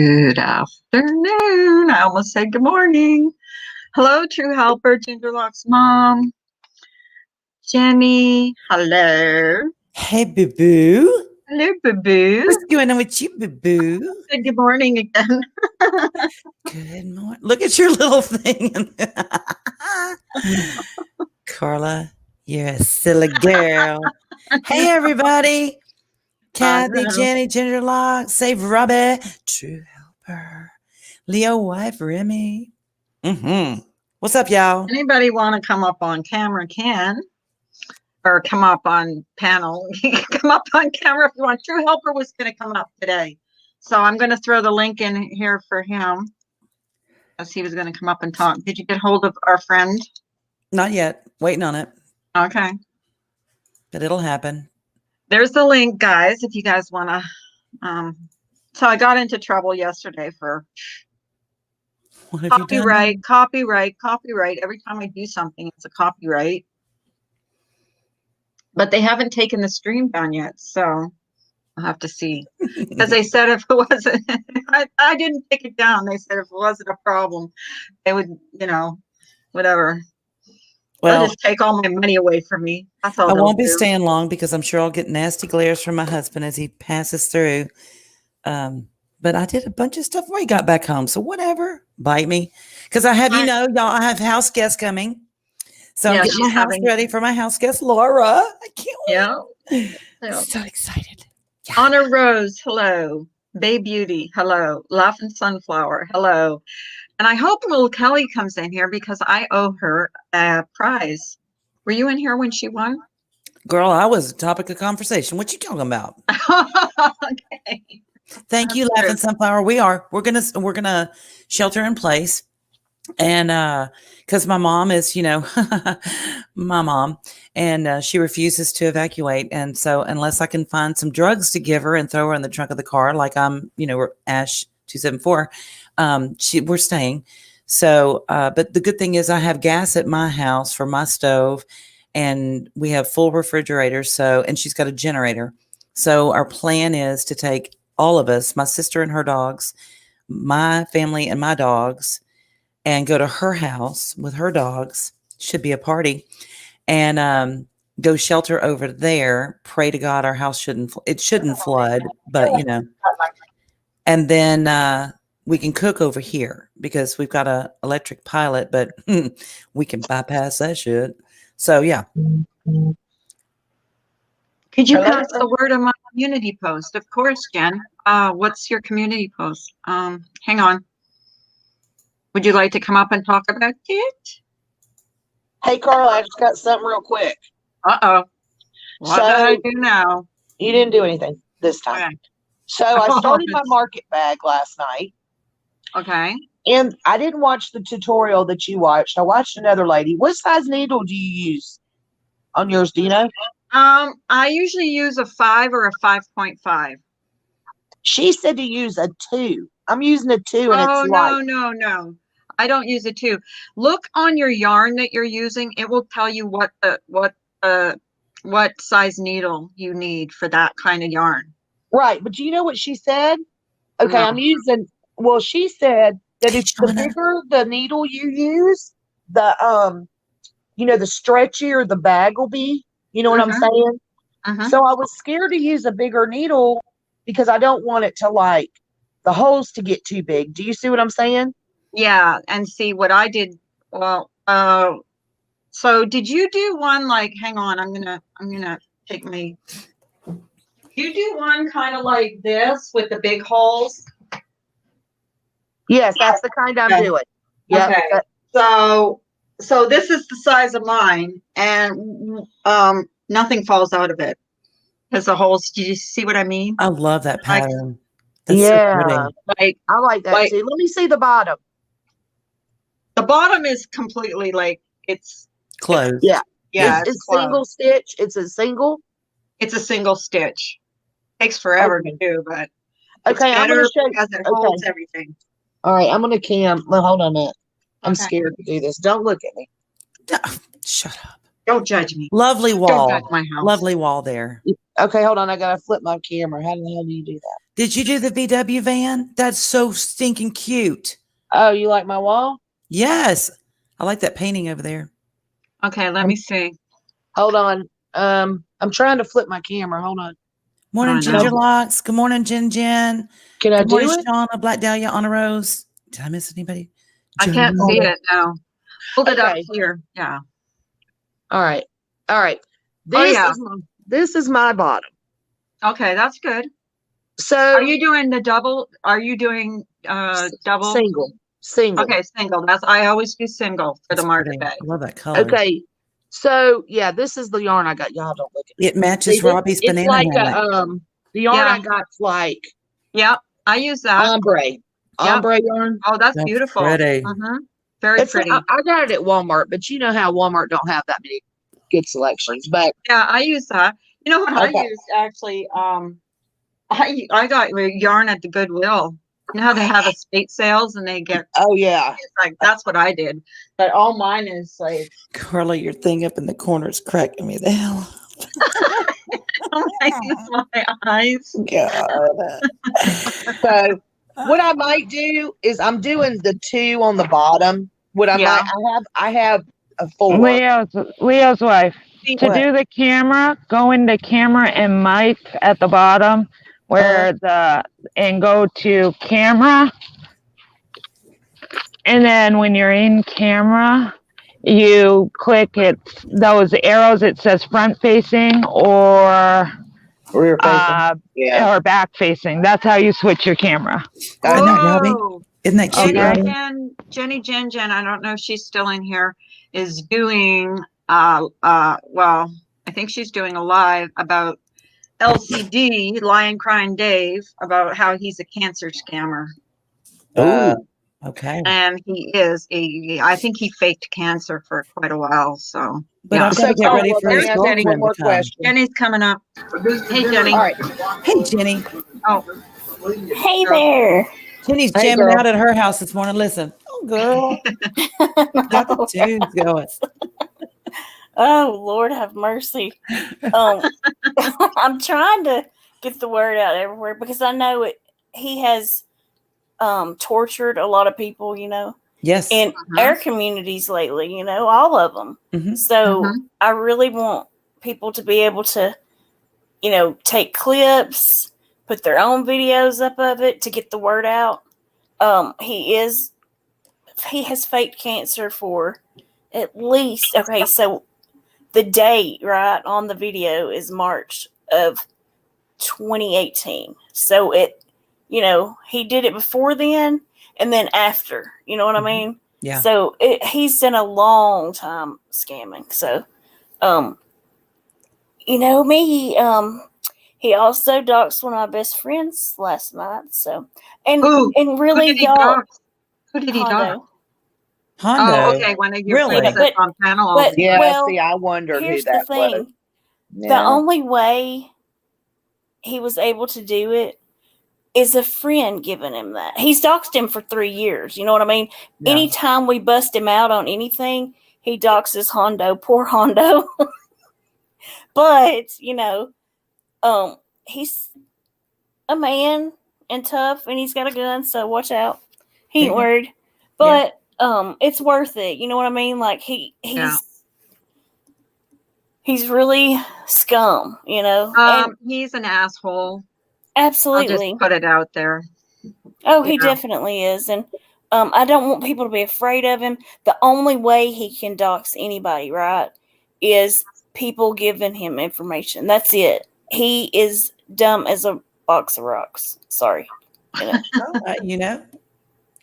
Good afternoon. I almost said good morning. Hello, True Helper, Gingerlock's mom. Jenny, hello. Hey, boo-boo. Hello, boo-boo. What's going on with you, boo-boo? Good morning again. Good morning. Look at your little thing. Carla, you're a silly girl. Hey, everybody. Kathy, Jenny, Gingerlock, Save Robbie, True Helper, Leo wife, Remy. What's up, y'all? Anybody want to come up on camera can, or come up on panel. You can come up on camera if you want. True Helper was going to come up today. So I'm going to throw the link in here for him, as he was going to come up and talk. Did you get hold of our friend? Not yet. Waiting on it. Okay. But it'll happen. There's the link, guys, if you guys want to. So I got into trouble yesterday for copyright. Every time I do something, it's a copyright. But they haven't taken the stream down yet, so I'll have to see. Because they said if it wasn't, I didn't take it down. They said if it wasn't a problem, they would, whatever. Well, they'll just take all my money away from me. That's all. I won't be staying long because I'm sure I'll get nasty glares from my husband as he passes through. But I did a bunch of stuff when he got back home. So whatever, bite me. Because I have, y'all, I have house guests coming. So I'm getting my house ready for my house guest, Laura. I can't wait. I'm so excited. Yeah. Honor Rose, hello. Bay Beauty, hello. Laughing Sunflower, hello. And I hope little Kelly comes in here because I owe her a prize. Were you in here when she won? Girl, I was a topic of conversation. What you talking about? Okay. Thank you, Laughing Sunflower. We're gonna shelter in place. And because my mom is, my mom, and she refuses to evacuate. And so unless I can find some drugs to give her and throw her in the trunk of the car, like I'm, Ash 274, we're staying. So, but the good thing is I have gas at my house for my stove, and we have full refrigerators. So, and she's got a generator. So our plan is to take all of us, my sister and her dogs, my family and my dogs, and go to her house with her dogs. Should be a party. And go shelter over there. Pray to God our house shouldn't flood, but and then we can cook over here because we've got a electric pilot, but we can bypass that shit. So yeah. Could you pass the word on my community post? Of course, Jen. What's your community post? Hang on. Would you like to come up and talk about it? Hey, Carl, I just got something real quick. Uh-oh. What did I do now? You didn't do anything this time. Okay. So I started my market bag last night. Okay. And I didn't watch the tutorial that you watched. I watched another lady. What size needle do you use on yours? Do you know? I usually use a 5 or a 5.5. She said to use a 2. I'm using a 2 and it's light. No. I don't use a 2. Look on your yarn that you're using. It will tell you what size needle you need for that kind of yarn. Right. But do you know what she said? Okay, no. She said that if the bigger the needle you use, the the stretchier the bag will be. You know what I'm saying? So I was scared to use a bigger needle because I don't want it to the holes to get too big. Do you see what I'm saying? Yeah, and see what I did. Well, so did you do one hang on, I'm gonna take my. You do one kind of like this with the big holes? Yes, that's the kind I'm doing. Yeah. Okay. So this is the size of mine, and nothing falls out of it because the holes. Do you see what I mean? I love that pattern. That's so pretty. I like that too. Let me see the bottom. The bottom is completely it's closed. Yeah. It's single stitch. It's a single. It's a single stitch. Takes forever to do, but okay. I'm going to show you because it holds everything. All right, I'm going to cam. Well, hold on a minute. I'm scared to do this. Don't look at me. Shut up. Don't judge me. Lovely Don't wall. judge my house. Lovely wall there. Okay, hold on. I gotta flip my camera. How the hell do you do that? Did you do the VW van? That's so stinking cute. Oh, you like my wall? Yes. I like that painting over there. Okay, let me see. Hold on. I'm trying to flip my camera. Hold on. Morning, I know. Ginger Locks. Good morning, Jen. Can I Good morning, do it? Shauna, Black Dahlia, Honor Rose. Did I miss anybody? I can't see it now. Hold it up Okay. here. Yeah. All right. Oh, yeah. This is my bottom. Okay, that's good. So Are you doing the double? Are you doing double? single? Okay, single. I always do single for That's the market pretty. bag. I love that color. Okay. So yeah, this is the yarn I got. Y'all don't look at It matches See, Robbie's it's banana like hammock. the yarn Yeah. I got's like Yeah, I use that. ombre yarn. Oh, that's That's beautiful. pretty. Very It's pretty. I got it at Walmart, but you know how Walmart don't have that many good selections. But Yeah, I use that. You know what I Okay. used actually? I got yarn at the Goodwill. You know how they have estate sales and they get oh yeah, like that's what I did. But all mine is like Carla, your thing up in the corner is cracking me the hell. my eyes. God. so what I might do is I'm doing the 2 on the bottom. What I Yeah. might I have a 4. Leo's wife. To What? do the camera, go into camera and mic at the bottom where and go to camera. And then when you're in camera, you click those arrows. It says front facing or Rear facing. Yeah. or back facing. That's how you switch your camra. Isn't that Robbie? Whoa. Isn't that cute, Okay. Robbie? Jenny Jen, I don't know if she's still in here, is doing well, I think she's doing a live about LCD, Lion Crying Dave, about how he's a cancer scammer. Oh, okay. And I think he faked cancer for quite a while. So But yeah. I've got to get ready for let his me ask you girlfriend one more to come. question. Jenny's coming up. Hey, Jenny. All right. Hey, Jenny. Oh, Hey there. Jenny's Hey, jamming girl. out at her house this morning. Listen. Oh, girl. Got the tunes going. Oh, Lord have mercy. I'm trying to get the word out everywhere because I know he has tortured a lot of people, Yes. in our communities lately, all of them. Mhm. So I really want people to be able to, take clips, put their own videos up of it to get the word out. He has faked cancer for at least, okay, so the date right on the video is March of 2018. So he did it before then and then after, you know what I mean? Yeah. So he's done a long time scamming. So, me, he also doxed one of my best friends last night. So, and really, who did he y'all, dox? Who did he dox? Hondo. Hondo. Oh, okay. One of your Really? friends that's on panel all But the Yeah, time. well, see, I wondered who here's that the thing. was. The Yeah. only way he was able to do it is a friend giving him that. He's doxed him for 3 years. You know what I mean? Yeah. Anytime we bust him out on anything, he doxes Hondo. Poor Hondo. But, he's a man and tough and he's got a gun, so watch out. He ain't Yeah. worried. But it's worth it. You know what I mean? Like he's really scum, and He's an asshole. absolutely. I'll just put it out there. Oh, he definitely is. And I don't want people to be afraid of him. The only way he can dox anybody, right, is people giving him information. That's it. He is dumb as a box of rocks. Sorry.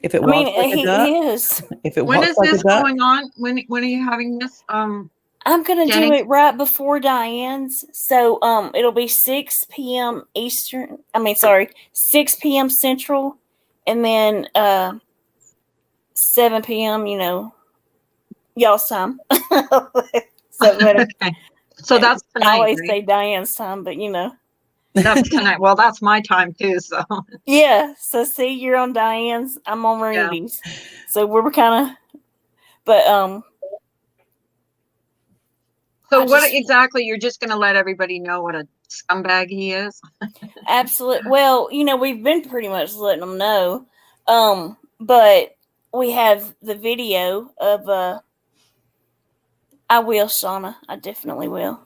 If it I walks mean, like a duck, he is. if it When walks is like this a duck, going on? When are you having this? I'm going to do it right before Diane's. So it'll be 6 p.m. Eastern. 6 p.m. Central. And then 7 p.m., y'all's time. Okay. So that's I tonight. always Right? say Diane's time, but That's tonight. Well, that's my time too. So yeah. So see, you're on Diane's. I'm on remedies. So we're kind of, but So what exactly, you're just going to let everybody know what a scumbag he is? Absolutely. Well, we've been pretty much letting them know. But we have the video of I will, Shauna. I definitely will.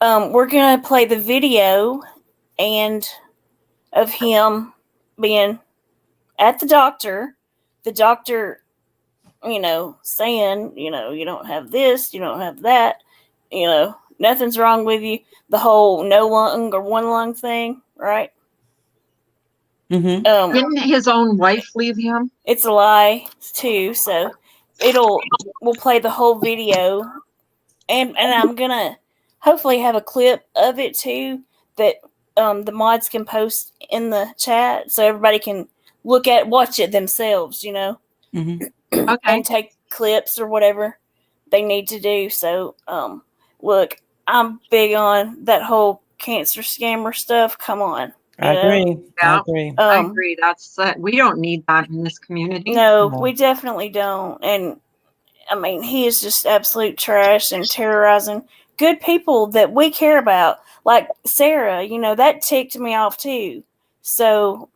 We're gonna play the video and of him being at the doctor. The doctor, saying, you don't have this, you don't have that, nothing's wrong with you. The whole no lung or one lung thing, right? Mm-hmm. Didn't his own wife leave him? It's a lie too, so we'll play the whole video, and I'm gonna hopefully have a clip of it too that the mods can post in the chat so everybody can watch it themselves, Mm-hmm. Okay. and take clips or whatever they need to do. So look, I'm big on that whole cancer scammer stuff. Come on. I agree. Yeah. I agree. I agree. That's we don't need that in this community. No, we definitely don't. And I mean, he is just absolute trash and terrorizing good people that we care about. Like Sarah, that ticked me off too. So,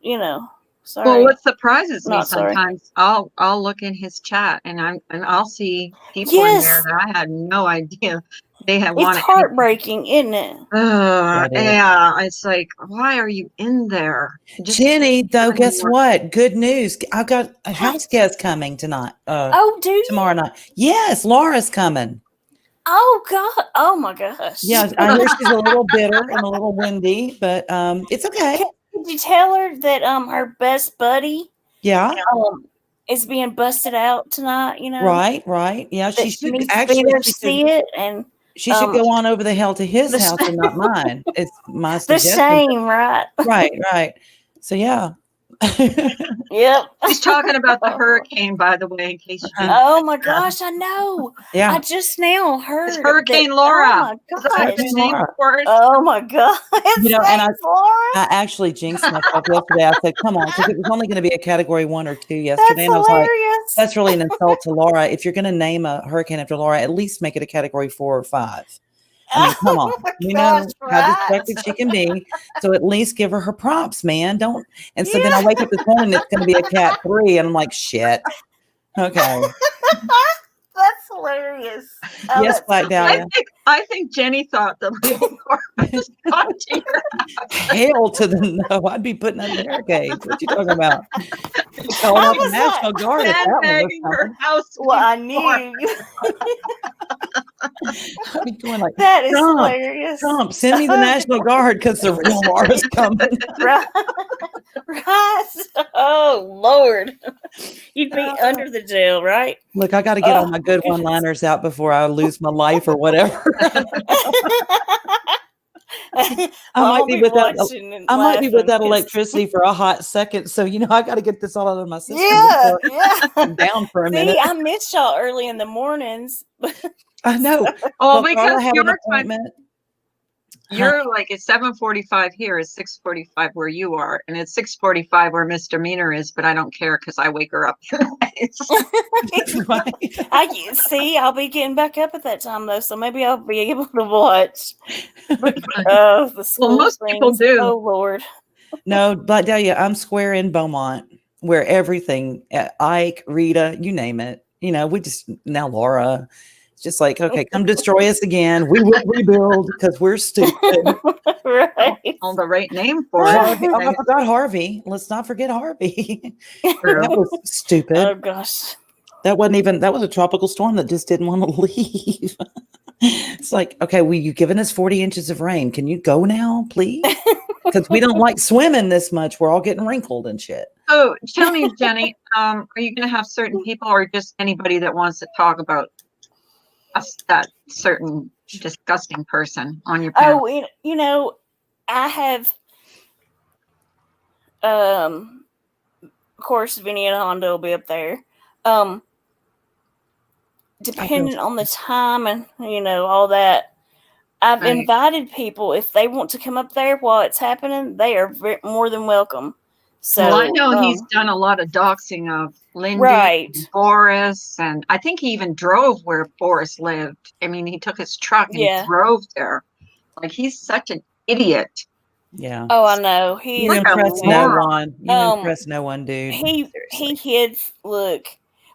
sorry. Well, what surprises me Not sorry. sometimes, I'll look in his chat and I'll see people in there that I had no idea they had It's wanted. heartbreaking, isn't it? Yeah, it's like, why are you in there? Jenny, though, guess what? Good news. I've got a house guest coming tonight. Do you? Tomorrow night. Yes, Laura's coming. Oh God! Oh my gosh! Yeah, I hear she's a little bitter and a little windy, but it's okay. Did you tell her that her best buddy is being busted out tonight? Right. Yeah, she should needs actually to be there to see it, and she should go on over the hell to his house and not mine. It's my suggestion. The shame, right? Right. So yeah. Yep. She's talking about the hurricane, by the way, in case you Oh my gosh, I know. Yeah. I just now heard it's Hurricane Laura. Oh my gosh. Hurricane Laura. Oh my god. And Laura? I actually jinxed myself yesterday. I said, come on, because it was only going to be a category 1 or 2 yesterday. And I was like, that's really an insult to Laura. If you're going to name a hurricane after Laura, at least make it a category 4 or 5. I mean, come on. Know how distracted she can be. So at least give her props, man. Don't. And so then I wake up this morning, it's going to be a cat 3. And I'm like, shit. Okay. That's hilarious. Yes, Black Dahlia. I think Jenny thought the legal was watching her. Hell to the no. I'd be putting up barricades. What you talking about? Calling out the National Guard. Her house. Well, I knew. I'd be going like, that is hilarious. Trump, send me the National Guard because the real Laura's coming. Right. Oh, Lord. You'd be under the jail, right? Look, I got to get all my good one-liners out before I lose my life or whatever. I might be without electricity for a hot second. So, I got to get this all out of my system. Yeah. I'm down for a minute. I miss y'all early in the mornings. I know. Oh, because have an appointment. You're like at 7:45 here is 6:45 where you are, and it's 6:45 where Misdemeanor is. But I don't care because I wake her up. I see. I'll be getting back up at that time though, so maybe I'll be able to watch. The school most people do. Oh Lord. No, Black Dahlia, I'm square in Beaumont, where everything, Ike, Rita, you name it. We just now Laura. Just like, okay, come destroy us again. We will rebuild because we're stupid. Right. On the right name for it. I forgot Harvey. Let's not forget Harvey. That was stupid. Oh gosh. That was a tropical storm that just didn't want to leave. It's like, okay, well, you've given us 40 inches of rain. Can you go now, please? Because we don't like swimming this much. We're all getting wrinkled and shit. So tell me, Jenny, are you going to have certain people or just anybody that wants to talk about that certain disgusting person on your panel? Oh, I have, of course, Vinny and Honda will be up there. Depending on the time and, all that, I've invited people, if they want to come up there while it's happening, they are more than welcome. So Well, I know he's done a lot of doxing of Lindy, right. and Boris, and I think he even drove where Boris lived. I mean, he took his truck and Yeah. drove there. Like, he's such an idiot. Yeah. Oh, I know. He You is Like a impress no moron. one. You impress no one, dude. He Seriously. hid. Look,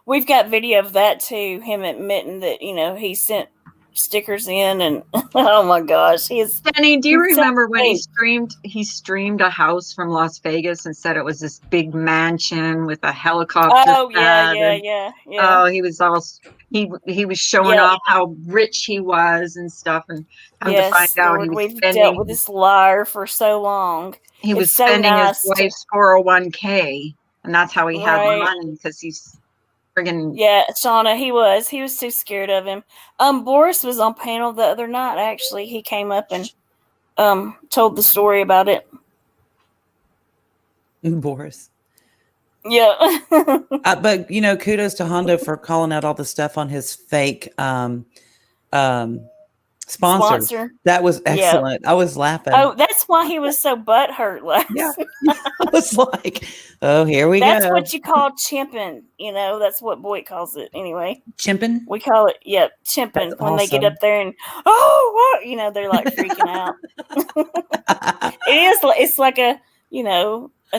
we've got video of that too. Him admitting that he sent stickers in, and oh my gosh, Danny, do you he's so remember when he fake. streamed a house from Las Vegas and said it was this big mansion with a helicopter Oh yeah, pad, yeah, and yeah, oh, he was all he was showing Yep. off how rich he was and stuff, and come to find Yes, out Lord, he was we've dealt spending with this liar for so long. he was It's so spending his nice to, wife's 401k, and that's how he had right. money, because he's friggin' Yeah, Shauna, he was too scared of him. Boris was on panel the other night. Actually, he came up and told the story about it. Boris. Yeah. But kudos to Hondo for calling out all the stuff on his fake sponsors. Sponsor. That was excellent. I was laughing. Oh, that's why he was so butthurt last. Yeah. I was like, oh, here we That's go. what you call chimping. That's what Boyd calls it anyway. Chimping? We call it, chimping. That's when they get awesome. up there and, what? They're like freaking out. It's like a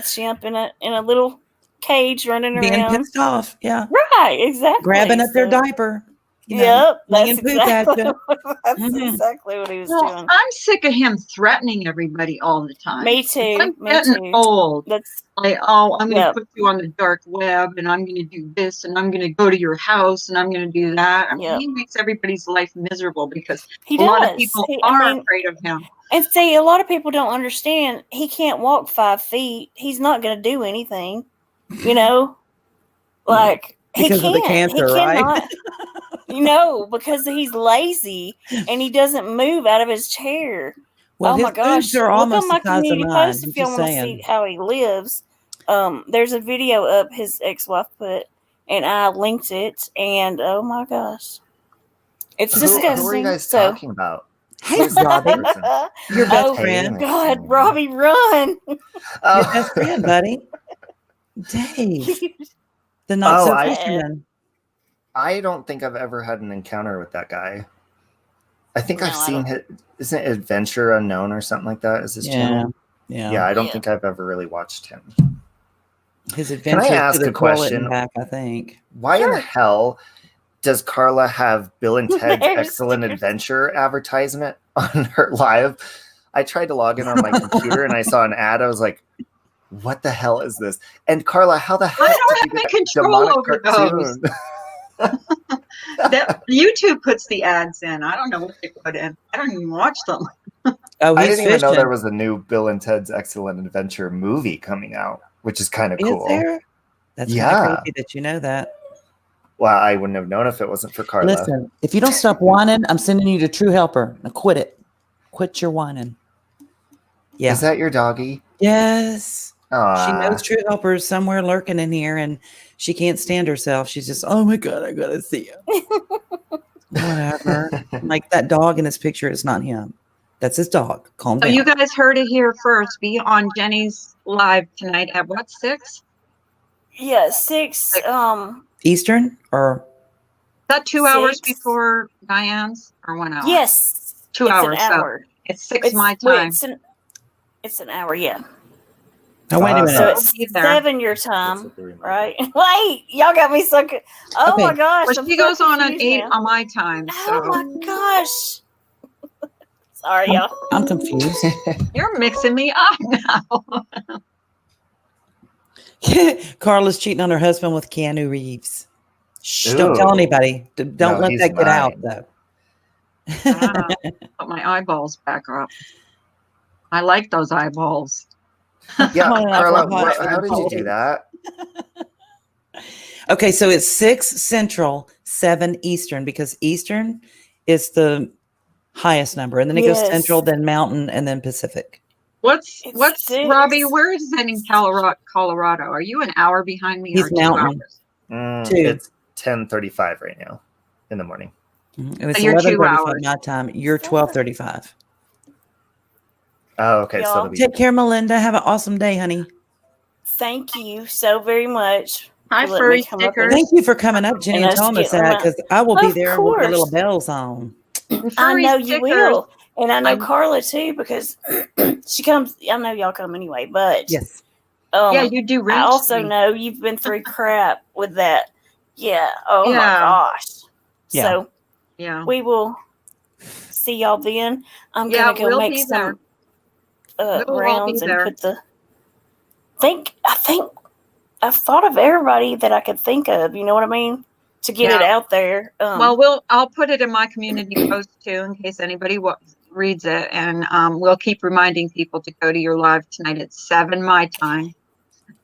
chimp in a little cage running Being around. pissed off. Yeah. Right, exactly. Grabbing up their diaper. Yep, flinging that's poop at exactly, you. that's Mhm. exactly what he was well, doing. I'm sick of him threatening everybody all the time. Me too. I'm Me getting too. old. That's Like, oh, I'm going to Yep. put you on the dark web, and I'm going to do this, and I'm going to go to your house, and I'm going to do that. I mean, Yep. he makes everybody's life miserable because he a lot of does. people He- are I mean, afraid of him. and see, a lot of people don't understand. He can't walk 5 feet. He's not going to do anything. Like Because he of the can't. cancer, he right? cannot. Because he's lazy and he doesn't move out of his chair. Well, Oh his my gosh! boobs are Look almost on my the size of community mine. post I'm if y'all just want to see saying. how he lives. There's a video up his ex-wife put, and I linked it. And oh my gosh, it's Who disgusting. are you guys So, talking about? Hey, Who's that Robbie, person? your best oh friend. God, Robbie, run! Your Oh. best friend, buddy. Dave, the not Oh, so I- fisherman. I don't think I've ever had an encounter with that guy. I think No, I've I seen don't. it. Isn't it Adventure Unknown or something like that? Is his channel? Yeah, I don't Yeah. think I've ever really watched him. His adventures ask to the a toilet question? and back, I think. Why in the Sure. hell does Carla have Bill and Ted's There's Excellent stickers. Adventure advertisement on her live? I tried to log in on my computer and I saw an ad. I was like, what the hell is this? And Carla, how the heck I did don't you have get any that control demonic over cartoon? That YouTube puts the ads in. I don't know what they put in. I don't even watch them. Oh, I he's didn't even know there fishing. was a new Bill and Ted's Excellent Adventure movie coming out, which is kind of Is cool. there? That's kind Yeah. of creepy that you know that. Well, I wouldn't have known if it wasn't for Carla. Listen, if you don't stop whining, I'm sending you to True Helper. Now quit it. Quit your whining. Yeah. Is that your doggy? Yes. She Aw. knows True Helper is somewhere lurking in here and she can't stand herself. She's just, oh my God, I gotta see him. Whatever. Like that dog in his picture is not him. That's his dog. Calm So down. you guys heard it here first. Be on Jenny's live tonight at what, 6? Yeah, 6. Eastern or Is that 2 hours 6. before Diane's or 1 hour? Yes, 2 it's hours. an hour. So it's 6 my wait, time. it's an hour. Yeah. oh wait a minute. So I'll it's be there. 7 your time, right? Wait, y'all got me so. Oh Okay. my gosh! Well, I'm she so goes on at confused 8 now. on my time. Oh So my gosh! Sorry, y'all. I'm confused. you're mixing me up now. Carla's cheating on her husband with Keanu Reeves. Shh, Ooh. don't tell anybody. Don't No, let he's that get out, mine. though. Put my eyeballs back up. I like those eyeballs. Yeah, Oh, that's Carla, a hot how did you eyeball. do that? Okay, so it's 6 Central, 7 Eastern, because Eastern is the highest number, and then it goes Yes. Central, then Mountain, and then Pacific. What's It's 6. Robbie? Where is that in Colorado? Are you an hour behind me He's or 2 mountain. hours? 2. It's 10:35 right now in the morning. It was So you're 2 11:35 hours. my time. You're 12:35. Oh, okay. So Y'all. it'll be Take care, Melinda. Have an awesome day, honey. thank you so very much. Hi, for letting furry me come up stickers. Thank you for coming up, Jenny, and us telling us get them that out. because I will be Of there with my little course. bells on. And I furry know you stickers. will. And I know I'm- Carla too because she comes. I know y'all come anyway, but Yes. Yeah, you do I rinse also me. know you've been through crap with that. Yeah. Oh my Yeah. gosh. Yeah. So Yeah. we will see y'all then. I'm Yeah, gonna go we'll make be there. some We'll all be rounds and there. put the. I think I've thought of everybody that I could think of. You know what I mean? To get it Yeah. out there. Well, I'll put it in my community post too, in case anybody reads it, and we'll keep reminding people to go to your live tonight at 7 my time,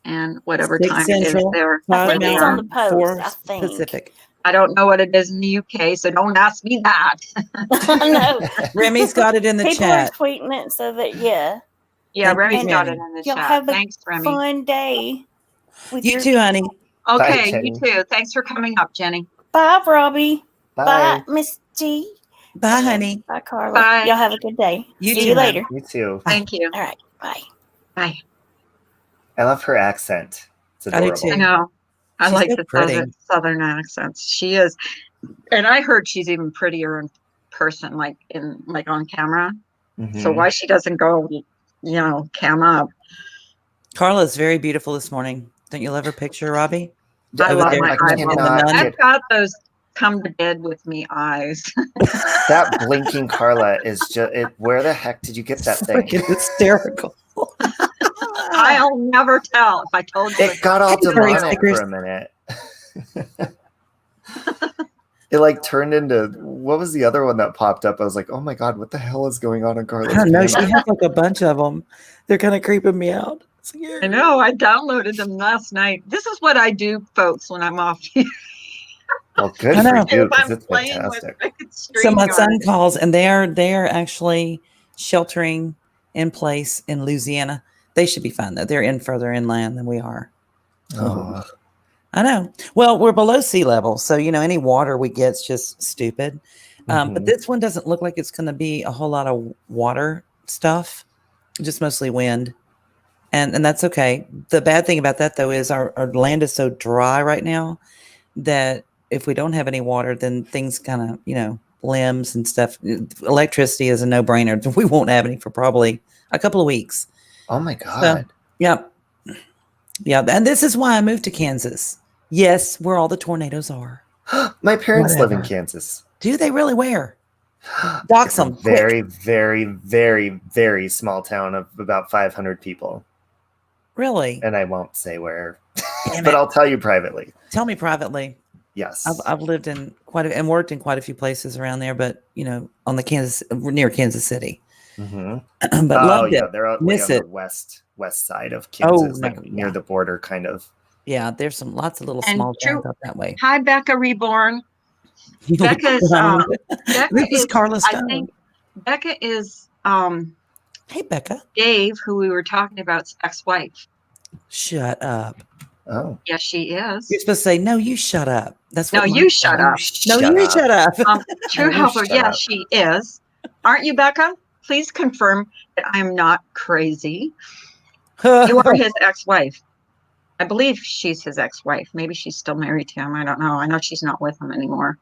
and whatever 6 time it is Central, there. 5 I think it's on the Mountain, post. 4 I think. Pacific. I don't know what it is in the UK, so don't ask me that. I know. Remy's got it in the People chat. are tweeting it so that yeah. Yeah, Thank you, Remy's got it Jenny. in the Y'all chat. have a Thanks, Remy. fun day. With You your too, honey. Okay, Jenny. you too. Thanks for coming up, Jenny. Bye, Robbie. Bye. Bye, Miss G. Bye, honey. Bye, Carla. Bye. Y'all have a good day. You See too, you honey. later. You too. Thank you. All right. Bye. Bye. I love her accent. It's I do adorable. I too. know. I She's like so the pretty. southern accents. She is, and I heard she's even prettier in person, like on camera. So Mhm. why she doesn't go, cam up? Carla's very beautiful this morning. Don't you love her picture, Robbie? I Over love there my I in the cannot nun. I've got those come to bed with me eyes. That blinking Carla is just. Where the heck did you get that thing? Freaking hysterical. I'll never tell if I told you. It got all Hey, furry demonic stickers. for a minute. It like turned into what was the other one that popped up? I was like, oh my god, what the hell is going on in Carla's I don't know. She camera? has like a bunch of them. They're kind of creeping me out. I know. I downloaded them last night. This is what I do, folks, when I'm off. Well, good I for know. you If because I'm it's playing fantastic. with So my son StreamYard. calls, and they're actually sheltering in place in Louisiana. They should be fine though. They're in further inland than we are. Oh, I know. Well, we're below sea level, so any water we get is just stupid. But this one doesn't look like it's going to be a whole lot of water stuff, just mostly wind, and that's okay. The bad thing about that though is our land is so dry right now that if we don't have any water, then things kind of limbs and stuff. Electricity is a no-brainer. We won't have any for probably a couple of weeks. oh my god. Yep. Yeah, and this is why I moved to Kansas. Yes, where all the tornadoes are. My parents live in Whatever. Kansas. Do they really? Where? Dox It's a them. very, very, very, very small town of about 500 people. Really? And I won't say where, Damn but it. I'll tell you privately. Tell me privately. Yes. I've lived in and worked in quite a few places around there, but on the near Kansas City. Mhm. But loved yeah, it. they're out Miss way on it. the west side of Kansas, no, like near yeah. the border, kind of. Yeah, there's lots of little And small true- towns up that way. Hi, Becca Reborn. Becca's Becca this is Carla I Stone. think Becca is Hey, Becca. Dave, who we were talking about's ex-wife. Shut up. Oh. Yes, she is. You're supposed to say, no, you shut up. That's what No, mine you said. shut up. No, you shut up. True you helper. shut Yes, up. she is. Aren't you, Becca? Please confirm that I'm not crazy. You are his ex-wife. I believe she's his ex-wife. Maybe she's still married to him. I don't know. I know she's not with him anymore.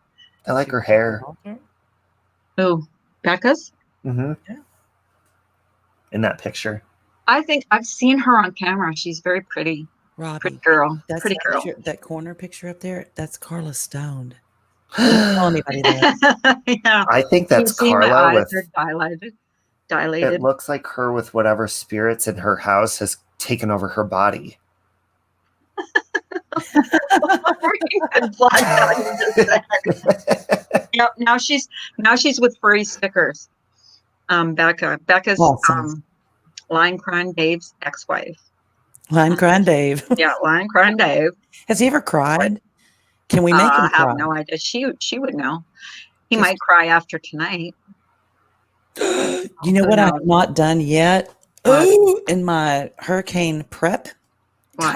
I like her hair. Who? Becca's? Mm-hmm. Yeah. In that picture. I think I've seen her on camera. She's very pretty. Robbie, Pretty girl. that's Pretty girl. that corner picture up there. That's Carla Stone. Don't tell anybody that. Yeah. I think that's You see my Carla eyes with. are dilated. It looks like her with whatever spirits in her house has taken over her body. Now she's with furry stickers. Becca's Awesome. Lion Crying Dave's ex-wife. Line crying Dave. Yeah, Lion Crying Dave. Has he ever cried? Can we make him I cry? have no idea. She would know. He Just- might cry after tonight. You know what I have not done yet? What? Ooh, in my hurricane prep,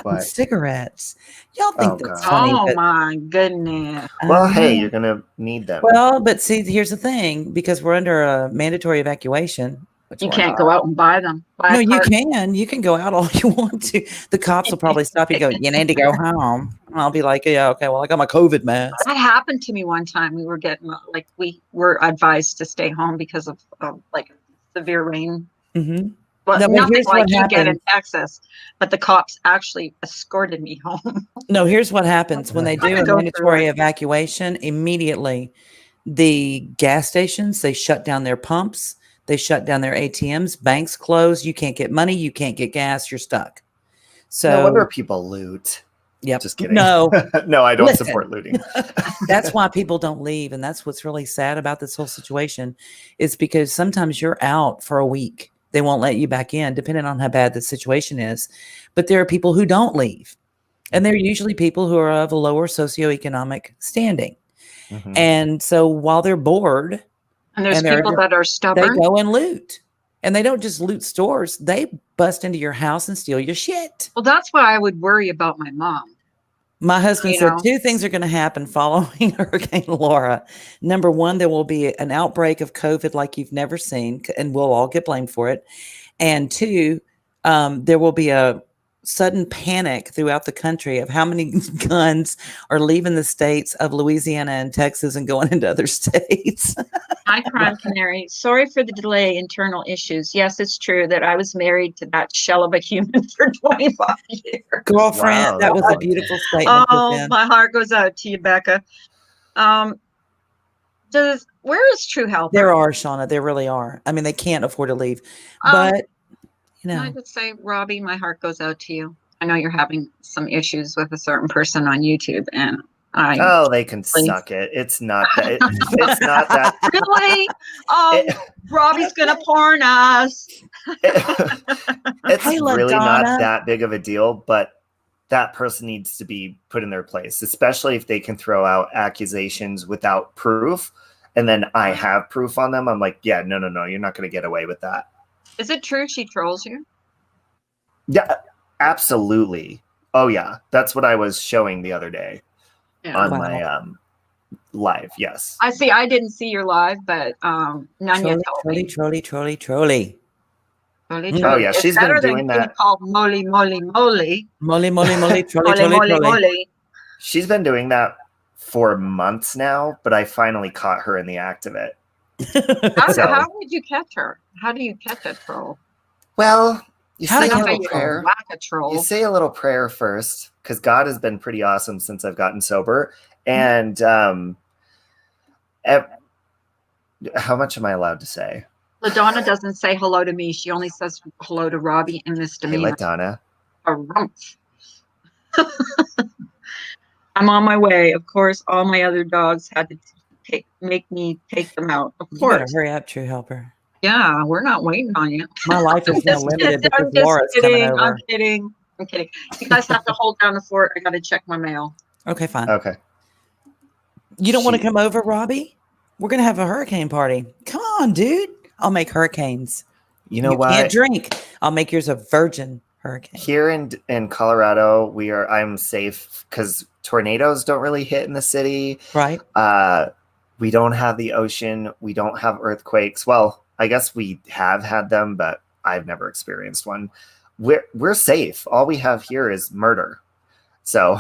What? cigarettes. Y'all think Oh, that's God. funny? Oh but, my goodness. Well, hey, you're gonna need them. Well, but see, here's the thing: because we're under a mandatory evacuation, Which You one? can't go out and buy them. Buy No, a you carton. can. You can go out all you want to. The cops will probably stop you and go, you need to go home. And I'll be like, yeah, okay, well, I got my COVID mask. That happened to me one time. We were getting like we were advised to stay home because of like severe rain. Mm-hmm. Well, No, but nothing here's like what you get in happened. Texas, but the cops actually escorted me home. No, here's what happens when they do I a go through mandatory it. evacuation. Immediately, the gas stations, they shut down their pumps, they shut down their ATMs, banks close. You can't get money, you can't get gas, you're stuck. So, No wonder people loot. yep. Just kidding. No, No, I don't Listen. support looting. that's why people don't leave, and that's what's really sad about this whole situation is because sometimes you're out for a week. They won't let you back in, depending on how bad the situation is. But there are people who don't leave, and they're usually people who are of a lower socioeconomic standing. Mhm. And so while they're bored, And there's and they're people just- that are they stubborn. go and loot. And they don't just loot stores; they bust into your house and steal your shit. Well, that's why I would worry about my mom. My husband You said know. 2 things are going to happen following Hurricane Laura. Number one, there will be an outbreak of COVID like you've never seen, and we'll all get blamed for it. And 2, there will be a sudden panic throughout the country of how many guns are leaving the states of Louisiana and Texas and going into other states. Hi, Crime Canary. Sorry for the delay, internal issues. Yes, it's true that I was married to that shell of a human for 25 years. Girlfriend, Wow, that was a that's beautiful statement. Oh, Jen. my heart goes out to you, Becca. Where is True Helper? There are, Shauna. There really are. I mean, they can't afford to leave. Um, But, you Can I know, just say, Robbie, my heart goes out to you. I know you're having some issues with a certain person on YouTube, and I Oh, they can Please. suck it. It's not that. It's not that. really, oh, Robbie's gonna porn us. It's Hey, really LaDonna. not that big of a deal, but that person needs to be put in their place, especially if they can throw out accusations without proof. And then I have proof on them. I'm like, yeah, no, you're not going to get away with that. Is it true she trolls you? Yeah, absolutely. Oh, yeah. That's what I was showing the other day Yeah. on Wow. my live. Yes. I see. I didn't see your live, but Nanya told me. Trolley. Trolley, Oh, trolley. yeah, It's she's been better than doing being that. called moly, moly, moly. Moly, Moly, trolley. moly, moly. She's been doing that for months now, but I finally caught her in the act of it. So- How would you catch her? How do you catch a troll? Well, you How say do a you little you prayer. whack a troll. You say a little prayer first, because God has been pretty awesome since I've gotten sober. And how much am I allowed to say? LaDonna doesn't say hello to me. She only says hello to Robbie and Miss Hey, Demeanor. LaDonna. A rumph. I'm on my way. Of course, all my other dogs had to make me take them out. Of You better course. hurry up, True Helper. Yeah, we're not waiting on you. My life is now Just limited kidding. I'm because Laura's just coming kidding. over. I'm kidding. I'm kidding. You guys have to hold down the fort. I got to check my mail. Okay, fine. Okay. You don't want to She- come over, Robbie? We're going to have a hurricane party. Come on, dude. I'll make hurricanes. You know You what? can't drink. I'll make yours a virgin hurricane. Here in Colorado, I'm safe because tornadoes don't really hit in the city. Right? We don't have the ocean. We don't have earthquakes. Well, I guess we have had them, but I've never experienced one. We're safe. All we have here is murder. So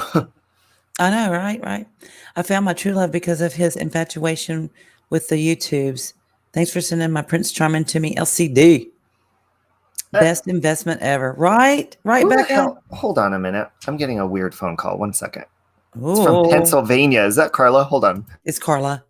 I know, right? I found my true love because of his infatuation with the YouTubes. Thanks for sending my Prince Charming to me, LCD. Best investment ever. Right, who the Becca? hell? Hold on a minute. I'm getting a weird phone call. 1 second. It's Ooh, from Pennsylvania. Is that Carla? Hold on. it's Carla.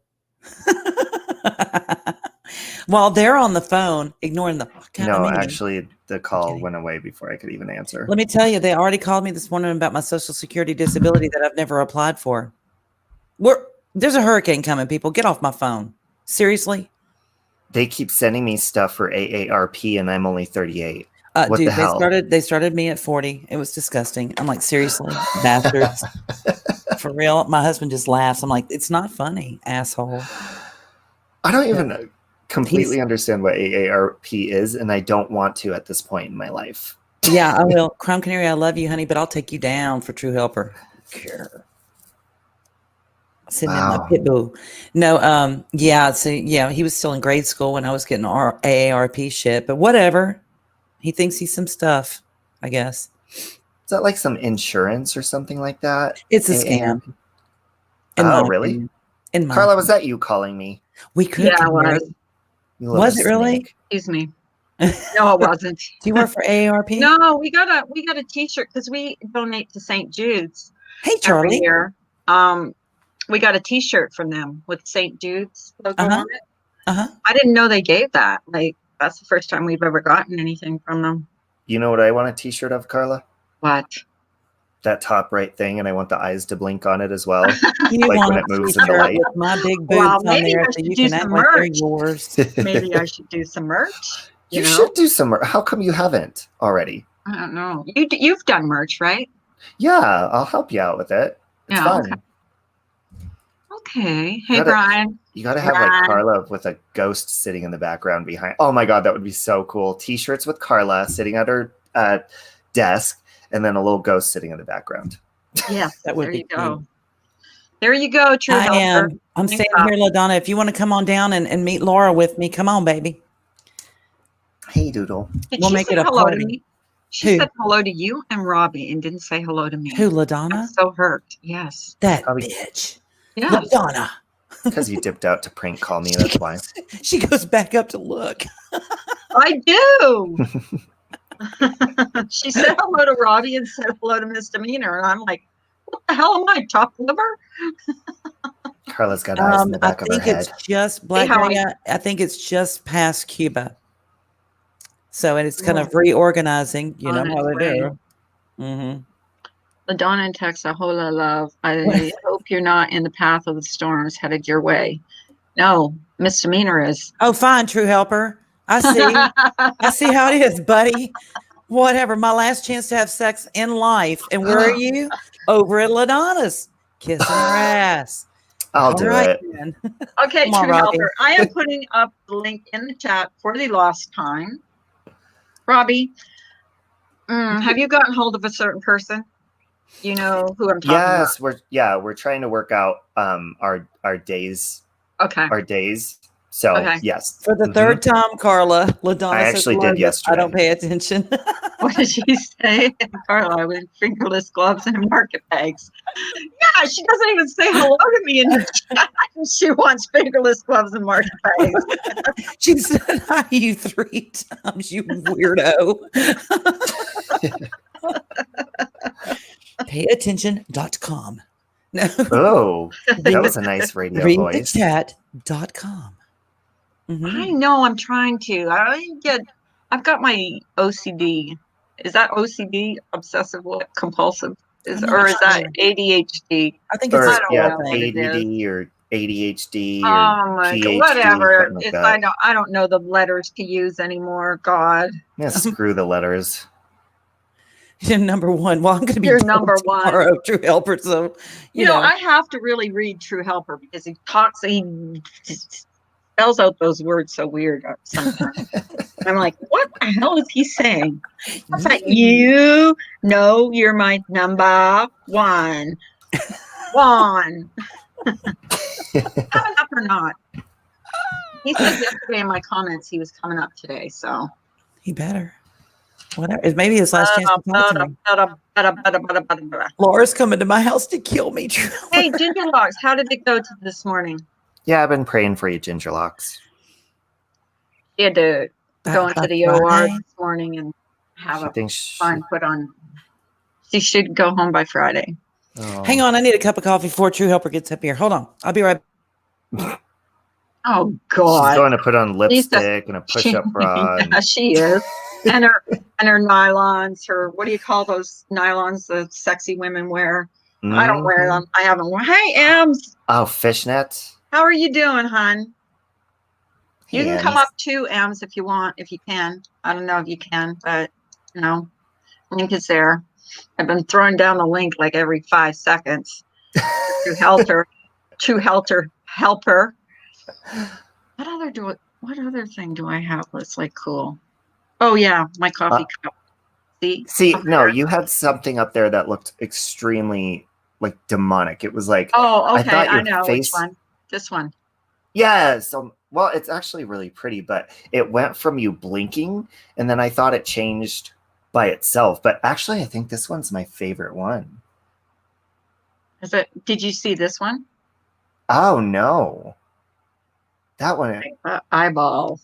While they're on the phone, ignoring the fuck out of No, me. actually, the call kidding. went away before I could even answer. Let me tell you, they already called me this morning about my Social Security disability that I've never applied for. There's a hurricane coming, people. Get off my phone. Seriously? They keep sending me stuff for AARP, and I'm only 38. What Dude, the hell? they started me at 40. It was disgusting. I'm like, seriously, bastards. For real. My husband just laughs. I'm like, it's not funny, asshole. I don't even completely He's- understand what AARP is, and I don't want to at this point in my life. Yeah, I will. Crime Canary, I love you, honey, but I'll take you down for True Helper. Care. Sitting in my pit bull. No, yeah, so yeah, he was still in grade school when I was getting AARP shit, but whatever. He thinks he's some stuff, I guess. Is that like some insurance or something like that? It's a scam. Oh, really? Carla, was that you calling me? We could. Yeah, it was. Was it really? Excuse me. No, it wasn't. Do you work for AARP? No, we got a T-shirt because we donate to St. Jude's. Hey, Charlie. Every year. We got a T-shirt from them with St. Jude's logo on it. I didn't know they gave that. Like, that's the first time we've ever gotten anything from them. You know what I want a T-shirt of, Carla? What? That top right thing, and I want the eyes to blink on it as well. You like want when it moves in the light. with my big boobs on there, so you can act like they're yours. Maybe I should do some merch. You should do some merch. How come you haven't already? I don't know. You've done merch, right? Yeah, I'll help you out with it. It's fun. Okay. Hey, Brian. You got to have like Carla with a ghost sitting in the background behind. Oh my God, that would be so cool. T-shirts with Carla sitting at her desk, and then a little ghost sitting in the background. Yeah, that would be cool. There you go, True Helper. I'm staying here, LaDonna. If you want to come on down and meet Laura with me, come on, baby. Hey, Doodle. We'll make it a hello party. to me. She said hello to you and Robbie and didn't say hello to me. Who, LaDonna? I'm so hurt. Yes. That bitch. Yeah. LaDonna. Because you dipped out to prank call me, that's why. She goes back up to look. I do. She said hello to Robbie and said hello to Misdemeanor. And I'm like, what the hell am I, top liver? Carla's got eyes in the back of her head. It's just Black Area. I think it's just past Cuba. So, and it's kind of reorganizing, you know how they do. Mm-hmm. LaDonna in Texas, hola love. I hope you're not in the path of the storms headed your way. No, Misdemeanor is. Oh, fine, True Helper. I see. I see how it is, buddy. Whatever. My last chance to have sex in life. And where are you? Over at LaDonna's. Kissing her ass. I'll do it. Then. Okay, True Helper. I am putting up the link in the chat for the lost time. Robbie, have you gotten hold of a certain person? You know who I'm talking about? Yes, we're trying to work out our days. Okay. Our days. So yes. For the third time, Carla, LaDonna I actually did yesterday. I don't pay attention. What did she say? Carla with fingerless gloves and market bags. Yeah, she doesn't even say hello to me in the chat. She wants fingerless gloves and market bags. She said hi to you 3 times, you weirdo. Payattention.com. No. Oh, that was a nice radio voice. Readthechat.com. I know, I'm trying to. I've got my OCD. Is that OCD, obsessive compulsive? Or is that ADHD? I think it's ADD or ADHD or PhD, whatever. I don't know the letters to use anymore. God. Yeah, screw the letters. You're number one. Well, I'm going to be number one. True Helper. So you know, I have to really read True Helper because he spells out those words so weird sometimes. I'm like, what the hell is he saying? What's that? You know you're my number one. Coming up or not? He said yesterday in my comments he was coming up today, so he better. Whatever. Maybe his last chance to talk to me. Laura's coming to my house to kill me. Hey, Ginger Locks, how did it go this morning? Yeah, I've been praying for you, Ginger Locks. She had to go into the OR this morning and have a fine put on. She should go home by Friday. Oh. Hang on, I need a cup of coffee before True Helper gets up here. Hold on, I'll be right back. Oh, God. She's going to put on lipstick and a push-up bra. Yeah, she is. and her nylons, what do you call those nylons the sexy women wear? I don't wear them. I haven't worn. Hey, Ems. Oh, fishnets. How are you doing, hon? You can come up too, Ems, if you want, if you can. I don't know if you can, but link is there. I've been throwing down the link like every 5 seconds. True Helper. What other thing do I have that's like cool? Oh yeah, my coffee cup. See, no, you had something up there that looked extremely like demonic. It was like, Oh, okay. thought I your know which face- one. This one. yeah. So, well, it's actually really pretty, but it went from you blinking, and then I thought it changed by itself. But actually, I think this one's my favorite one. Is it? Did you see this one? Oh no, that one. Eyeball.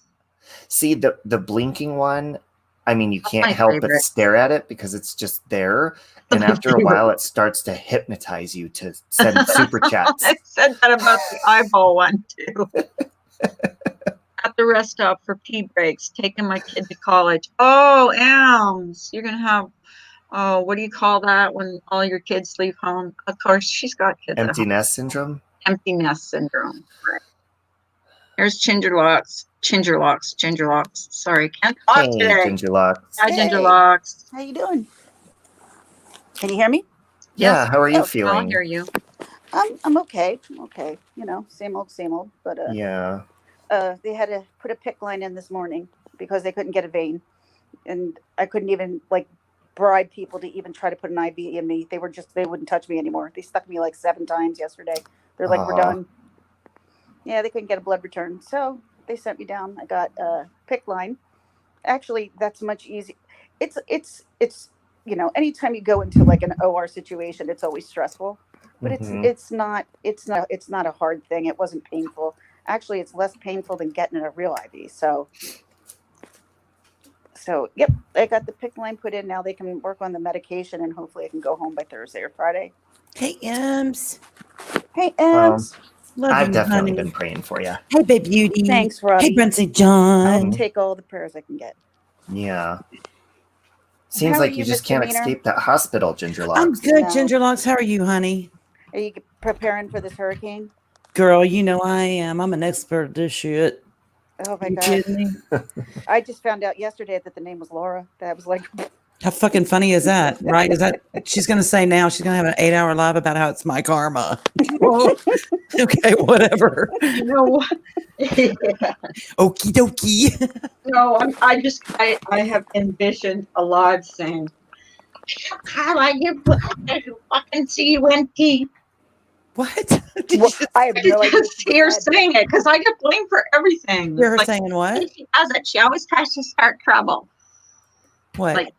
See the blinking one. I mean, you That's can't my help but favorite. stare at it because it's just there. And after a while, it starts to hypnotize you to send super chats. I said that about the eyeball one too. At the rest stop for pee breaks, taking my kid to college. Oh, Elms, you're gonna have. Oh, what do you call that when all your kids leave home? Of course, she's got kids at Empty home. nest syndrome. Empty nest syndrome. Right. Here's Gingerlocks. Sorry, can't talk Hey, today. Gingerlocks. Hi, Hey. Gingerlocks. How you doing? Can you hear me? Yeah, how are you Oh, I'll feeling? hear you. I'm okay. I'm okay. You know, same old, same old. But Yeah. they had to put a PICC line in this morning because they couldn't get a vein, and I couldn't even like bribe people to even try to put an IV in me. They wouldn't touch me anymore. They stuck me like 7 times yesterday. They're like, we're Aw. done. Yeah, they couldn't get a blood return, so they sent me down. I got a PICC line. Actually, that's much easier. It's you know, anytime you go into like an OR situation, it's always stressful. But Mhm. it's not a hard thing. It wasn't painful. Actually, it's less painful than getting a real IV. So yep, I got the PICC line put in. Now they can work on the medication, and hopefully I can go home by Thursday or Friday. Hey, Ems. Hey, Well, Ems. Love I've you, definitely honey. been praying for you. Hey, babe beauty. Thanks, Robbie. Hey, Brent St. I'll John. take all the prayers I can get. Yeah. Seems How like are you you, just Mr. can't Meaner? escape that hospital, Gingerlocks. I'm good, No. Gingerlocks. How are you, honey? Are you preparing for this hurricane? Girl, you know I am. I'm an expert at this shit. Oh my You God. kidding me? I just found out yesterday that the name was Laura. That was like, How fucking funny is that, right? Is that she's gonna say now she's gonna have an 8-hour live about how it's my karma. Whoa. Okay, whatever. You know what? Okie dokie. No, I have envisioned a live saying, Carla, you fucking CUNT. What? Did well, you I have I no idea. what just she see her said. saying it because I get blamed for everything. hear her Like, saying what? she does it. She always tries to start trouble. What? Like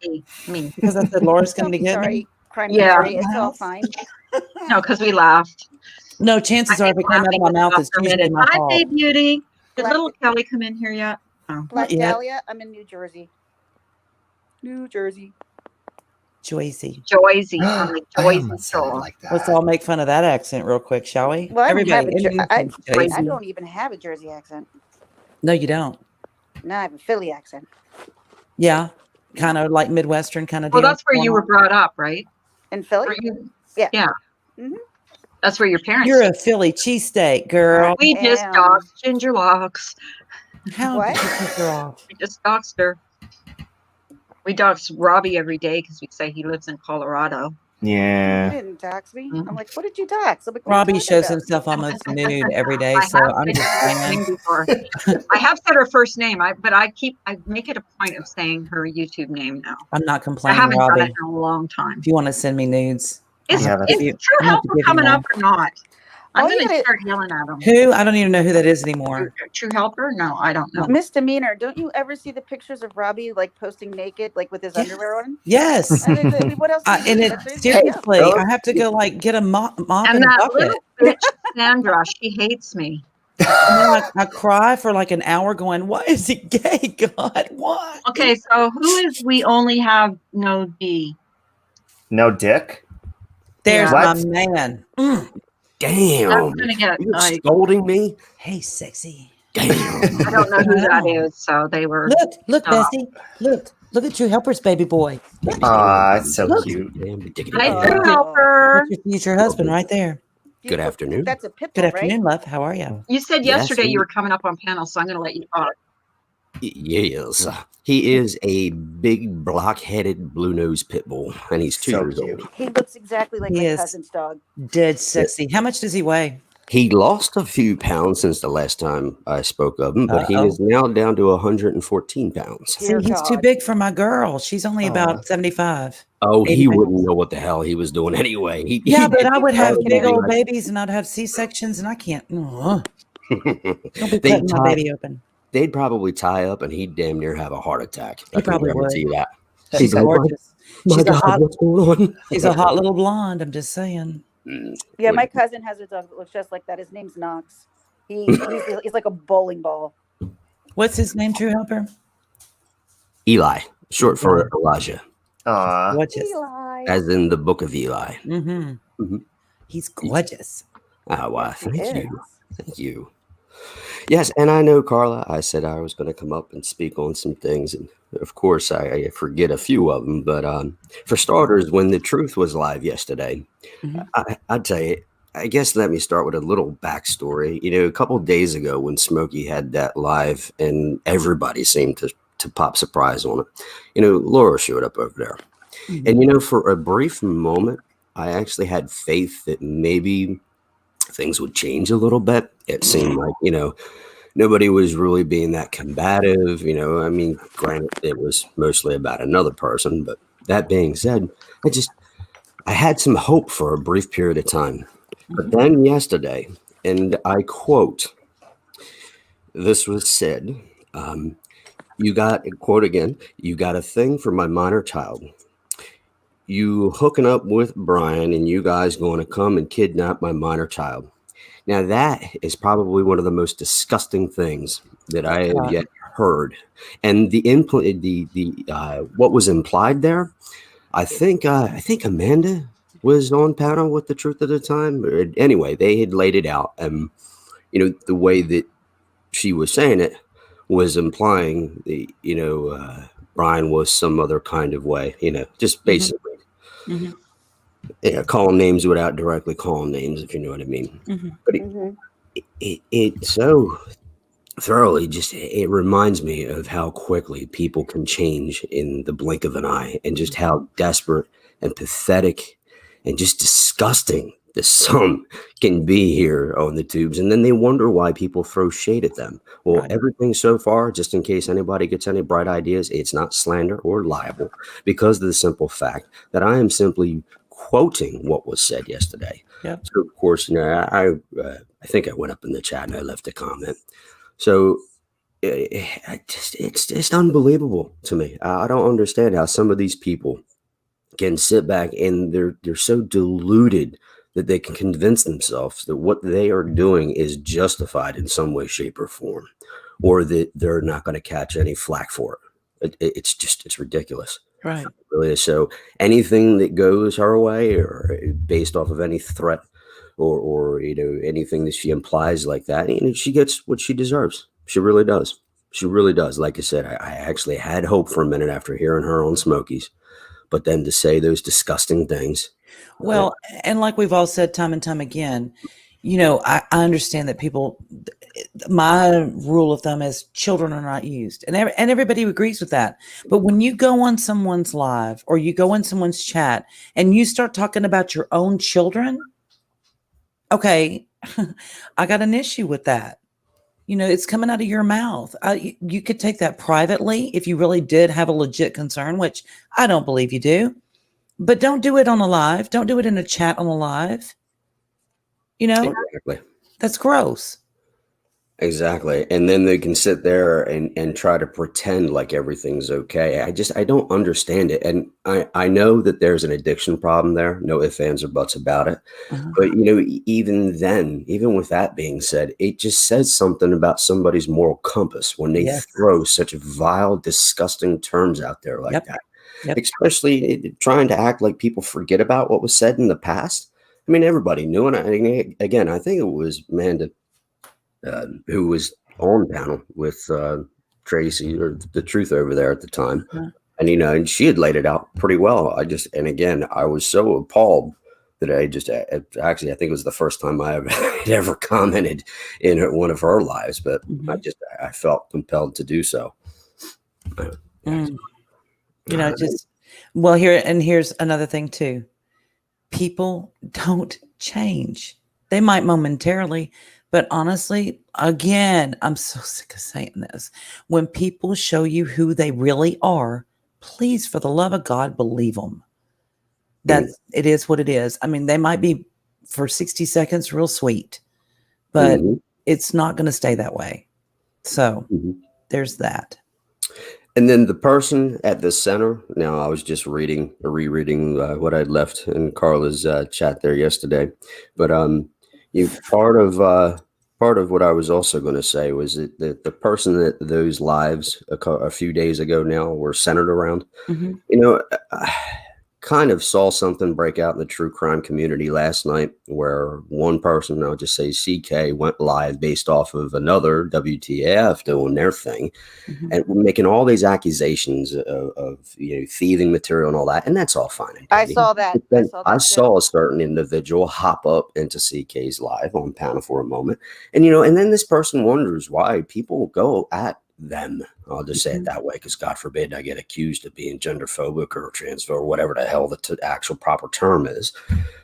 me. Because I said Laura's Don't coming to be get sorry, me? Crime Yeah. Mary. It's all fine. No, because we laughed. No, chances are if it came out of my mouth, it's usually my Hi, fault. babe beauty. Did Black- little Kelly come in here yet? Oh. Black yet. Dahlia, I'm in New Jersey. New Jersey. Joycey. Joyzy from the I Joyzy almost said it Show. like that. Let's all make fun of that accent real quick, shall we? Well, I don't have Everybody. I Joyzy. don't even have a Jersey accent. No, you don't. No, I have a Philly accent. Yeah. Kind of like Midwestern kind of Well, deal. that's where you were brought up, right? In Philly? Were you? Yeah. Yeah. Mhm. That's where your parents. You're a Philly cheesesteak, girl. We just am. doxed Ginger Locks. How What? did you pick her off? We just doxed her. We dox Robbie every day because we say he lives in Colorado. You Yeah. didn't dox me. Mhm. I'm like, what did you dox? I'm like, what are you Robbie talking shows about? himself almost nude every day, I so have I'm said just her saying. name before. I have said her first name, but I make it a point of saying her YouTube name now. I'm not I complaining, haven't done Robbie. it in a long time. If you want to send me nudes, Is, Yeah, that's- is True I'm gonna have to Helper give you coming one. up or not? I'm All you going to gotta- start yelling at him. who? I don't even know who that is anymore. True Helper? No, I don't know. Misdemeanor. Don't you ever see the pictures of Robbie like posting naked, like with his Yes. underwear on? Yes. I mean, what else? do you And do? it That's it. seriously, Yeah. I have to go like get a mop And and a that bucket. little bitch, Sandra, she hates me. And then I cry for like an hour going, why is he gay, God? Why? Okay, so who is we only have no D? No dick? There's What? my man. That's Damn. gonna get You're like scolding me? Hey, sexy. Damn. I don't know who that is, so they were Look, Stop. Bessie. Look at True Helper's baby boy. Aw, it's so Look. cute. Damn, diggity Hi, damn. True Helper. That's your future husband right there. Good afternoon. That's a pit Good bull, afternoon, love. How are you? You said Yes, yesterday he- you were coming up on panel, so I'm gonna let you talk. Yes. He is a big block-headed blue-nosed pit bull, and he's 2 So years cute. old. He looks exactly like He my is. cousin's dog. Dead sexy. How much does he weigh? He lost a few pounds since the last time I spoke of him, but he Uh-oh. is now down to 114 pounds. See, Dear he's too God. big for my girl. She's only Aw. about 75. Oh, 80 he pounds. wouldn't know what the hell he was doing anyway. Yeah, but I He's would just have big kidding. old babies and I'd have C-sections and I can't. Don't be they'd, cutting my baby open. they'd probably tie up and he'd damn near have a heart attack. He I can probably guarantee would. that. She's He'd be like, gorgeous. My She's a God, hot, what's going on? she's a hot little blonde. I'm just saying. Yeah, my cousin has a dog that looks just like that. His name's Knox. He's like a bowling ball. What's his name, True Helper? Eli, short for Elijah, Aw. Gorgeous. Eli. as in the book of Eli. Mm-hmm. Mhm. He's gorgeous. Ah, well, He thank is. you. Thank you. Yes, and I know, Carla, I said I was going to come up and speak on some things. And of course, I forget a few of them. But for starters, when the truth was live yesterday, Mhm. I'd tell you, I guess let me start with a little backstory. You know, a couple of days ago when Smokey had that live and everybody seemed to pop surprise on it, you know, Laura showed up over there. Mhm. And, you know, for a brief moment, I actually had faith that maybe things would change a little bit. It seemed like, you know, nobody was really being that combative. You know, I mean, granted, it was mostly about another person. But that being said, I had some hope for a brief period of time. But then yesterday, and I quote, this was said, you got, quote again, you got a thing for my minor child. You hooking up with Brian and you guys going to come and kidnap my minor child. Now that is probably one of the most disgusting things that I have yet heard. And what was implied there, I think Amanda was on panel with the truth at the time. Anyway, they had laid it out, and you know the way that she was saying it was implying Brian was some other kind of way, you know, just basically calling names without directly calling names, if you know what I mean. But it so thoroughly it reminds me of how quickly people can change in the blink of an eye, and just how desperate and pathetic and just disgusting the some can be here on the tubes. And then they wonder why people throw shade at them. Well, Right. everything so far, just in case anybody gets any bright ideas, it's not slander or libel, because of the simple fact that I am simply quoting what was said yesterday. Yep. So of course, you know, I think I went up in the chat and I left a comment. So it's just unbelievable to me. I don't understand how some of these people can sit back and they're so deluded that they can convince themselves that what they are doing is justified in some way, shape, or form, or that they're not going to catch any flack for it. It's ridiculous. Right. It really is. So anything that goes her way, or based off of any threat, or you know, anything that she implies like that, you know, she gets what she deserves. She really does. She really does. Like I said, I actually had hope for a minute after hearing her on Smokies, but then to say those disgusting things. Well, and like we've all said time and time again, you know, I understand that people, my rule of thumb is children are not used, and everybody agrees with that. But when you go on someone's live or you go in someone's chat and you start talking about your own children, okay, I got an issue with that. You know, it's coming out of your mouth. You could take that privately if you really did have a legit concern, which I don't believe you do. But don't do it on a live. Don't do it in a chat on a live. You know, Exactly. that's gross. Exactly. And then they can sit there and try to pretend like everything's okay. I don't understand it. And I know that there's an addiction problem there. No ifs, ands, or buts about it. But, you know, even then, even with that being said, it just says something about somebody's moral compass when they throw such vile, disgusting terms out there like that. Yep. Especially trying to act like people forget about what was said in the past. I mean, everybody knew. And again, I think it was Amanda who was on panel with Tracy or the truth over there at the time. And, you know, and she had laid it out pretty well. And again, I was so appalled that I think it was the first time I had ever commented in one of her lives, but I felt compelled to do so. You know, here's another thing too. People don't change. They might momentarily, but honestly, again, I'm so sick of saying this. When people show you who they really are, please, for the love of God, believe them. It is what it is. I mean, they might be for 60 seconds real sweet, but it's not going to stay that way. So there's that. And then the person at the center. Now, I was just rereading what I'd left in Carla's chat there yesterday, but part of what I was also going to say was that the person that those lives a few days ago now were centered around. You know, kind of saw something break out in the true crime community last night where one person, I'll just say CK, went live based off of another WTF doing their thing and making all these accusations of thieving material and all that. And that's all fine. And I dandy. saw that. I saw a certain individual hop up into CK's live on panel for a moment. And, and then this person wonders why people go at them. I'll just say it that way, because God forbid I get accused of being genderphobic or transphobic or whatever the hell the actual proper term is.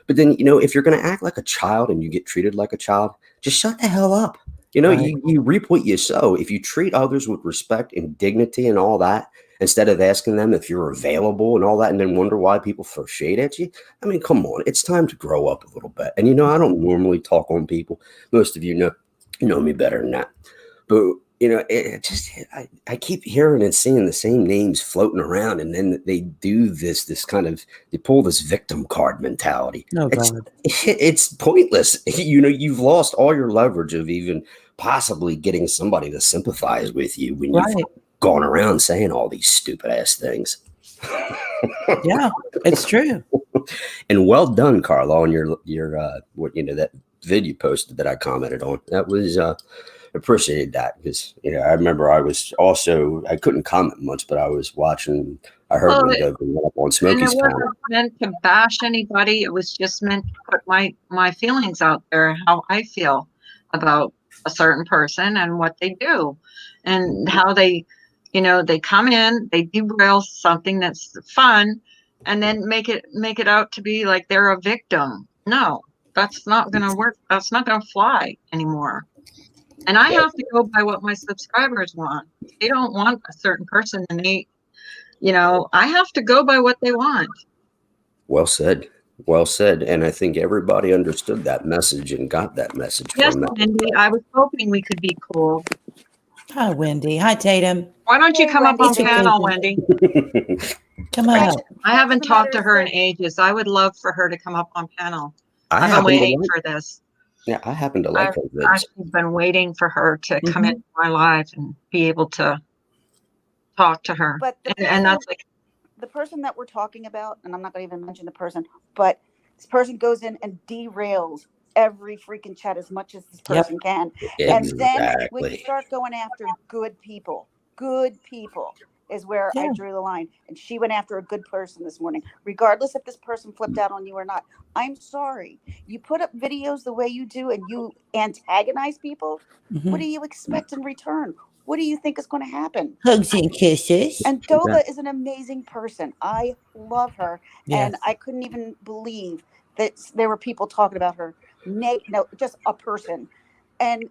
But then, if you're going to act like a child and you get treated like a child, just shut the hell up. Right. You reap what you sow. If you treat others with respect and dignity and all that, instead of asking them if you're available and all that, and then wonder why people throw shade at you. I mean, come on, it's time to grow up a little bit. And, I don't normally talk on people. Most of you know me better than that. But, I keep hearing and seeing the same names floating around, and then they do this kind of, they pull this victim card mentality. Oh, God. It's pointless. You've lost all your leverage of even possibly getting somebody to sympathize with you when you've gone around saying all these stupid ass things. Yeah, it's true. And well done, Carla, on your that video posted that I commented on. That was appreciated that, because I remember I couldn't comment much, but I was watching. I heard Window went up on Smokey's and it panel. wasn't meant to bash anybody. It was just meant to put my feelings out there, how I feel about a certain person and what they do, and how they come in, they derail something that's fun, and then make it out to be like they're a victim. No, that's not going to work. That's not going to fly anymore. And I have to go by what my subscribers want. If they don't want a certain person, and I have to go by what they want. Well said. Well said. And I think everybody understood that message and got that message. Yes, from that. Wendy, I was hoping we could be cool. Hi, Wendy. Hi, Tatum. Why don't you come up on Wendy. panel, Wendy? Come on. I haven't talked to her in ages. I would love for her to come up on panel. I've been waiting for this. Yeah, I happen to like her vids. I've been waiting for her to come into my life and be able to talk to her. But and that's like the person that we're talking about, and I'm not going to even mention the person, but this person goes in and derails every freaking chat as much as this person can. And then when you start going after good people is where I drew the line. And she went after a good person this morning, regardless if this person flipped out on you or not. I'm sorry. You put up videos the way you do and you antagonize people. What do you expect in return? What do you think is going to happen? Hugs and kisses. And Dova is an amazing person. I love her. Yes. And I couldn't even believe that there were people talking about her. No, just a person. And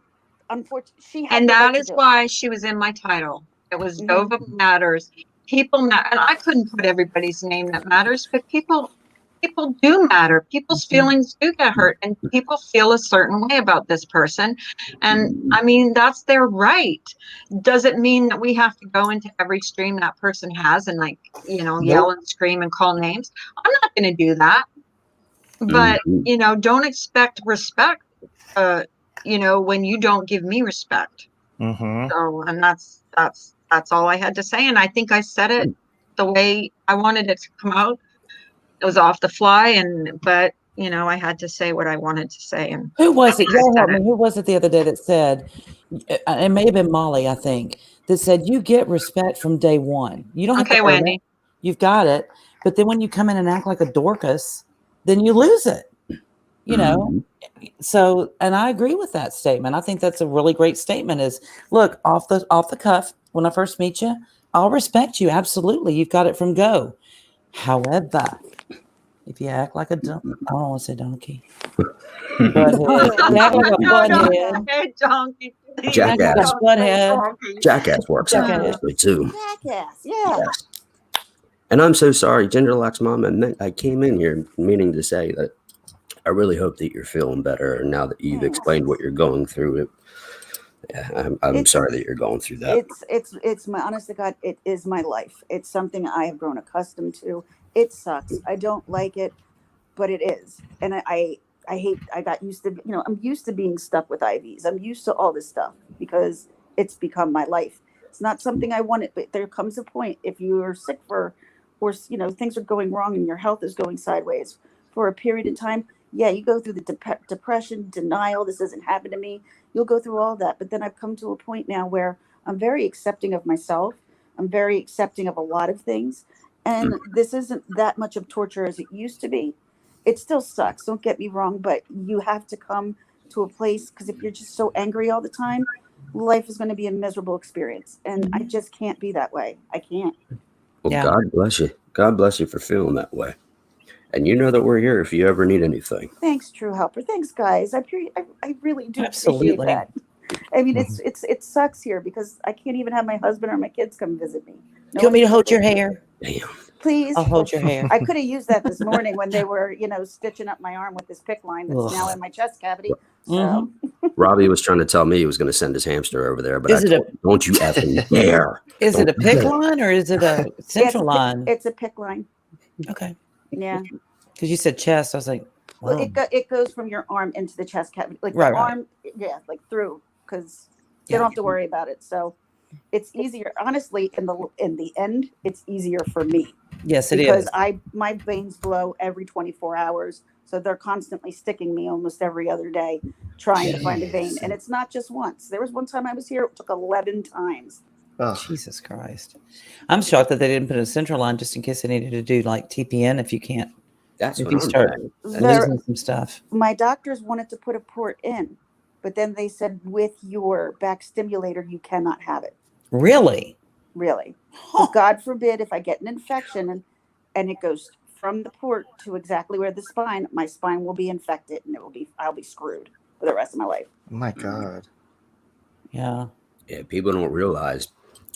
unfortunately, she had and the that right to is do it. why she was in my title. It was Dova Matters. People matter. And I couldn't put everybody's name that matters, but people do matter. People's feelings do get hurt, and people feel a certain way about this person. And I mean, that's their right. Does it mean that we have to go into every stream that person has and yell and scream and call names? I'm not going to do that. But, don't expect respect, when you don't give me respect. So, and that's all I had to say. And I think I said it the way I wanted it to come out. It was off the fly, but I had to say what I wanted to say. And who was it? Y'all help me. Who was it the other day that said, it may have been Molly, I think, that said, you get respect from day one. You don't have to earn Wendy. it. You've got it. But then when you come in and act like a Dorcas, then you lose it. So, and I agree with that statement. I think that's a really great statement is, look, off the cuff, when I first meet you, I'll respect you. Absolutely. You've got it from go. However, If you act like a donkey, I don't want to say donkey. Butthead. You act like a butthead. Hey, donkey. Jackass. Butthead. Jackass works out Jackass. nicely too. Jackass, yeah. Yes. And I'm so sorry, Genderlock's mom. I came in here meaning to say that I really hope that you're feeling better. And now that you've explained what you're going through, I'm sorry that you're going through that. It's my honest to God, it is my life. It's something I have grown accustomed to. It sucks. I don't like it, but it is. And I got used to, I'm used to being stuck with IVs. I'm used to all this stuff because it's become my life. It's not something I wanted, but there comes a point if you are sick or things are going wrong and your health is going sideways for a period of time. Yeah, you go through the depression, denial. This doesn't happen to me. You'll go through all that. But then I've come to a point now where I'm very accepting of myself. I'm very accepting of a lot of things. And this isn't that much of torture as it used to be. It still sucks. Don't get me wrong. But you have to come to a place, because if you're just so angry all the time, life is going to be a miserable experience. And I just can't be that way. I can't. Well, Yeah. God bless you. God bless you for feeling that way. And you know that we're here if you ever need anything. Thanks, True Helper. Thanks, guys. I really do Absolutely. appreciate that. I mean, it sucks here because I can't even have my husband or my kids come visit me. You want me to hold your hair? Damn. Please. I'll hold your hair. I could have used that this morning when they were, stitching up my arm with this PICC line that's now in my chest cavity. So Robbie was trying to tell me he was going to send his hamster over there, but Is it don't you effing dare. Is it a Don't PICC dare. line or is it a central line? It's a PICC line. Okay. Yeah. Because you said chest. I was like, Well, wow. it goes from your arm into the chest cavity, like Right, the right. arm, like through, because they Yeah. don't have to worry about it. So it's easier. Honestly, in the end, it's easier for me. Yes, it because is. my veins blow every 24 hours, so they're constantly sticking me almost every other day trying to find a vein, and it's not just once. There was one time I was here, it took 11 times. Jesus Christ. I'm shocked that they didn't put a central line just in case they needed to do like TPN if you can't. That's If what you I'm start saying. losing some stuff. My doctors wanted to put a port in, but then they said with your back stimulator you cannot have it. Really? Really. God forbid if I get an infection and it goes from the port to exactly where my spine will be infected and I'll be screwed for the rest of my life. Oh my God. Yeah. Yeah, people don't realize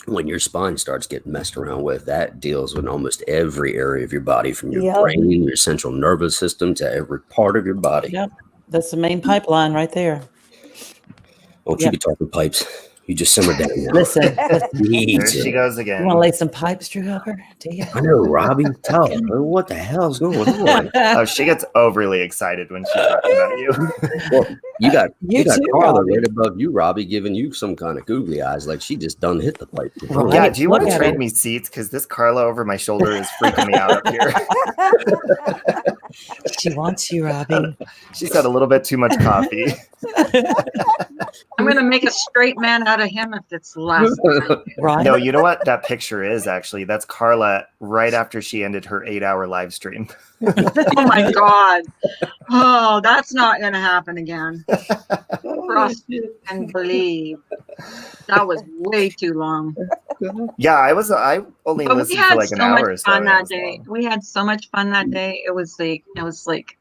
when your spine starts getting messed around with, that deals with almost every area of your body, from your brain, your central nervous system, to every part of your body. Yep. That's the main pipeline right there. Don't you be talking pipes. You just simmer down now. Listen. There she goes You again. want to lay some pipes, Drew Helper? Do you? I know, Robbie. Tell her what the hell's going on. Oh, she gets overly excited when she's talking about you. Well, you got You too, Carla Robbie. right above you, Robbie, giving you some kind of googly eyes, like she just done hit the pipe. Right. Yeah, do you want Look to at trade her. me seats? Because this Carla over my shoulder is freaking me out up here. She wants you, Robbie. She's had a little bit too much coffee. I'm going to make a straight man out of him if it's last night. Right? No, you know what that picture is actually? That's Carla right after she ended her 8-hour live stream. Oh my God. Oh, that's not going to happen again. Trust and believe. That was way too long. Yeah, I only But we listened for had like an so hour much or so. fun and it that was day. long. We had so much fun that day. It was like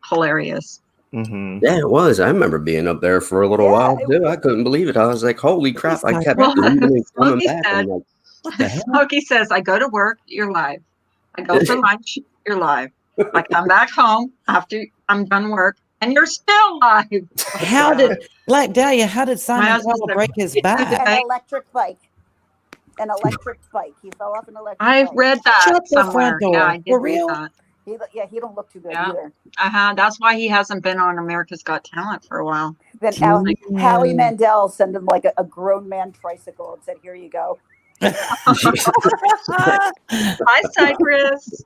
hilarious. Mhm. Yeah, it was. I remember being up there for a little while it too. I couldn't believe it. I was like, "Holy crap!" I kept Well, leaving and coming Smokey back. said- I'm like, "What the hell?" Smokey says, I go to work, you're live. I go for lunch, you're live. I come back home after I'm done work, and you're still live. How did Black Dahlia? How did My Simon husband Cowell said- break his back? An electric bike. He fell off an electric I bike. read that Shut the somewhere. front door. Yeah, I did For read real? that. He don't look too good Yeah. either. That's why he hasn't been on America's Got Talent for a while. Then Damn. Howie Mandel sent him like a grown man tricycle and said, "Here you go." Hi, Cypress.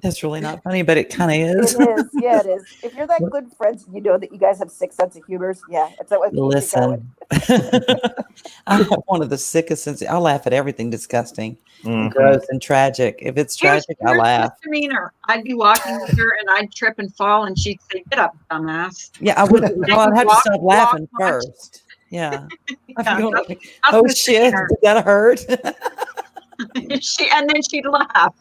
That's really not funny, but it kind of It is. is. Yeah, it is. If you're that good friends, you know that you guys have 6 sense of humors. Yeah, it's what keeps you going. Listen, I have one of the sickest sense. I laugh at everything disgusting, Mhm. gross, and tragic. If it's tragic, I Here's laugh. misdemeanor. I'd be walking with her, and I'd trip and fall, and she'd say, "Get up, dumbass." Yeah, I would. Well, I'd have to Walk, stop laughing walk. first. Yeah. I'd be Yeah, going that's- like, that's oh misdemeanor. shit, did that hurt? And then she'd laugh,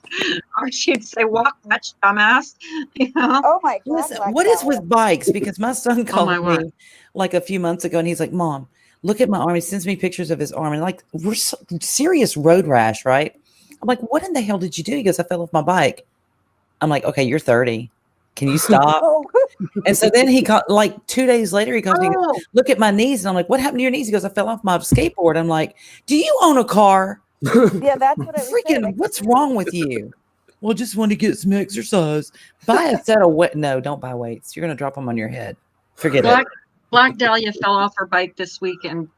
or she'd say, "Walk, much dumbass." You know. Oh my God! Listen, Black what is Dahlia. with bikes? Because my son called my word. me like a few months ago, and he's like, "Mom, look at my arm." He sends me pictures of his arm, and like, we're serious road rash, right? I'm like, "What in the hell did you do?" He goes, "I fell off my bike." I'm like, "Okay, you're 30. Can you stop?" Oh, And so then he got like 2 days later, he comes to me, Oh, "Look at my knees," and I'm like, "What happened to your knees?" He goes, "I fell off my skateboard." I'm like, "Do you own a car? yeah, that's what I was saying. Freaking, what's wrong with you?" Well, just want to get some exercise. Buy a set of weight. No, don't buy weights. You're going to drop them on your head. Forget it. Black Dahlia fell off her bike this week and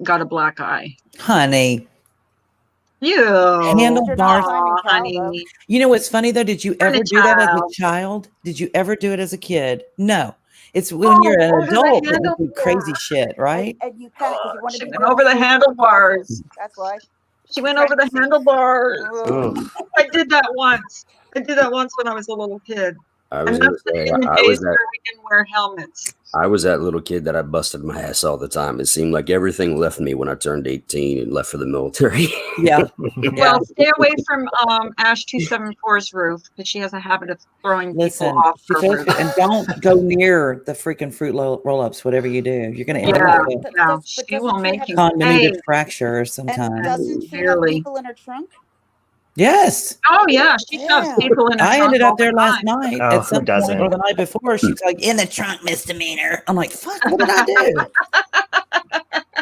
got a black eye. Honey. You Handlebars. Simon Cowell, though. honey. You know what's funny though? Did you Kinda ever do that as a child. child? Did you ever do it as a kid? No. It's when you're an over the adult that you do handlebar. crazy shit, right? And you panic because you want to She be went real over the safe and handlebars. cautious. That's why. She went over the handlebars. Oh. I did that once. I did that once when I was a little kid. I And was gonna that's say, in the I days was that where we didn't wear helmets. I was that little kid that I busted my ass all the time. It seemed like everything left me when I turned 18 and left for the military. Yeah. Well, stay away from Ash 274's roof because she has a habit of throwing Listen, people off her roof. and don't go near the freaking fruit roll-ups, whatever you do. You're going to end Yeah, up with no, But she doesn't will she make have- you convoluted pay. fracture And sometimes. doesn't she have Really? people in her trunk? Yes. Oh yeah, she shoves Damn. people in her I trunk ended all up there the last time. night Oh, at who some point doesn't? or the night before. She's like, "In the trunk, misdemeanor." I'm like, "Fuck, what did I do?"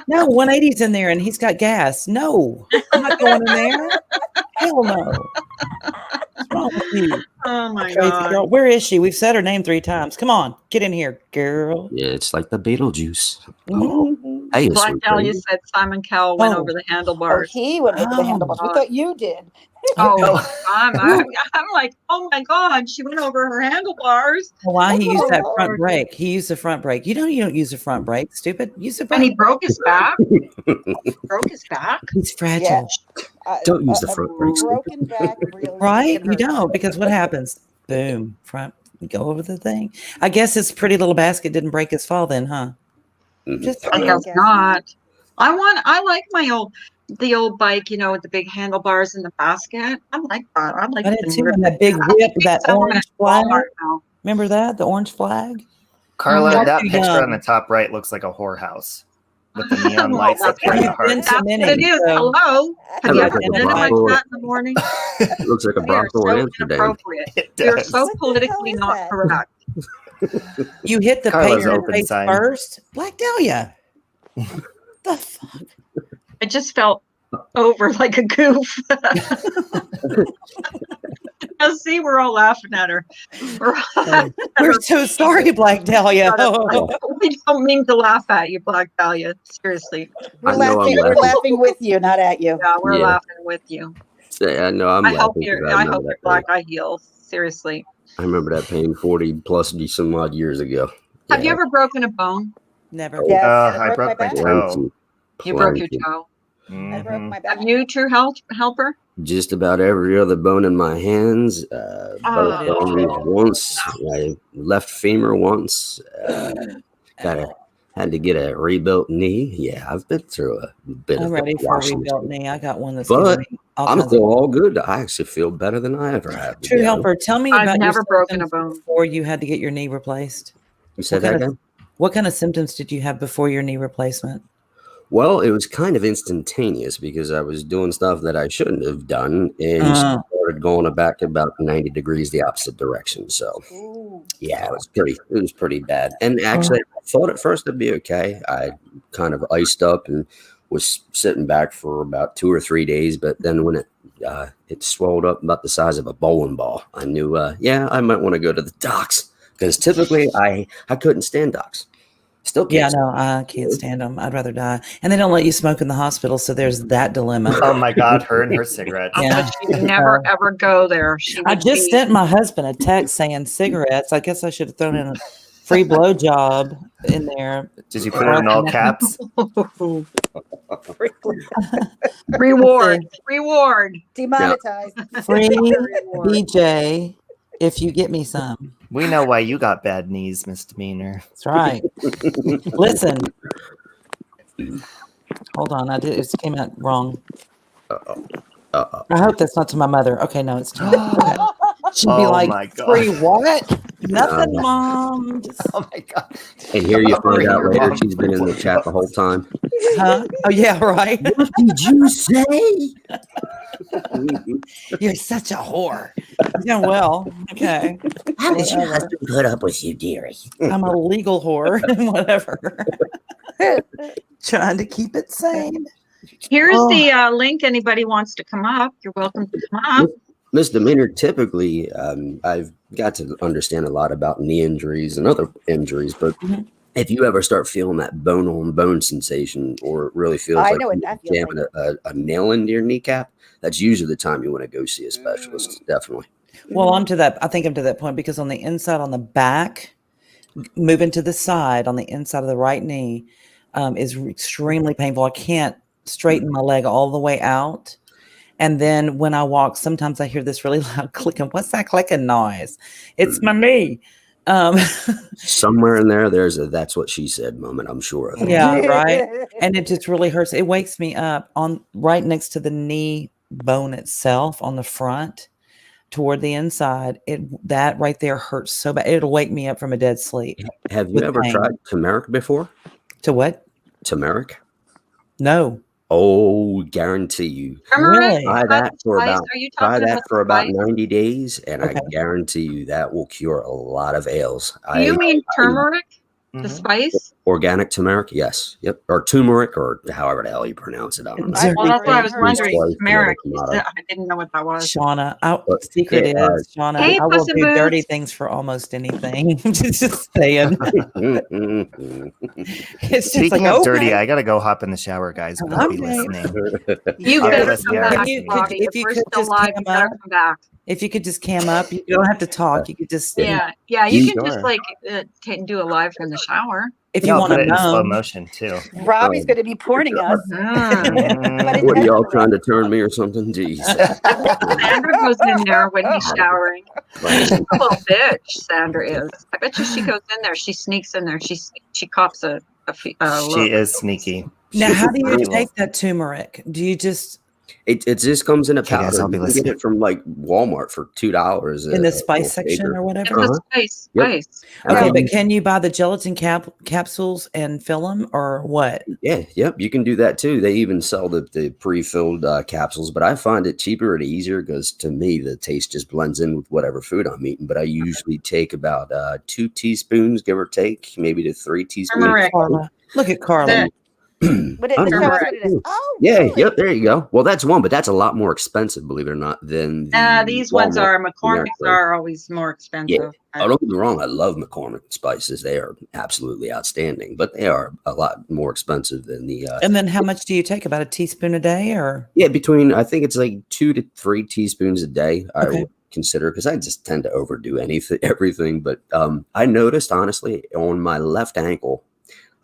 No, 180's in there and he's got gas. No, I'm not going in there. Hell no. What's wrong with you? Oh my Crazy god. girl. Where is she? We've said her name 3 times. Come on, get in here, girl. Yeah, it's like the Beetlejuice. Mhm. Hey, Black sweet Dahlia baby. said Simon Cowell went Oh. over the Oh, handlebars. he went over the Oh. handlebars. We thought you did. Oh, I'm like, oh my god, she went over her handlebars. Why he used that Oh, front Lord. brake? He used the front brake. You don't use the front brake, stupid. Use the And front. he broke his back. Broke his back. He's fragile, Don't use the front brakes. Broken back really right? can You hurt. don't, because what happens? Boom, front. Go over the thing. I guess his pretty little basket didn't break his fall then, huh? Mhm. Just I Yeah, guess guess not. I like the old bike, with the big handlebars and the basket. I like that. I like I did the too. newer- And that big whip, that someone orange at flag. Walmart now. Remember that? The orange flag? Carla, You're that too picture young. on the top right looks like a whorehouse with the neon Well, lights up that's here and the You've been hearts. to That's many, what it is. so- Hello. Have It you looks ever like a been like brothel. that in the morning? It looks like a We are brothel so in Amsterdam. inappropriate. It You're does. so What the politically hell is not that? correct. You hit the Carla's pager open face sign. first. Black Dahlia. The fuck? I just felt over like a goof. Now, see, we're all laughing at her. We're all laughing at We're her. so sorry, Black Dahlia. We don't mean to laugh at you, Black Dahlia. Seriously. We're I know I'm laughing. We're laughing. laughing with you, not at you. Yeah, we're Yeah. laughing with you. I know I'm I hope laughing. 'cause your I I remember hope your that black pain. eye heals. Seriously. I remember that pain 40 plus some odd years ago. Have you ever broken a bone? Never. Yes, I I broke my back. toe. You broke your Plenty. toe. I broke Mhm. my back. Have you, true helper? Just about every other bone in my hands. Oh. Both bones once. My left femur once. Had to get a rebuilt knee. Yeah, I've been through a bit I'm of ready the for a washing rebuilt machine. knee. I got one that's But giving me all I'm kinds still of. all good. I actually feel better than I ever have. to True be honest. helper, tell me I've about never your broken a symptoms bone. before you had to get your knee replaced. You said What that kind of- again? What kind of symptoms did you have before your knee replacement? Well, it was kind of instantaneous because I was doing stuff that I shouldn't have done and started going back about 90 degrees the opposite direction. So Ooh. yeah, it was pretty bad. And actually I thought at first it'd be okay. I kind of iced up and was sitting back for about 2 or 3 days, but then when it swelled up about the size of a bowling ball, I knew I might want to go to the docs because typically I couldn't stand docs. Still Yeah, can't. no, I can't stand them. I'd rather die. And they don't let you smoke in the hospital, so there's that dilemma. Oh my God, her and her cigarettes. Yeah. She'd never ever go there. She I would just be- sent my husband a text saying cigarettes. I guess I should have thrown in a free blowjob in there. Did you put it in all caps? Reward. Demonetized. Free Reward. BJ if you get me some. We know why you got bad knees, misdemeanor. That's right. Listen. Hold on, it came out wrong. Uh-oh. I hope that's not to my mother. Okay, no, it's to me. She'd be Oh like, my God. free what? Nothing, Mom. Just, Oh my God. And here you find out Your later mom she's been in the chat the whole time. huh? Oh, yeah, right. What did you say? You're such a whore. Yeah, well, okay. How does your Whatever. husband put up with you, dearie? I'm a legal whore. Whatever. Trying to keep it sane. Here's Oh. the link. Anybody wants to come up, you're welcome to come up. Misdemeanor, typically, I've got to understand a lot about knee injuries and other injuries, but Mhm. if you ever start feeling that bone on bone sensation, or it really feels I like know what you're that feels jamming a nail into your kneecap, that's usually the time you want to go see a specialist. Definitely. Well, I'm to that. I think I'm to that point because on the inside, on the back, moving to the side on the inside of the right knee is extremely painful. I can't straighten my leg all the way out. And then when I walk, sometimes I hear this really loud clicking. What's that clicking noise? It's my knee. Somewhere in there, there's a "that's what she said" moment, I'm sure of. Yeah, right. And it just really hurts. It wakes me up on right next to the knee bone itself on the front toward the inside. That right there hurts so bad. It'll wake me up from a dead sleep. Have you with ever pain. tried turmeric before? To what? Turmeric? No. Oh, guarantee you. Turmeric, Really? Try that for spice? about Are you try talking that about for about spice? 90 days, and Okay. I guarantee you that will cure a lot of ails. Do you mean turmeric, the Mhm. spice? Organic turmeric, yes, yep, or turmeric, or however the hell you pronounce it. I don't know. I've Well, that's why I was never heard of wondering. Slice, Turmeric. tomato, tomato. I didn't know what that was. Shauna, But secret it, is, Shauna, Hey, I will Puss in do dirty Boots. things for almost anything. Just saying. It's just Speaking like, of dirty, okay. I gotta go hop in the shower, guys. But I'll be Okay. listening. You I'll be better listening. come I'll be back, listening. Bobby. If If you we're could still just live, you cam better up. come back. If you could just cam up, you don't have to talk. You could just, Yeah, you You- can just Sure. like do a live from the shower. if Yeah, you I'll want put to it in slow moan. motion too. Robbie's going to be porning us. Mm. But it's What are y'all extra trying to turn me or something? Jeez. Sandra goes in there when he's showering. She's a little bitch. Sandra is. I bet you she goes in there. She sneaks in there. She cops a She look. is sneaky. Now, how do you Pretty take that turmeric? Do you just It just comes in a Okay, guys, powder. I'll be You can get listening. it from like Walmart for $2. in the a spice full section shaker. or It's whatever? a spice. Yep. Spice. Okay, Um, but can you buy the gelatin capsules and fill them or what? Yeah, yep, you can do that too. They even sell the pre-filled capsules, but I find it cheaper and easier because to me the taste just blends in with whatever food I'm eating. But I usually take about 2 teaspoons, give or take, maybe to 3 teaspoons. Turmeric. Carla. Look at Carla. That- But it I'm show us Turmeric. what it is. Oh, Yeah, really? yep, there you go. Well, that's one, but that's a lot more expensive, believe it or not, than the These ones Walmart are generic McCormick's brand. are always more expensive. Oh, don't get me wrong. I love McCormick spices. They are absolutely outstanding, but they are a lot more expensive than the. And then how much do you take? About a teaspoon a day or? Yeah, between I think it's like 2 to 3 teaspoons a day. I Okay. would consider because I just tend to overdo everything. But I noticed honestly on my left ankle,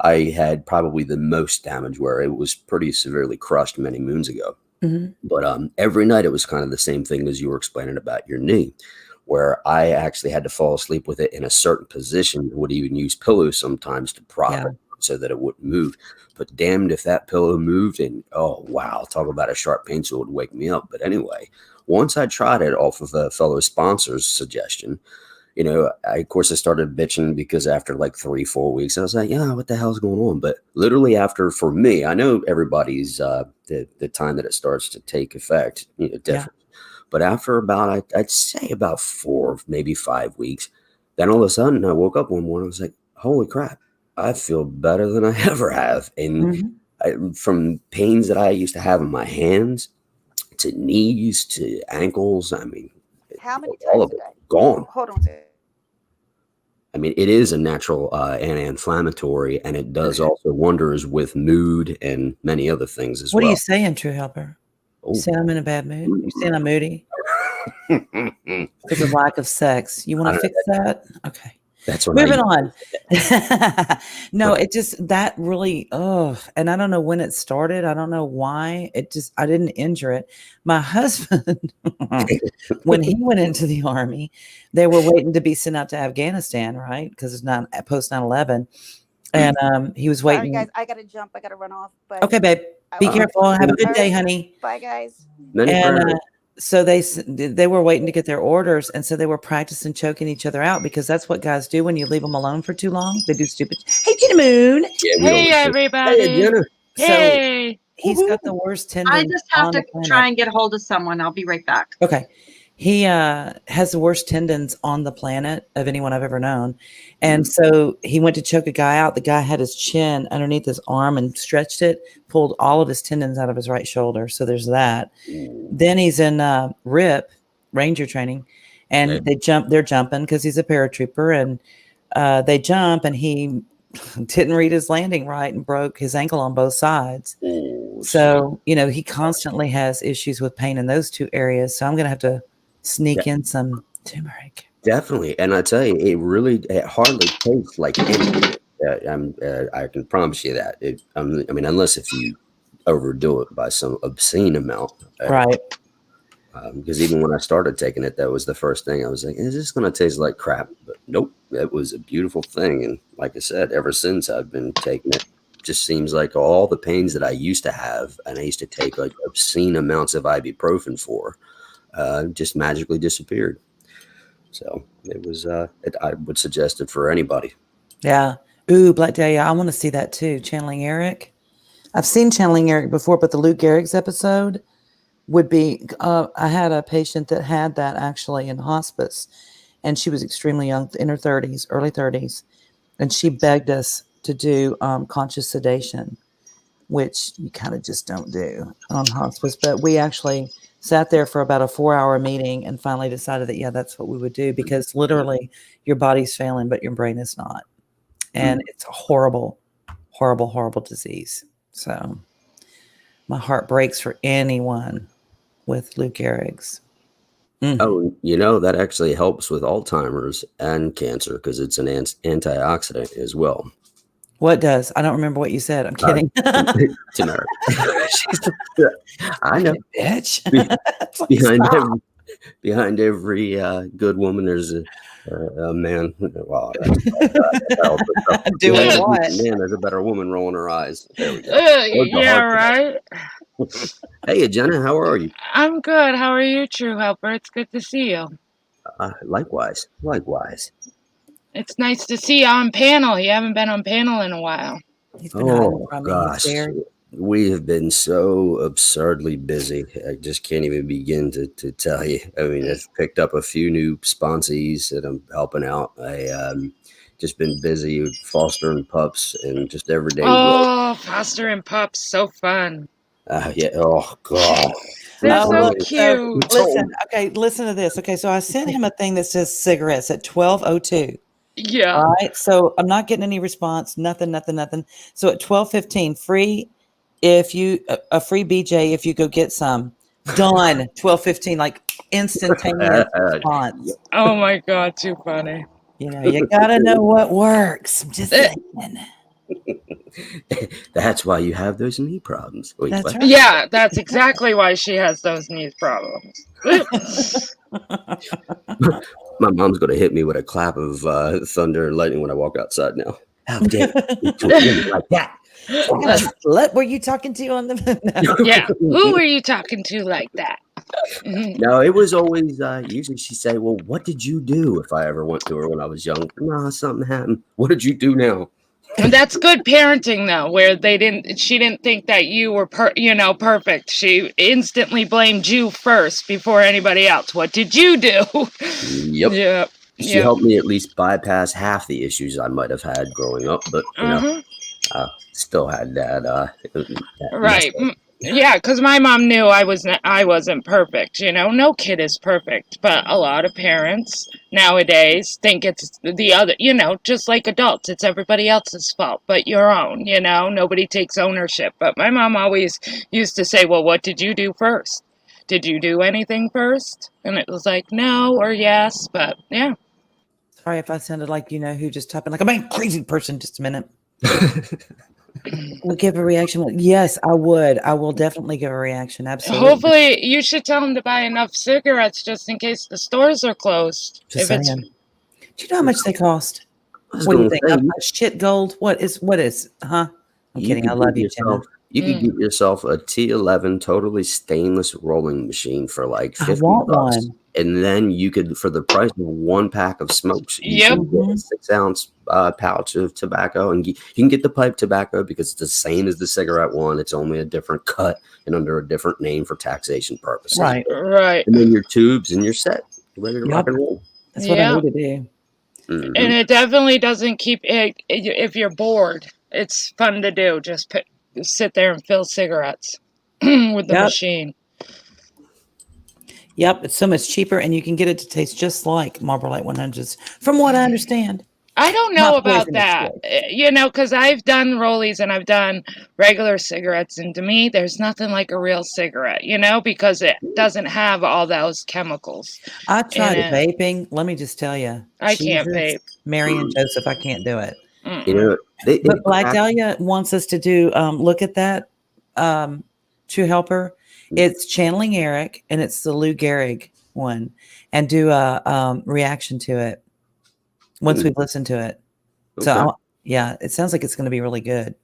I had probably the most damage where it was pretty severely crushed many moons ago. Mhm. But every night it was kind of the same thing as you were explaining about your knee, where I actually had to fall asleep with it in a certain position, would even use pillows sometimes to prop Yeah. it so that it wouldn't move. But damned if that pillow moved, and oh wow, talk about a sharp pain, so it would wake me up. But anyway, once I tried it off of a fellow sponsor's suggestion, of course I started bitching because after like 3-4 weeks, I was like, yeah, what the hell's going on? But literally after, for me, I know everybody's the time that it starts to take effect, different. But after about, I'd say about 4, maybe 5 weeks, then all of a sudden I woke up one morning, I was like, holy crap, I feel better than I ever have. And Mhm. from pains that I used to have in my hands to knees to ankles, I mean, How many all times of a it day? gone. Hold on a second. I mean, it is a natural anti-inflammatory, and it does also wonders with mood and many other things as What are well. you saying, True Helper? Oh. You saying I'm in a bad mood? You saying I'm moody? Because of lack of sex. You want to fix that? Okay. That's what Moving on. No, it just that really and I don't know when it started. I don't know why. I didn't injure it. My husband, when he went into the army, they were waiting to be sent out to Afghanistan, right? Because it's not post 9/11. And he was Sorry, waiting. guys. I got to jump. I got to run off. But Okay, babe. Be I- careful. Have a good All day, right. honey. Bye, guys. Many And prayers. So they were waiting to get their orders, and so they were practicing choking each other out because that's what guys do when you leave them alone for too long. They do stupid. Hey, Jenna Moon. Yeah, we Hey, always do. Hey, everybody. Jenna. So Hey. he's got the worst I tendons just have on to the planet. try and get hold of someone. I'll be right back. Okay. He has the worst tendons on the planet of anyone I've ever known. And so he went to choke a guy out. The guy had his chin underneath his arm and stretched it, pulled all of his tendons out of his right shoulder. So there's that. Then he's in RIP, Ranger training, and they're jumping because he's a paratrooper, and they jump, and he didn't read his landing right and broke his ankle on both sides. So, he constantly has issues with pain in those two areas. So I'm going to have to sneak in some turmeric. Definitely. And I tell you, it hardly tastes like anything. I can promise you that. I mean, unless if you overdo it by some obscene amount. Right. Because even when I started taking it, that was the first thing I was like, is this going to taste like crap? But nope, it was a beautiful thing. And like I said, ever since I've been taking it, just seems like all the pains that I used to have, and I used to take like obscene amounts of ibuprofen for, just magically disappeared. So it was, I would suggest it for anybody. Yeah. Ooh, Black Dahlia, I want to see that too. Channeling Eric. I've seen Channeling Eric before, but the Luke Gehrig's episode would be, I had a patient that had that actually in hospice, and she was extremely young, in her 30s, early 30s. And she begged us to do conscious sedation, which you kind of just don't do on hospice. But we actually sat there for about a 4-hour meeting and finally decided that, yeah, that's what we would do, because literally your body's failing, but your brain is not. And it's a horrible, horrible, horrible disease. So my heart breaks for anyone with Lou Gehrig's. Oh, that actually helps with Alzheimer's and cancer because it's an antioxidant as well. What does? I don't remember what you said. I'm kidding. Turmeric. I know. Bitch. Behind every good woman, there's a man. Well, doing what? Man, there's a better woman rolling her eyes. There we go. Yeah, right. Hey, Jenna, how are you? I'm good. How are you, True Helper? It's good to see you. Likewise. It's nice to see you on panel. You haven't been on panel in a while. Oh, gosh. We have been so absurdly busy. I just can't even begin to tell you. I mean, I've picked up a few new sponsees that I'm helping out. I just been busy with fostering pups and just everyday work. Fostering pups. So fun. Yeah. Oh, God. They're so cute. Listen to this. Okay, so I sent him a thing that says cigarettes at 12:02. Yeah. All right. So I'm not getting any response. Nothing. So at 12:15, free a free BJ if you go get some. Done. 12:15, like instantaneous response. Oh my God, too funny. You gotta know what works. I'm just saying. That's why you have those knee problems. Wait, that's right. Yeah, that's exactly why she has those knee problems. My mom's going to hit me with a clap of thunder and lightning when I walk outside now. How dare you talk to me like that? What were you talking to on the? Yeah, who were you talking to like that? No, it was always usually she'd say, well, what did you do? If I ever went to her when I was young, no, something happened. What did you do now? And that's good parenting, though, where she didn't think that you were perfect. She instantly blamed you first before anybody else. What did you do? Yep. Yeah. She helped me at least bypass half the issues I might have had growing up, but still had that. Right. Yeah, because my mom knew I wasn't perfect. No kid is perfect, but a lot of parents nowadays think it's the other. Just like adults, it's everybody else's fault, but your own. Nobody takes ownership. But my mom always used to say, "Well, what did you do first? Did you do anything first?" And it was like no or yes, but yeah. Sorry if I sounded like who just typing like I'm a crazy person. Just a minute. We'll give a reaction. Yes, I would. I will definitely give a reaction. Absolutely. Hopefully, you should tell them to buy enough cigarettes just in case the stores are closed. Just saying. Do you know how much they cost? What do you think? Shit gold? What is? Huh? I'm kidding. I love you, Jenna. You could get yourself a T11 totally stainless rolling machine for like I 50 want bucks. one. And then you could, for the price of one pack of smokes, you Yep. can get a 6-ounce pouch of tobacco. And you can get the pipe tobacco because it's the same as the cigarette one. It's only a different cut and under a different name for taxation purposes. Right. Right. And then your tubes and you're set. You're ready to rock and roll. That's what I need to do. Mhm. And it definitely doesn't keep it. If you're bored, it's fun to do. Just sit there and fill cigarettes with the machine. Yep, it's so much cheaper, and you can get it to taste just like Marlboro Light 100s, from what I understand. I don't know Not about poisonous, that, because I've done rollies and I've done regular cigarettes, and to me, there's nothing like a real cigarette, because it doesn't have all those chemicals. I tried vaping. Let me just tell you, I can't vape. Mary and Joseph, I can't do it. But Black Dahlia wants us to do look at that True Helper. It's channeling Eric, and it's the Lou Gehrig one, and do a reaction to it once we've listened to it. Okay. So it sounds like it's going to be really good.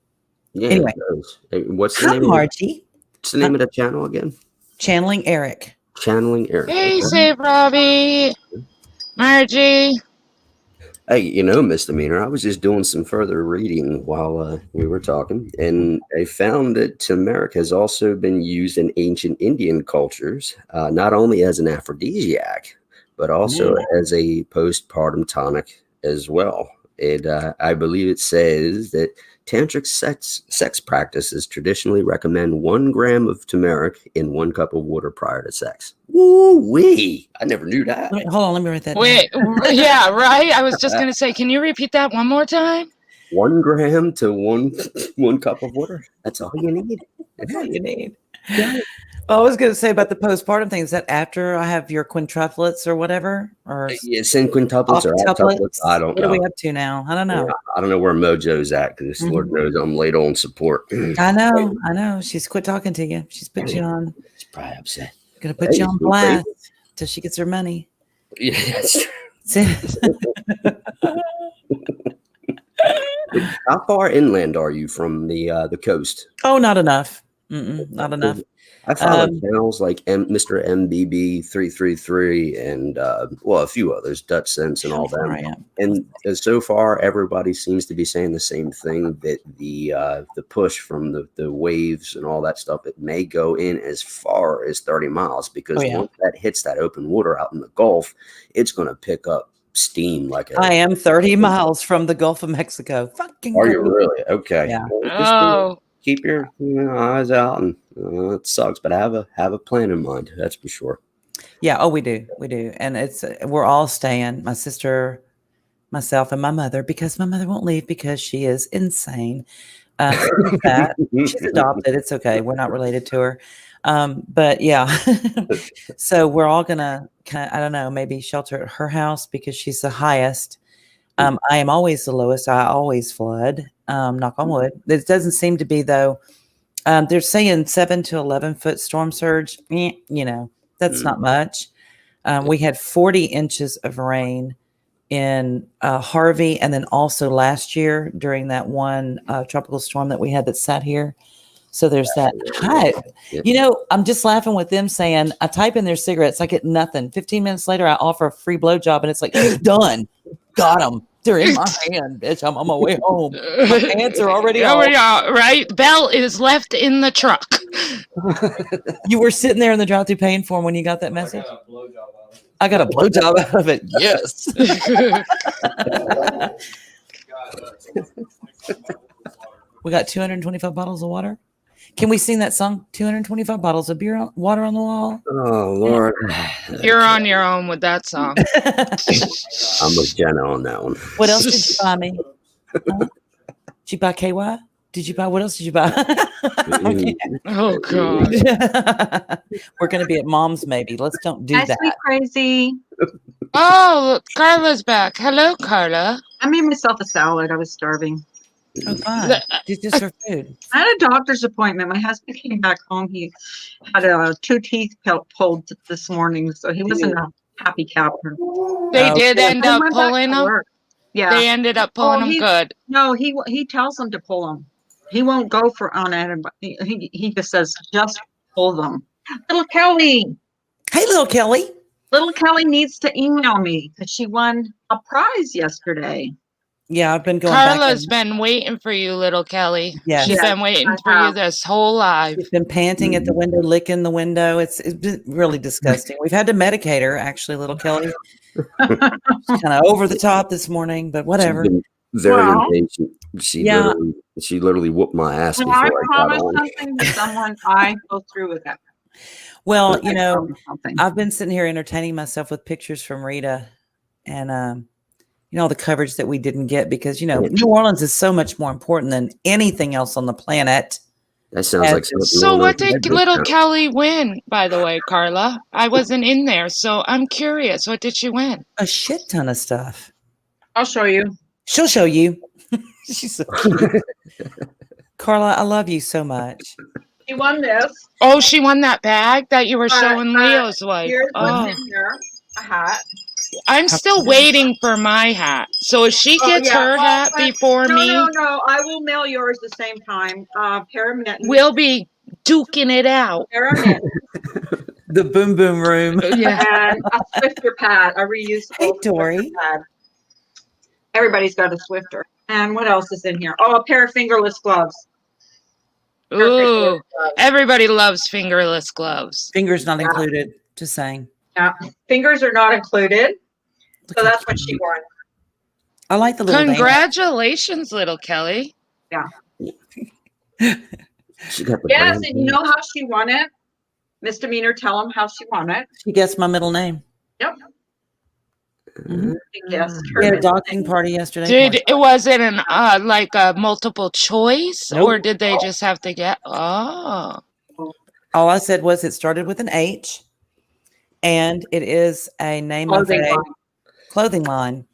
Yeah, anyway, it does. What's the name? Margie. What's the name of the channel again? Channeling Eric. Channeling Eric. Hey, Save Robbie, Margie. Hey, Misdemeanor, I was just doing some further reading while we were talking, and I found that turmeric has also been used in ancient Indian cultures, not only as an aphrodisiac, but also as a postpartum tonic as well. I believe it says that tantric sex practices traditionally recommend 1 gram of turmeric in 1 cup of water prior to sex. Woo-wee! I never knew that. Hold on, let me write that down. Yeah, right? I was just going to say, can you repeat that one more time? 1 gram to one cup of water. That's all you need. That's all you need. Yeah. I was going to say about the postpartum thing. Is that after I have your quintuplets or whatever? Or in quintuplets or octuplets? I don't know. What are we up to now? I don't know. Yeah, I don't know where Mojo's at because Lord knows I'm late on support. I know. She's quit talking to you. She's put you on. She's probably upset. Going to put you on blast till she gets her money. Yeah, that's How far inland are you from the coast? Oh, not enough. Not enough. I follow channels like Mr. MBB 333 and a few others, Dutch Sense and all that. And so far, everybody seems to be saying the same thing, that the push from the waves and all that stuff, it may go in as far as 30 miles because once that hits that open water out in the Gulf, it's going to pick up steam I am 30 miles from the Gulf of Mexico. Fucking Are you really? Okay. Yeah. Well, keep your eyes out, and it sucks, but have a plan in mind. That's for sure. Yeah. Oh, we do, and we're all staying. My sister, myself, and my mother, because my mother won't leave because she is insane. She's adopted. It's okay. We're not related to her. But yeah, so we're all gonna I don't know, maybe shelter at her house because she's the highest. I am always the lowest. I always flood. Knock on wood. It doesn't seem to be though. They're saying 7 to 11 foot storm surge. That's not much. We had 40 inches of rain in Harvey, and then also last year during that one tropical storm that we had that sat here. So there's that. Hi. I'm just laughing with them saying, I type in their cigarettes, I get nothing. 15 minutes later, I offer a free blowjob, and it's like, done. Got them. They're in my hand, bitch. I'm on my way home. My pants are already off. Right? Bell is left in the truck. You were sitting there in the drive-thru paying for him when you got that message? I got a blowjob out of it. Yes. We got 225 bottles of water. Can we sing that song? 225 bottles of water on the wall. Oh, Lord. You're on your own with that song. I'm with Jenna on that one. What else did you buy me? Did you buy KY? Did you buy? What else did you buy? Oh, God. We're going to be at Mom's maybe. Let's don't do that. Sweet crazy. Oh, Carla's back. Hello, Carla. I made myself a salad. I was starving. Oh, fine. Just for food. I had a doctor's appointment. My husband came back home. He had 2 teeth pulled this morning, so he wasn't a happy camper. They did end up pulling them. Yeah, they ended up pulling them good. No, he tells them to pull them. He won't go for on antibiotics. He just says, just pull them. Little Kelly. Hey, little Kelly. Little Kelly needs to email me because she won a prize yesterday. Yeah, I've been going Carla's back. been waiting for you, little Kelly. Yes. She's Yes, been waiting I for you have. this whole life. She's been panting at the window, licking the window. It's been really disgusting. We've had to medicate her, actually, little Kelly. She's kind of over the top this morning, but whatever. She's been very Well, impatient. She literally whooped my ass When before I I got promise on. something to someone, I go through with it. Well, I promise something. I've been sitting here entertaining myself with pictures from Rita and, all the coverage that we didn't get because, New Orleans is so much more important than anything else on the planet. That sounds like something. So what did little Kelly win, by the way, Carla? I wasn't in there, so I'm curious. What did she win? A shit ton of stuff. I'll show you. She'll show you. She's so cute. Carla, I love you so much. She won this. Oh, she won that bag that you were showing Leo's wife. Here's Oh, what's in here. A hat. I'm still waiting for my hat. So if she gets her hat before me, No. I will mail yours the same time. Pair of mittens. we'll be duking it out. Pair of mittens. The boom boom room. Yeah. And a Swifter pad, a reusable Hey, Tori. Swifter pad. Everybody's got a Swifter. And what else is in here? Oh, a pair of fingerless gloves. Ooh, everybody loves fingerless gloves. Fingers not included. Just saying. Yeah, fingers are not included. Look So how that's what she cute. won. I like the little band. Congratulations, little Kelly. Yeah. She got the Yes, brand and you know how she won it? Misdemeanor, tell them how she won it. She guessed my middle name. Yep. new. She guessed her We had a middle docking name. party yesterday. Was it an like a multiple choice, Nope. or did they just have to get? Oh, All I said was it started with an H, and it is a name of a clothing line.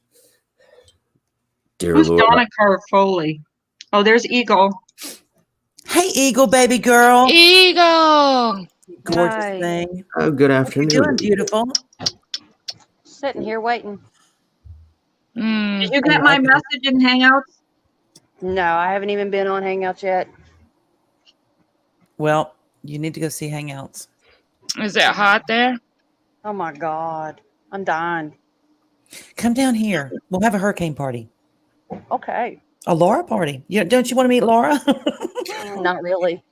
Dear Who's Lord. Donna Carfoli? Oh, there's Eagle. Hey, Eagle, baby girl. Eagle. Gorgeous Hi. thing. Oh, good You're afternoon. doing beautiful. Sitting here waiting. Mm. Did you get my message in Hangouts? No, I haven't even been on Hangouts yet. Well, you need to go see Hangouts. Is it hot there? Oh my God. I'm dying. Come down here. We'll have a hurricane party. Okay. A Laura party. Don't you want to meet Laura? Not really.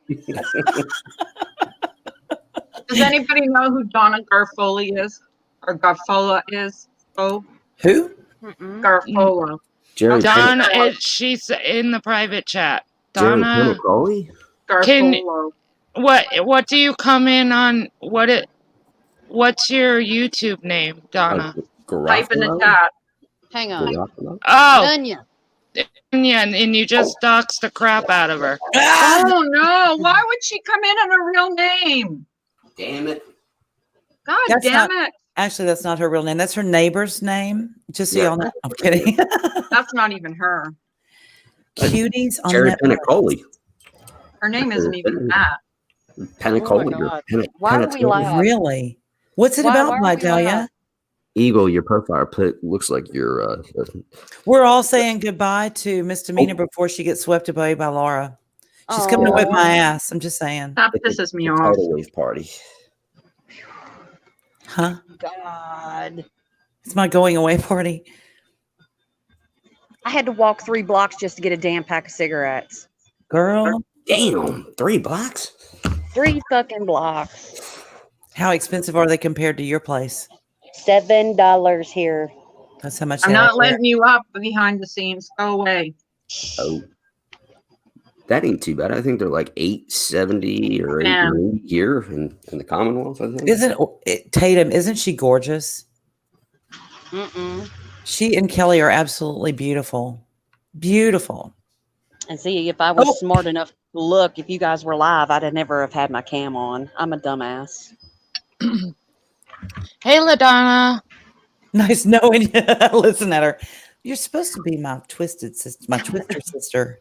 Does anybody know who Donna Garfoli is? Or Garfola is? Oh, Who? Mm-mm. Garfola. Jerry Donna, she's in the private chat. Jerry Donna, Penacoli? Garfola. what do you come in on? What's your YouTube name, Donna? Type in the chat. Hang on. Oh, Onion. yeah, and you just doxed the crap out of her. Oh no! Why would she come in on a real name? Damn it. God That's damn not- it! Actually, that's not her real name. That's her neighbor's name. Just so y'all know. I'm kidding. That's not even her. Cuties on Jerry Netflix. Penacoli. Her name isn't even that. Penacoli. Oh my God. or Why are we Penacoli. live? Really? What's it Why about, are my we Dahlia? live? Eagle, your profile looks like you're We're all saying goodbye to Misdemeanor before she gets swept away by Laura. She's coming to whip Aw. my ass. I'm just saying. That pisses me off. tidal wave party. Huh? God. It's my going away party. I had to walk 3 blocks just to get a damn pack of cigarettes. Girl, Damn, 3 blocks? 3 fucking blocks. how expensive are they compared to your place? $7 here. That's how much I'm they not are. letting you up behind the scenes. Go away. Oh. That ain't too bad. I think they're like $8.70 or Yeah. $8.90 here in the Commonwealth, I think. Tatum, isn't she gorgeous? Mm-mm. She and Kelly are absolutely beautiful. Beautiful. And see, if I was smart enough to look, if you guys were live, I'd have never have had my cam on. I'm a dumbass. Hey, LaDonna. Nice knowing you. Listen at her. You're supposed to be my twister sister.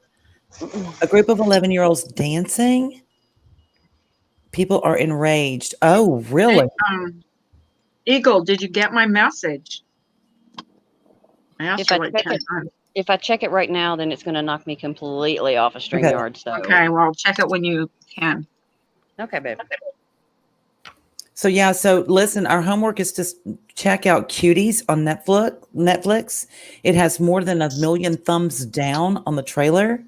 A group of 11-year-olds dancing. People are enraged. Oh, really? Hey, Eagle, did you get my message? I asked If her I like check 10 it- times. if I check it right now, then it's going to knock me completely off of StreamYard. So Okay, well, check it when you can. okay, babe. So yeah, so listen, our homework is to check out Cuties on Netflix. It has more than 1 million thumbs down on the trailer,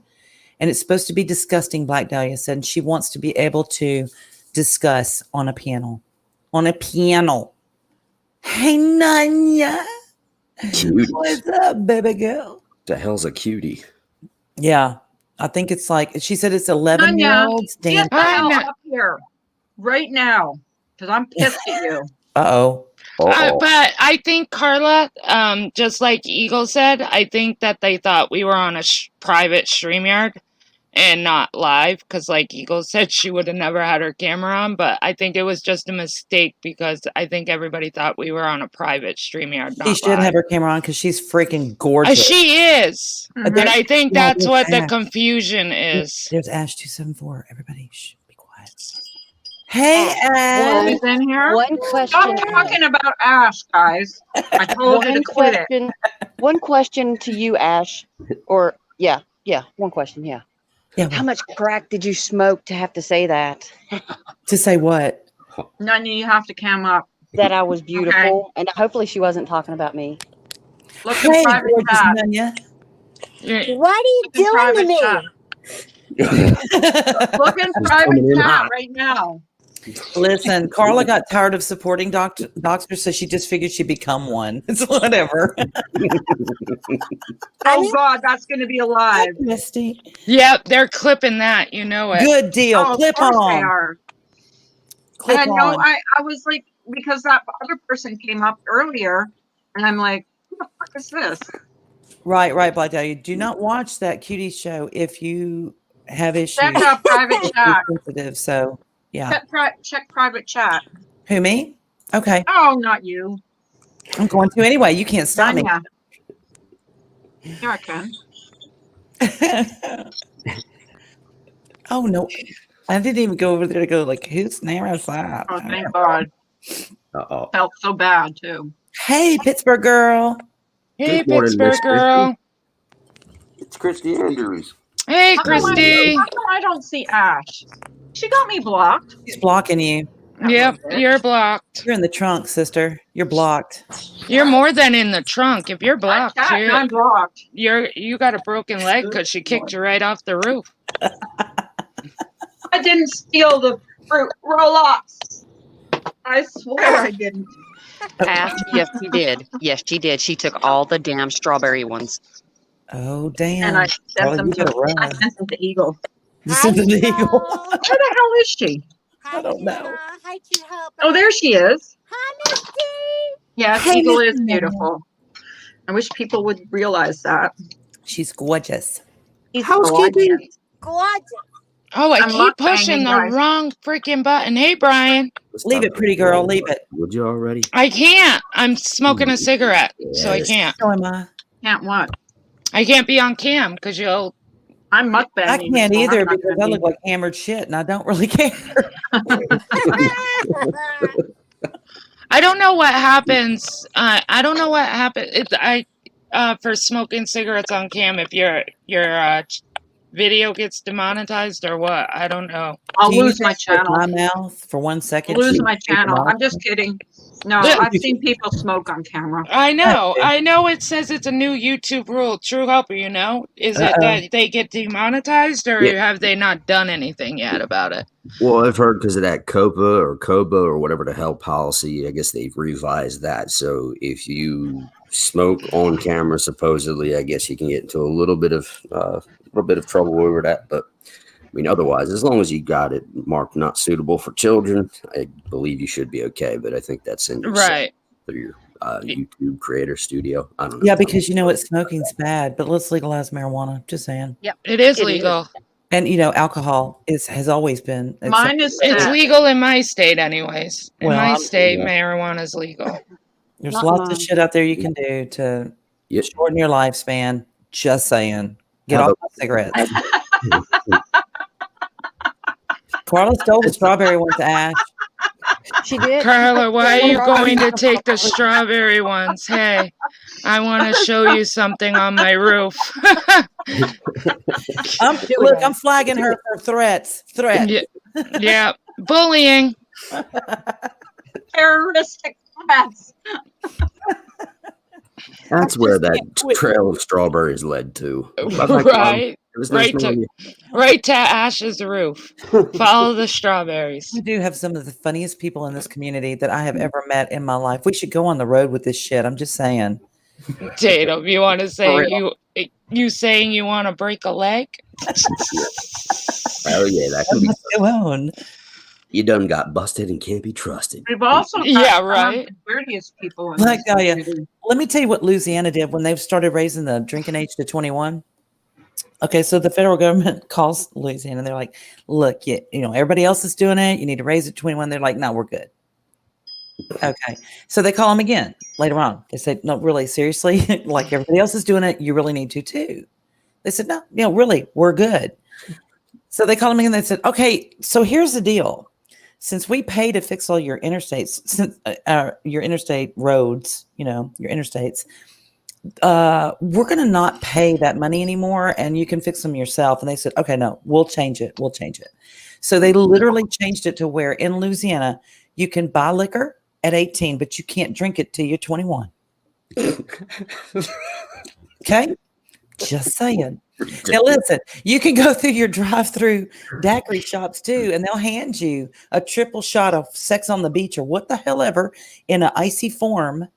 and it's supposed to be disgusting. Black Dahlia said she wants to be able to discuss on a piano. On a piano. Hey, Nanya. Cuties. What's up, baby girl? The hell's a cutie? Yeah, I think it's like, she said it's 11-year-olds Get dancing. the hell up here right now, because I'm pissed at you. Uh-oh. But I think, Carla, just like Eagle said, I think that they thought we were on a private StreamYard and not live, because like Eagle said, she would have never had her camera on, but I think it was just a mistake because I think everybody thought we were on a private StreamYard, not She should live. have her camera on because she's freaking gorgeous. She is. Mhm. But I think Yeah, that's there's what the Ash. confusion is. There's Ash 274. Everybody, shh, be quiet. Hey, Ash. Who's in here? One question. Stop talking about Ash, guys. I told you to quit it. One question to you, Ash. Or yeah, one question. Yeah. Yeah, How much crack did you smoke to have to say that? to say what? None of you have to cam up. That I was beautiful, and hopefully she wasn't talking about me. Look in Hey, private gorgeous chat. Nanya. What are you Look in doing to private me? chat. Look in private coming in chat hot. right now. Listen, Carla got tired of supporting doctors, so she just figured she'd become one. It's whatever. Oh God, that's going to be alive. Misty. Yep, they're clipping that. You know it. Good deal. Oh, of Clip course they on. are. Clip And on. I was like, because that other person came up earlier, and I'm like, who the fuck is this? Right, Black Dahlia. Do not watch that cutie show if you have issues. Check out private You're chat. sensitive, so yeah. Check private chat. Who, me? Okay. Oh, not you. I'm going to anyway. You can't stop me. Nanya. Here I can. Oh no. I didn't even go over there to go like, whose name is that? Oh, thank God. Uh-oh. Felt so bad too. Hey, Pittsburgh girl. Hey, Good morning, Pittsburgh Miss girl. It's Christy Andrews. Hey, How come Christy. I don't see Ash? She got me blocked. She's blocking you. Yep, you're blocked. You're in the trunk, sister. You're blocked. You're more than in the trunk. If you're blocked, I'm blocked. you got a broken leg because she kicked you right off the roof. I didn't steal the fruit roll-ups. I swear I didn't. Ash, yes, she did. Yes, she did. She took all the damn strawberry ones. Oh damn. And I sent Carla, them you better to run. Eagle. You sent them to Eagle. Where the hell is she? I don't know. Hi, Oh, there she is. Hi, Misty. Yes, Hey, Eagle Miss is beautiful. I wish people would realize that. She's gorgeous. Housekeeping. Gorgeous. Oh, I I'm keep mukbanging, pushing the guys. wrong freaking button. Hey, Brian. Leave it, pretty girl. Leave it. Would you already? I can't. I'm smoking a cigarette, so I Yes. can't. So am I. Can't what? I can't be on cam because you'll. I'm mukbanging. I can't so I'm either not because gonna I be- look like hammered shit and I don't really care. I don't know what happens. I don't know what happens. For smoking cigarettes on cam if your video gets demonetized or what. I don't know. I'll Do you lose my just like channel. my mouth for 1 second. I'll lose She- my channel. I'm just kidding. No, Yeah. I've seen people smoke on camera. I know it says it's a new YouTube rule. True Helper, you know? Is it that they get demonetized or Yeah. have they not done anything yet about it? Well, I've heard because of that COPA or whatever the hell policy, I guess they've revised that. So if you smoke on camera, supposedly, I guess you can get into a little bit of trouble over that. But I mean, otherwise, as long as you got it marked not suitable for children, I believe you should be okay. But I think that's in your Right. through your YouTube creator studio. I don't know. Yeah, because you know what? Smoking's bad, but let's legalize marijuana. Just saying. It is legal. And you know, alcohol has always been. Mine is It's set. legal in my state anyways. In Well, my I'm- state, yeah. marijuana is legal. There's Not lots of mine. shit out there you can do to Yep. shorten your lifespan. Just saying. Get How off my cigarettes. Carla stole the strawberry one to Ash. She did. Carla, why are you going to take the strawberry ones? Hey, I want to show you something on my roof. I'm flagging her for threats. Yeah, yeah. Bullying. Terroristic threats. That's where that trail of strawberries led to. Right. It was nice knowing you. Right to Ash's roof. Follow the strawberries. We do have some of the funniest people in this community that I have ever met in my life. We should go on the road with this shit. I'm just saying. Tatum, you want to say you saying you want to break a leg? Oh yeah, that can be alone. You done got busted and can't be trusted. We've also got right. The dirtiest people in Like, this community. Let me tell you what Louisiana did when they started raising the drinking age to 21. Okay, so the federal government calls Louisiana and they're like, look, you know, everybody else is doing it. You need to raise it to 21. They're like, no, we're good. Okay, so they call them again later on. They said, no, really, seriously, like everybody else is doing it, you really need to too. They said, no, really, we're good. So they called them again and they said, okay, so here's the deal. Since we pay to fix all your interstates, your interstate roads, you know, your interstates, we're going to not pay that money anymore and you can fix them yourself. And they said, okay, no, we'll change it. We'll change it. So they literally changed it to where in Louisiana, you can buy liquor at 18, but you can't drink it till you're 21. Okay? Just saying. Now listen, you can go through your drive-through daiquiri shops too, and they'll hand you a triple shot of Sex on the Beach or what the hell ever in an icy form,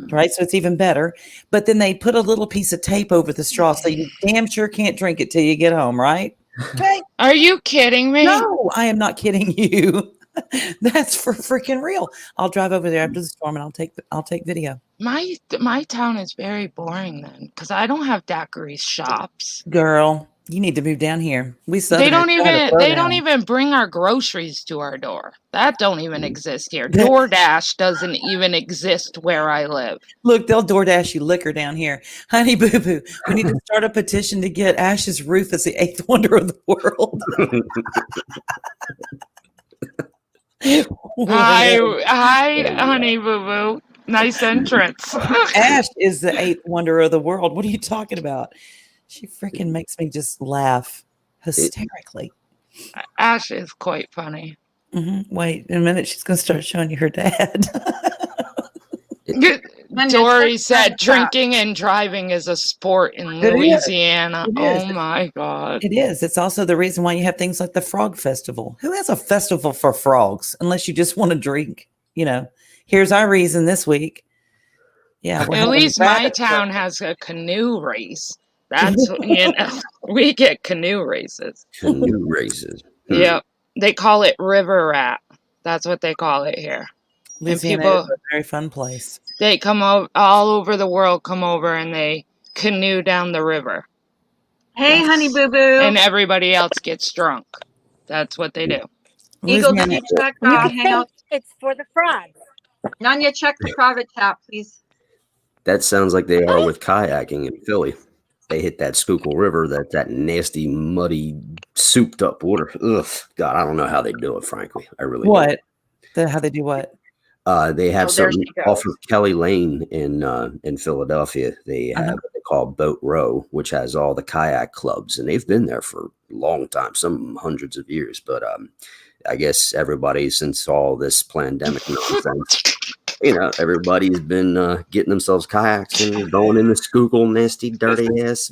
right? So it's even better. But then they put a little piece of tape over the straw so you damn sure can't drink it till you get home, right? Okay. Are you kidding me? No, I am not kidding you. That's for freaking real. I'll drive over there after the storm and I'll take video. My town is very boring then, because I don't have daiquiri shops. Girl, you need to move down here. They don't even bring our groceries to our door. That don't even exist here. DoorDash doesn't even exist where I live. Look, they'll DoorDash you liquor down here. Honey boo boo, we need to start a petition to get Ash's roof as the 8th wonder of the world. Hi, honey boo boo. Nice entrance. Ash is the 8th wonder of the world. What are you talking about? She freaking makes me just laugh hysterically. Ash is quite funny. Mm-hmm. Wait a minute. She's going to start showing you her dad. Dory said drinking and driving is a sport in Louisiana. Oh my God. It is. It's also the reason why you have things like the Frog Festival. Who has a festival for frogs unless you just want to drink? You know, here's our reason this week. Yeah. At least my town has a canoe race. That's, you know, we get canoe races. Canoe races. Yep. They call it river rat. That's what they call it here. Louisiana is a very fun place. They come all over the world, come over and they canoe down the river. Hey, honey boo boo. And everybody else gets drunk. That's what they do. Eagle, did you check Hangout? It's for the frogs. Nanya, check the private chat, please. That sounds like they are with kayaking in Philly. They hit that Schuylkill River, that nasty, muddy, souped up water. Ugh, God, I don't know how they do it, frankly. I really don't. How they do what? They have something off of Kelly Lane in Philadelphia. They have what they call Boat Row, which has all the kayak clubs, and they've been there for a long time, some hundreds of years. But I guess everybody, since all this pandemic nonsense, you know, everybody's been getting themselves kayaks and going in the Schuylkill nasty, dirty ass,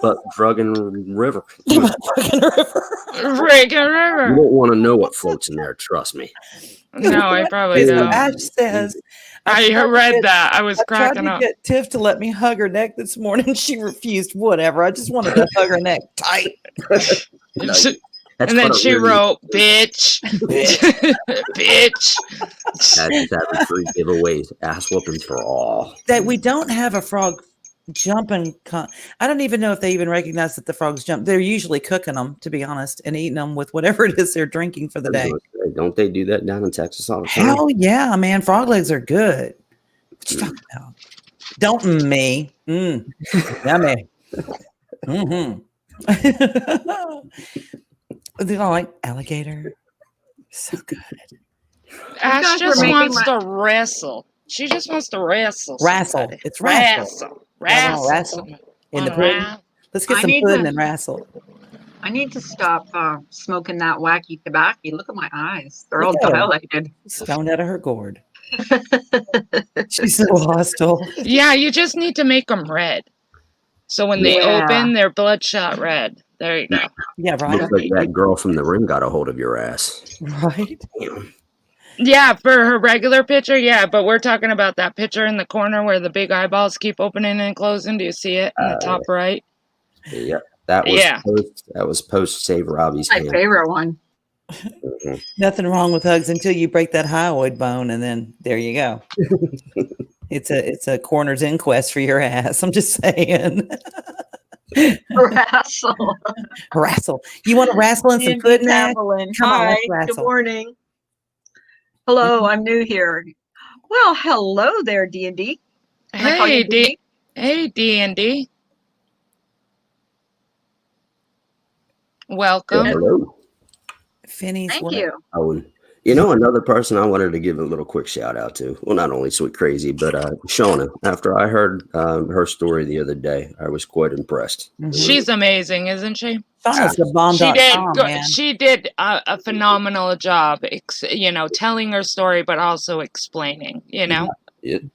butt drugging river. Friggin' river. You don't want to know what floats in there. Trust me. No, I probably don't. Ash says, I read that. I was cracking up. I tried to get Tiff to let me hug her neck this morning. She refused. Whatever. I just wanted to hug her neck tight. And then she wrote, bitch. Bitch. That's free giveaways. Ass whoopings for all. That we don't have a frog jumping. I don't even know if they even recognize that the frogs jump. They're usually cooking them, to be honest, and eating them with whatever it is they're drinking for the day. Don't they do that down in Texas all the time? Hell yeah, man. Frog legs are good. What you talking about? Don't me. Yummy. Mm-hmm. They don't like alligator. So good. Ash just wants to wrestle. She just wants to wrestle. Wrestle. somebody. It's wrestle. Wrestle. Y'all wanna Wrestle. wrestle? somebody. In the Wanna pudding? wrestle? Let's get I some need pudding to- and wrestle. I need to stop smoking that wacky tobacco. Look at my eyes. They're all Look at her. dilated. Stoned out of her gourd. She's so hostile. Yeah, you just need to make them red. So when they Yeah. open, they're bloodshot red. There you go. Yeah, right. Looks like that girl from the ring got a hold of your ass. Right. Yeah, for her regular picture, yeah, but we're talking about that picture in the corner where the big eyeballs keep opening and closing. Do you see it in the top right? Yep. That was post Save Robbie's My hand. favorite one. Nothing wrong with hugs until you break that hyoid bone, and then there you go. It's a coroner's inquest for your ass. I'm just saying. Wrestle. Wrestle. You want to wrestle in some Andy pudding? Ash? Tamblin. Come on, Hi, let's good wrestle. morning. Hello, I'm new here. Well, hello there, D&D. Can I call Hey, you D&D? Hey, D&D. Welcome. Hello. Finney's Thank what? you. Oh, another person I wanted to give a little quick shout out to. Well, not only Sweet Crazy, but Shauna. After I heard her story the other day, I was quite impressed. She's amazing, isn't she? Shauna's the bomb. She did a phenomenal job, telling her story, but also explaining,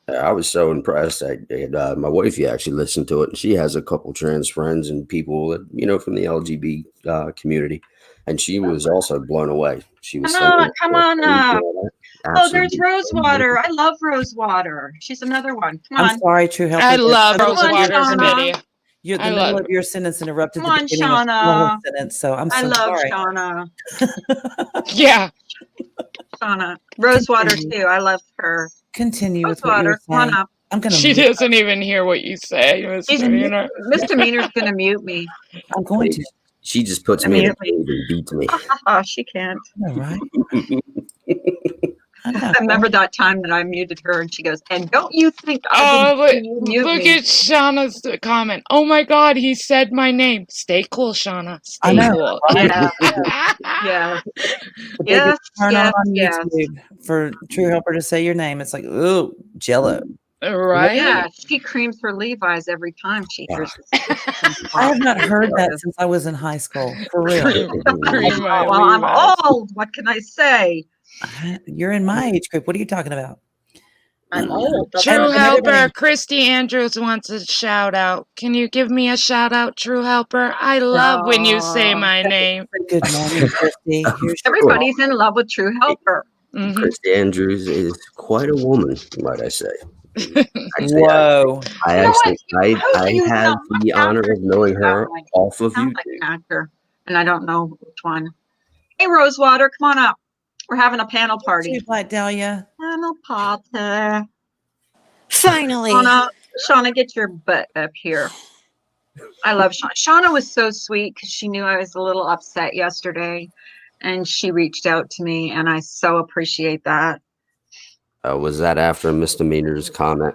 I was so impressed. My wifey actually listened to it, and she has a couple trans friends and people that, from the LGBT community, and she was also blown away. She was Come on up. Oh, there's Absolutely. Rosewater. I love Rosewater. She's another one. Come on. I'm sorry, True Helper. I love Come on, Rosewater's Shauna. video. The I middle love of your sentence interrupted Come the on, beginning of the whole Shauna. sentence, so I'm so I love sorry. Shauna. Yeah. Shauna. Rosewater, Continue. too. I love her. Continue with what you were Rosewater, come on saying. up. I'm gonna. She doesn't even hear what you say, misdemeanor. Misdemeanor's going to mute me. I'm going to. She just puts me in a cage and beats me. Oh, she can't. All right. I remember that time that I muted her and she goes, and don't you think Oh, mute look me? at Shauna's comment. Oh my God, he said my name. Stay cool, Shauna. Stay cool. Yeah. Yeah. Yes. Turn Yes. on Yes. YouTube for True Helper to say your name. It's like, ooh, Jello. Right? Yeah. She creams her Levi's every time she hears this. I have not heard that since I was in high school. For real. Cream my Well, I'm Levi's. old. What can I say? You're in my age group. What are you talking about? I'm old. True And Helper, everybody- Christy Andrews wants a shout out. Can you give me a shout out, True Helper? I love when you say my name. Good morning, Christy. Everybody's in love with True Helper. Christy Andrews is quite a woman, might I say. Whoa. I have the honor of knowing her off of Sounds YouTube. like an actor, and I don't know which one. Hey, Rosewater, come on up. We're having a panel party. Black Dahlia. Panel party. Finally. Shauna, get your butt up here. I love Shauna. Shauna was so sweet because she knew I was a little upset yesterday, and she reached out to me, and I so appreciate that. Was that after Misdemeanor's comment?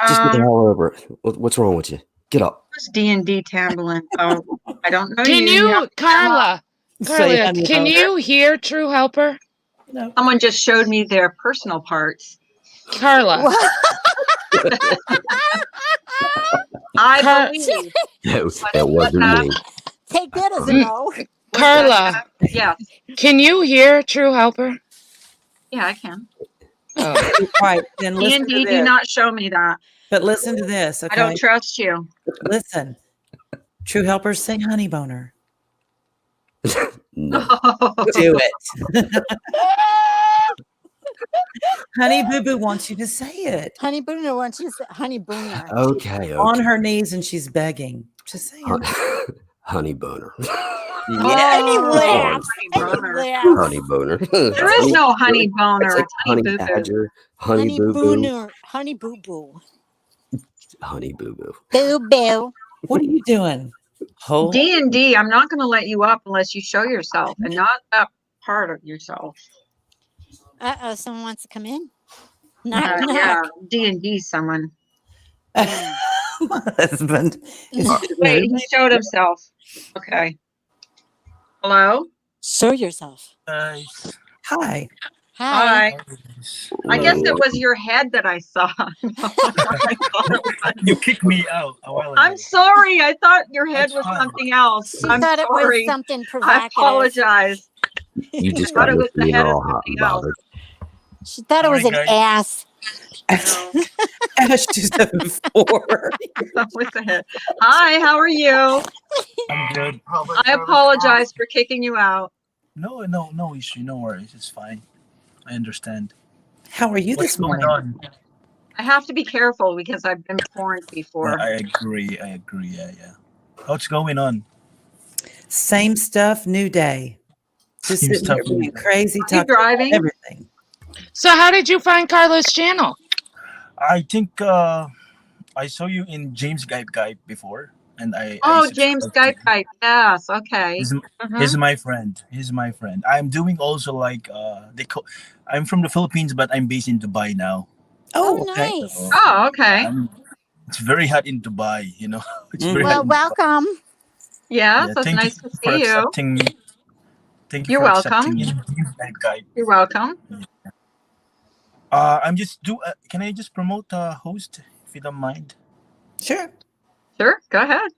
Just get the hell over it. What's wrong with you? Get up. Who's D&D Tamblin? Oh, I don't know. Can you, Carla, Say can you hear True Helper? No. Someone just showed me their personal parts. Carla. I believe. That wasn't me. Take that as a no. Carla. Yeah. Can you hear True Helper? Yeah, I can. Oh. Right. Then listen to D&D, this. do not show me that. But listen to this, okay? I don't trust you. Listen. True Helpers, say honey boner. No. Do it. Honey Boo Boo wants you to say it. Honey Booner wants you to say Honey Booner. Okay. On her knees and she's begging. Just say it. Honey boner. And he laughs. And he laughs. Honey boner. There is no honey boner. It's like It's honey honey boo boo. badger. Honey Honey boo boo. Booner. Honey Boo Boo. Honey boo boo. Boo Boo. What are you doing? Hold. D&D, I'm not going to let you up unless you show yourself and not that part of yourself. Someone wants to come in? Knock, knock. Yeah, D&D someone. My husband. Wait, he showed himself. Okay. Hello? Show yourself. Hi. Hi. Hi. Hi. I guess it was your head that I saw. I You kicked me out a while ago. I'm sorry. I thought your head That's was fine. something else. She I'm thought it was sorry. something I provocative. apologize. You just I thought got it was the Mr. head Meter of all hot something and else. bothered. She thought it was Sorry, an guys. ass. No, Ash 274. that was the head. Hi, how are you? I'm good. I apologize for kicking you out. No issue. No worries. It's fine. I understand. How are you What's this going morning? on? I have to be careful because I've been porned No, before. I agree. Yeah. What's going on? Same stuff, new day. Just Same sitting stuff. here being crazy, Are you talking about driving? everything. So how did you find Carla's channel? I think I saw you in James Guy before, and I Oh, James subscribed to Skype him. Kite. Yes, okay. He's, Mhm. he's my friend. I'm doing also like I'm from the Philippines, but I'm based in Dubai now. Oh, Oh, okay. nice. So Oh, okay. it's very hot in Dubai. It's very hot Well, Mhm. in Dubai. welcome. Yes, Yeah, it's thank you nice to for see you. accepting me. Thank you You're for accepting welcome. me. That guy. You're welcome. I'm just do. Can I just promote a host if you don't mind? Sure. Sure, go ahead.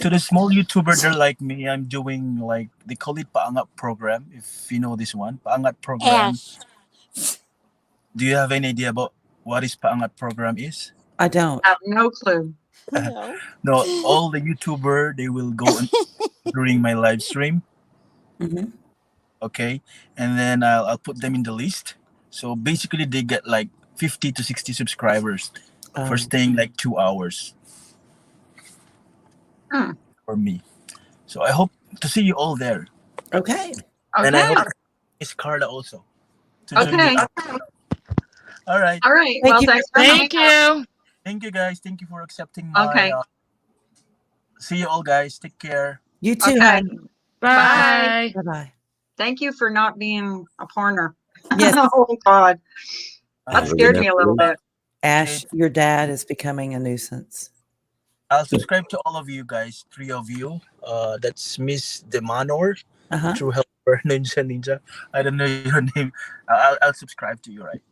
To the small YouTuber, they're like me. I'm doing like they call it Paangat program. If you know this one, Paangat program. Ash. Do you have any idea about what is Paangat program is? I don't. I have no clue. No. No, all the YouTuber they will go during my live stream. Mhm. Okay, and then I'll put them in the list. So basically, they get like 50 to 60 subscribers for staying like 2 hours Hmm. for me. So I hope to see you all there, Okay. and I Okay. hope Miss Carla also to join Okay. me. All right, All right. Thank Well, you. thanks for Thank coming. you. thank you guys. Thank you for accepting my. Okay. See you all, guys. Take care. You too, Okay. honey. Bye. Bye. Bye-bye. Thank you for not being a porner. Yes, Oh God, that Have a scared good me a little afternoon. bit. Ash, your dad is becoming a nuisance. I'll subscribe to all of you guys, three of you. That's Miss Demanor, Uh-huh. True Helper, Ninja. I don't know your name. I'll subscribe to you, right?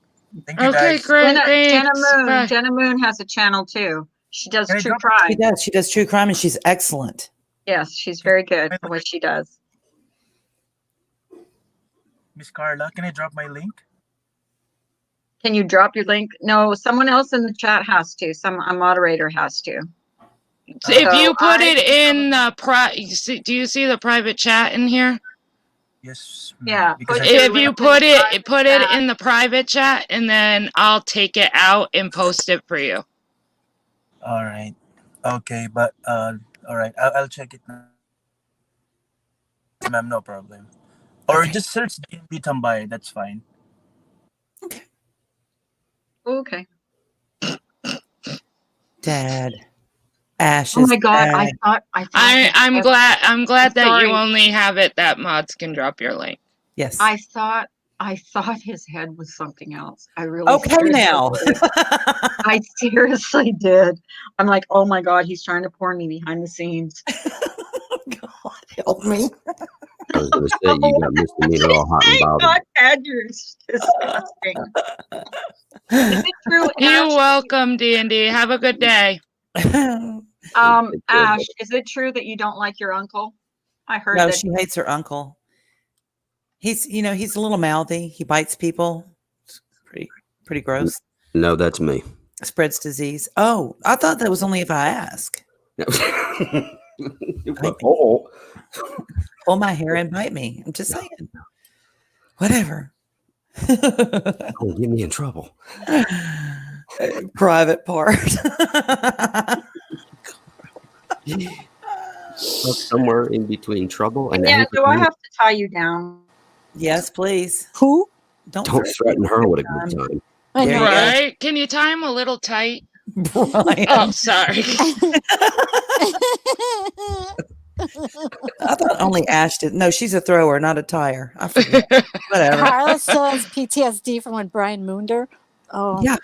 Thank you, Okay, guys. great. Jenna Thanks. Moon. Bye. Jenna Moon has a channel too. She does Can I true drop She crime. does. She does true crime and she's excellent. Yes, she's very good at what she does. Miss Carla? Can I drop my link? Can you drop your link? No, someone else in the chat has to. A moderator has to. So if So you put I- it in the do you see the private chat in here? Yes. Yeah, Because put I, your If you link in put the it private chat. in the private chat, and then I'll take it out and post it for you. all right. Okay, but all right. I'll check it now. Ma'am, no problem. Or Okay. just search DNB Tambay. That's fine. Okay. Dad. Ash Oh is my God, dad. I thought I'm glad that you Sorry. only have it that mods can drop your link. Yes. I thought his head was something else. I really Okay seriously now. did. I seriously did. I'm like, oh my God, he's trying to porn me behind the scenes. God help me. I was going to say, you got Mr. Meter all hot and bothered. God, Ed, you're disgusting. Is it true, You're Ash? welcome, D&D. Have a good day. Ash, is it true that you don't like your uncle? I heard No, that. she hates her uncle. He's a little mouthy. He bites people. It's pretty gross. No, that's me. Spreads disease. Oh, I thought that was only if I ask. Oh, Pull my hair and bite me. I'm just saying. Whatever. don't get me in trouble. Private part. Somewhere in between trouble and Yeah, do I anger. have to tie you down? Yes, please. Who? Don't threaten her with a good time. I There know. you go. Right? Can you tie him a little tight? Brian. Oh, sorry. I thought only Ash did. No, she's a thrower, not a tire. I forget. Whatever. Carla still has PTSD from when Brian mooned her. Oh. Yeah.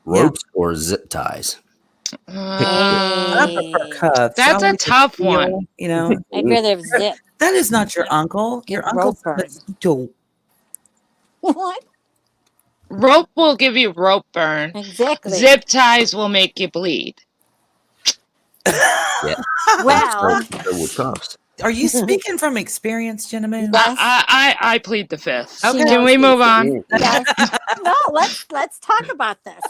Ropes or zip ties? I prefer cuffs. That's I a like to tough feel, one. You know, I'd rather have zip. that is not your uncle. Your Get uncle's rope burn. do What? Rope will give you rope burn. Exactly. Zip ties will make you bleed. Yeah. Well, So with cuffs. Are you speaking from experience, Jenna Moon? Yes. I plead the fifth. She Okay. Can we move on? yes. No, let's talk about this.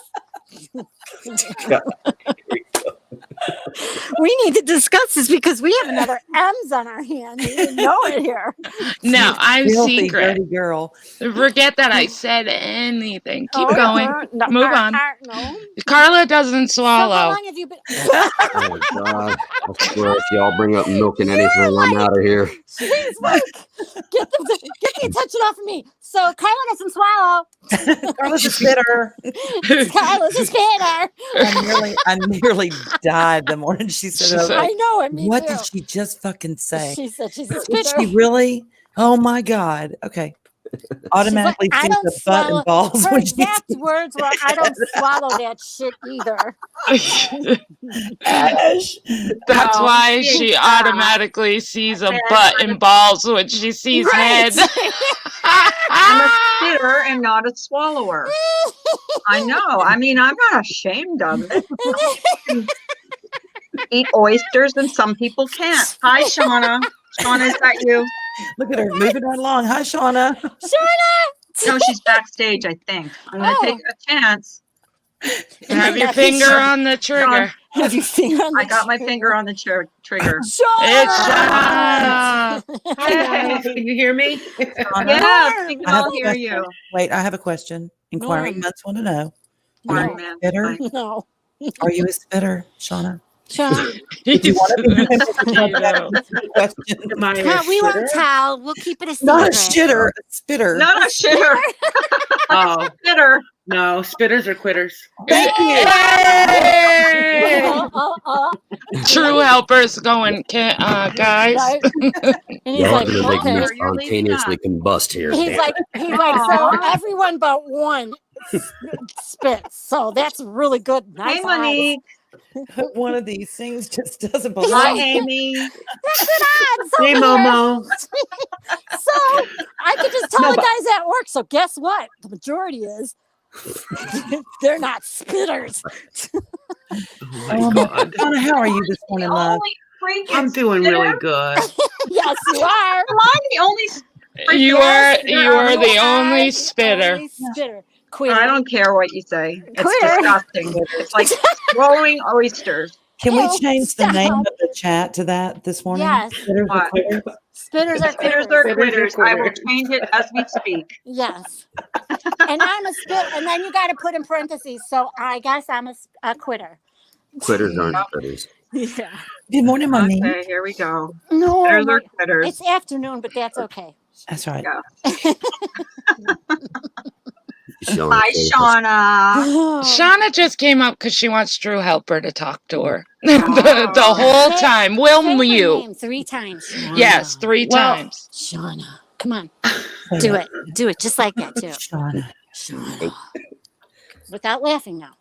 We need to discuss this because we have another M's on our hand. We didn't know it here. No, I'm Filthy, secret. dirty girl. Forget that I said anything. Keep Oh, going. no, Move on. No. Carla doesn't So how swallow. long have you been? Oh God! I swear, if y'all bring up milking anything, I'm out of here. She's like, get the attention off of me. So Carla doesn't swallow. Carla's a spitter. Carla's a spitter. I nearly died the morning she said that. I know it. Me What too. did she just fucking say? She said she's a Did spitter. she really? Oh my God. Okay. Automatically I thinks don't of butt swallow. and balls Her when she exact words were, "I don't swallow that shit either." Ash. That's No, why she she ain't that. automatically sees a Okay, butt and balls when she sees Right. head. I'm a spitter and not a swallower. I know. I mean, I'm not ashamed of it. Eat oysters and some people can't. Hi, Shauna. Shauna, is that you? Look at her moving right along. Hi, Shauna. Shauna. No, she's backstage, I think. I'm going to take a chance. Have your finger on the trigger. Have your finger on the I got my finger on the trigger. Shauna. It's Shauna. Hi guys, can you hear me? Yes, we can I have all a hear question. you. Wait, I have a question. Inquiring Norm. minds want to know. Sorry, Are you a man. spitter? No. Are you a spitter, Shauna? Shauna. Did you want to Mosquito. question? Am I a Huh, we won't shitter? tell. We'll keep it a secret. Not a shitter, a spitter. Not a shitter. Oh, Spitter. no, spitters or quitters. Thank you. Yay! True helpers going, guys. Right. And he's Y'all like, are gonna make me okay. You're leaving spontaneously combust here. He's damn like, so everyone but one spits. So that's really good. Nice Hey, Monique. One of these things just doesn't Hi, belong. Amy. That's good odds. Hey, over Momo. here. So I could just tell the guys at work. So guess what? The majority is they're not spitters. Oh my God. Shauna, how are you this morning, love? I'm doing really good. Yes, you are. Am I the only You are the You only are spitter. only spitter. Quitter. I don't care what you say. It's Quitter. disgusting. It's like swallowing oysters. Can we Ew, change the name stop. of the chat to that this morning? Yes. Spitters or What? quitters? Spitters are Spitters quitters. are quitters. I will change it as we speak. Yes. And I'm a spit. And then you got to put in parentheses. So I guess I'm a quitter. Quitters aren't spitters. Yeah. Good morning, Monique. Okay, here we go. No, Spitters are quitters. it's afternoon, but that's okay. That's right. Yeah. Shauna Hi, says, Shauna. Shauna just came up because she wants True Helper to talk to her Oh. the whole time. Will Say her you? name 3 times. Shauna. Yes, 3 times. Shauna. Come on. Do it. Do it just like that, too. Shauna. Shauna. Without laughing now.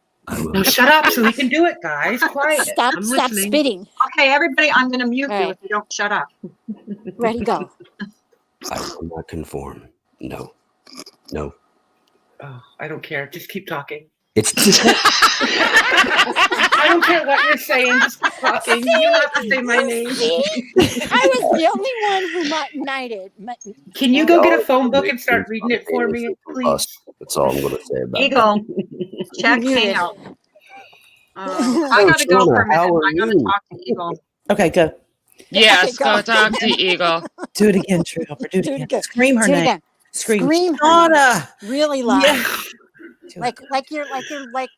No, shut up so we can do it, guys. Quiet. Stop I'm listening. spitting. Okay, everybody, I'm going to mute All right. you if you don't shut up. Ready, go. I will not conform. No. No. Oh, I don't care. Just keep talking. It's I don't care what you're saying. Just keep talking. You don't have to say my name. I was the only one who knighted. Can you go get a phone book and start reading it for me, please? That's all I'm going to say about Eagle, check Muted. out. I got to go for a Shauna, how minute. are I got to you? talk to Eagle. Okay, go. Yes, Go. go talk to Eagle. Do it again, True Helper. Do it Do it again. again. Scream her Do it name. again. Scream. Scream her Shauna. Really loud. Yeah. Like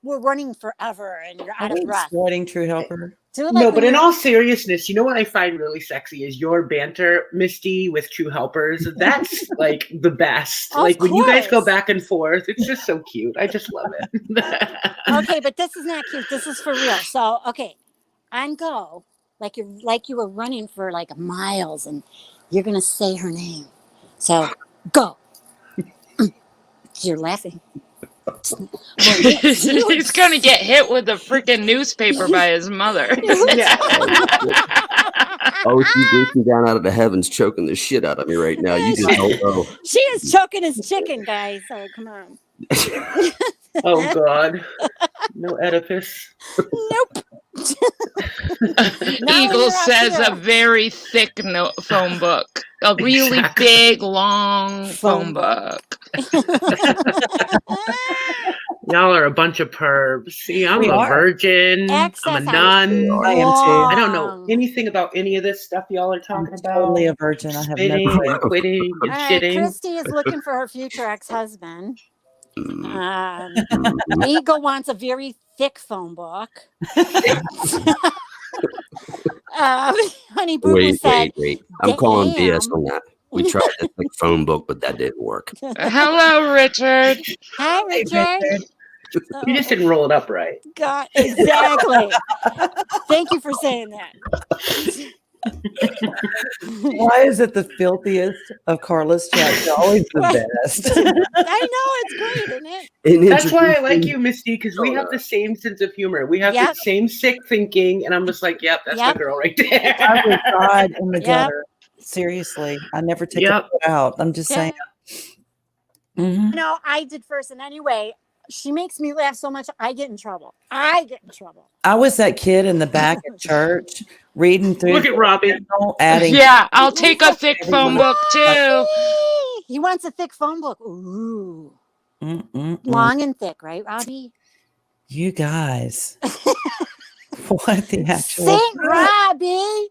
we're running forever and you're out of breath. Sweating, True Helper. Do it like No, when but in you're- all seriousness, you know what I find really sexy is your banter, Misty, with True Helpers. That's like the best. Of Like when you guys go course. back and forth, it's just so cute. I just love it. Okay, but this is not cute. This is for real. So okay, on go, like you were running for like miles, and you're gonna say her name. So go. You're laughing. He's gonna get hit with a freaking newspaper by his mother. Yeah. Oh, she's reaching down out of the heavens, choking the shit out of me right now. You just don't know. She is choking his chicken, guys. So come on. Oh God. No Oedipus. Nope. Eagle says a very thick phone book. A really Exactly. big, long phone book. Y'all are a bunch of pervs. See, I'm We a are. virgin. Access I'm a nun. I am too. I don't know anything about any of this stuff y'all are talking about. Totally a virgin. I have no Spitting clue. and quitting All and right, shitting. Christy is looking for her future ex-husband. Mhm. Eagle wants a very thick phone book. Honey Boo Boo said, Wait. I'm calling BS "Damn." on that. We tried this like phone book, but that didn't work. Hello, Richard. Hi, Richard. You just didn't roll it up right. God, exactly. Thank you for saying that. Why is it the filthiest of Carla's chats? Always the best. I know, it's great, isn't it? That's why I like you, Misty, because we have the same sense of humor. We have the same sick thinking, and I'm just like, yep, that's my girl right there. I was God in the Yep. gutter. Seriously, I never take it out. I'm just saying. Mhm. No, I did first. And anyway, she makes me laugh so much, I get in trouble. I was that kid in the back at church reading through. Look at Robbie. Adding. Yeah, I'll take a thick phone book too. He wants a thick phone book. Ooh. Mm-mm-mm. Long and thick, right, Robbie? You guys. What the actual Saint Robbie.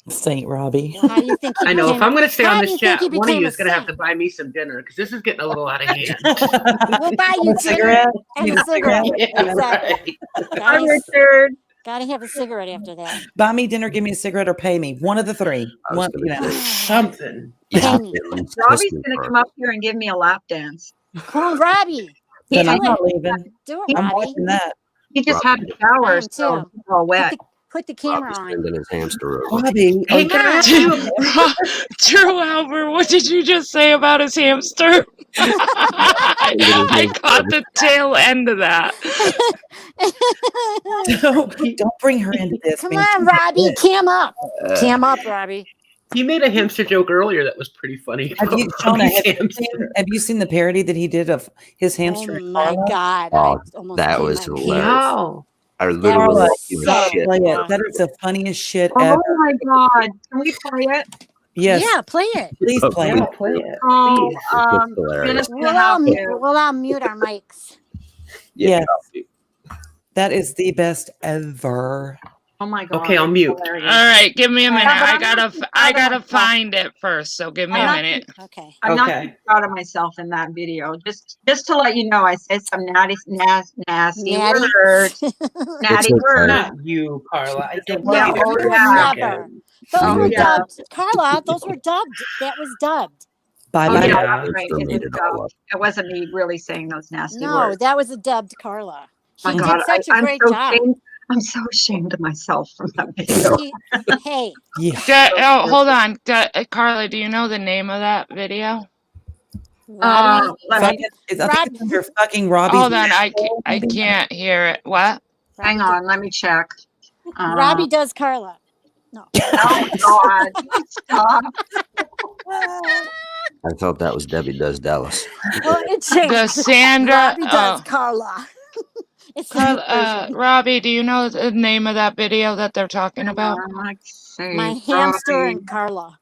Saint Robbie. How do you think I know. If I'm going to stay on this chat, he one of became you a is going to have saint? to buy me some dinner because this is getting a little out of hand. We'll buy you A cigarette? and Need a a cigarette? cigarette. Yeah, Exactly. Hi, Richard. Gotta have a cigarette after that. Buy me dinner, give me a cigarette, or pay me. One of the three. One, you know. Something. Pay me. Robbie's going to come up here and give me a lap dance. Come on, Robbie. Then I'm Do not it. leaving. Do it, I'm Robbie. watching that. He just had a shower, I am so too. he's all wet. Put the camera on. Sending his hamster over. Robbie, Hey, can I ask you? Drew Albert, what did you just say about his hamster? I caught the tail end of that. Don't bring her into this. Come man. on, Robbie. Cam up. Cam up, Robbie. He made a hamster joke earlier that was pretty funny. Have you, Shona, have you seen the parody that he did of his hamster? Oh and my Carla? God. Oh, I almost that peed was my hilarious. Wow. I That literally was lost so my shit. Play it. funny. That is the funniest shit Oh ever. my God. Can we play it? Yes. Yeah, play it. Please play Yeah, it. play it. Oh, Please. Jenna's We'll gonna all, have to. we'll all mute our mics. Yes. That is the best ever. Oh my God. Okay, I'll it's mute. hilarious. All right, give me a minute. Yeah, but I I'm not gotta too proud of myself. find it first. So give me I'm a not minute. Okay. I'm not Okay. too proud of myself in that video. Just to let you know, I said some nasty Natty. words. Natty okay. words. Not you, Carla. I don't No, Yeah, believe oh, it. you yeah. never. Those Oh, were yeah. dubbed. Carla, those were dubbed. That was dubbed. Bye Oh, bye. yeah, Yeah. that's right. Sure It made was it all dubbed. up. It wasn't me really saying those nasty No, words. that was a dubbed Carla. My He God, did such a I'm great so job. ashamed. I'm so ashamed of myself from that video. Hey, Yeah. Hold on, Carla. Do you know the name of that video? Robbie. Let Fucking, me I think it's under fucking Robbie's. Hold on, I can't hear it. What? hang on. Let me check. Robbie does Carla. No. Oh God! Stop. I thought that was Debbie Does Dallas. Well, it changed. The Sandra. Robbie does Carla. It's the new version. Robbie, do you know the name of that video that they're talking about? Let's see. My hamster and Carla.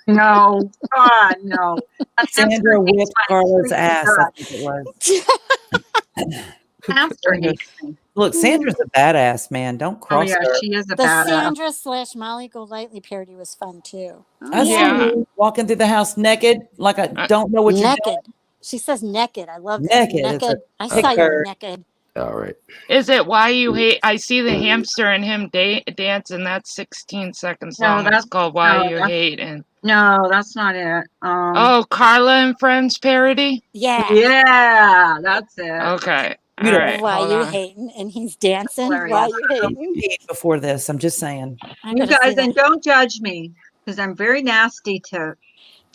No, God, no. That's Sandra whipped Carla's ass. I think it was. Hamster hates me. Look, Sandra's a badass, man. Don't Oh cross yeah, her. she is a The badass. Sandra / Molly Golightly parody was fun too. I see Yeah. you walking through the house naked, like I don't know what you're Naked. doing. She says naked. I love that. Naked. It's Naked. a I saw you picture. naked. All right. Is it why you hate? I see the hamster and him dancing. That's 16 seconds No, long. that's It's called Why no, You that's- Hate. And No, that's not it. oh, Carla and Friends parody. Yeah. Yeah, that's it. Okay. You All don't- right. Why hold you on. hating? And he's dancing. Hilarious. Why you I hating? peed before this. I'm just saying. I You gotta see guys, that. and don't judge me because I'm very nasty to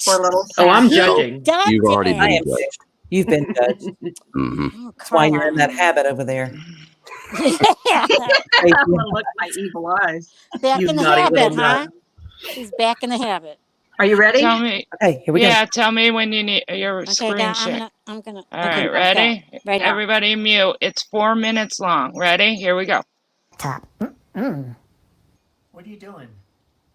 poor little Oh, I'm Sandra. judging. Dubbed You've already it. I been am judged. You've been judged. Hmm Oh, That's why you're in Carla. that habit over there. Yeah. I'm gonna look at my evil eyes. Back You in the naughty habit, little huh? nut. She's back in the habit. Are you ready? Tell me. Okay, here we Yeah, tell me when you need your Okay, screen now share. I'm gonna. All Okay, right, let's go. ready? Right now. Everybody mute. It's 4 minutes long. Ready? Here we go. Top. What are you doing?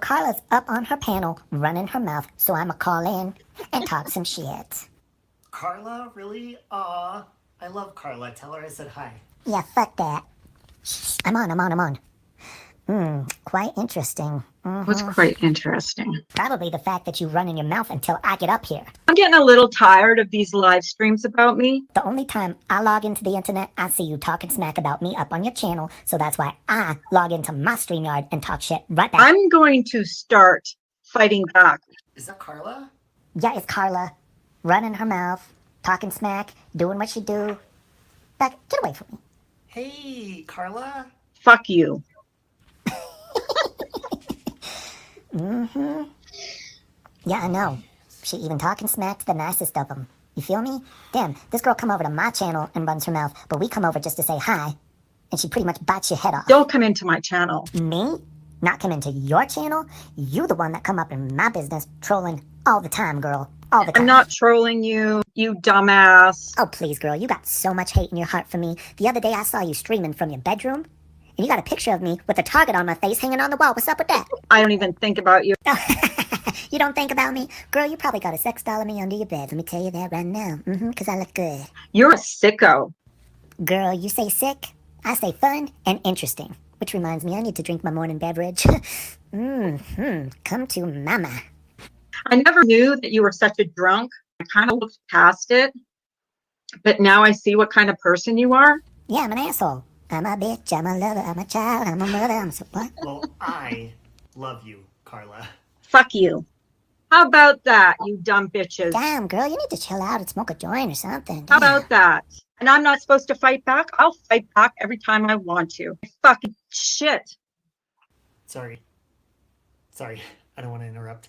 Carla's up on her panel, running her mouth, so I'ma call in and talk some shit. Carla, really? Aw, I love Carla. Tell her I said hi. Yeah, fuck that. I'm on. Quite interesting. What's quite interesting? Probably the fact that you run in your mouth until I get up here. I'm getting a little tired of these live streams about me. The only time I log into the internet, I see you talking smack about me up on your channel, so that's why I log into my StreamYard and talk shit right back. I'm going to start fighting back. Is that Carla? Yeah, it's Carla. Running her mouth, talking smack, doing what she do. Back, get away from me. Hey, Carla. Fuck you. Yeah, I know. She even talking smack to the nicest of them. You feel me? Damn, this girl come over to my channel and runs her mouth, but we come over just to say hi, and she pretty much bites your head off. Don't come into my channel. Me? Not come into your channel? You the one that come up in my business trolling all the time, girl. All the time. I'm not trolling you, you dumbass. Oh, please, girl. You got so much hate in your heart for me. The other day I saw you streaming from your bedroom, and you got a picture of me with a target on my face hanging on the wall. What's up with that? I don't even think about you. You don't think about me? Girl, you probably got a sex doll of me under your bed. Let me tell you that right now. Because I look good. You're a sicko. Girl, you say sick, I say fun and interesting. Which reminds me, I need to drink my morning beverage. Come to mama. I never knew that you were such a drunk. I kind of looked past it. But now I see what kind of person you are. Yeah, I'm an asshole. I'm a bitch, I'm a lover, I'm a child, I'm a mother, I'm so what? Well, I love you, Carla. Fuck you. How about that, you dumb bitches? Damn, girl, you need to chill out and smoke a joint or something. How about that? And I'm not supposed to fight back? I'll fight back every time I want to. Fucking shit. Sorry, I don't want to interrupt.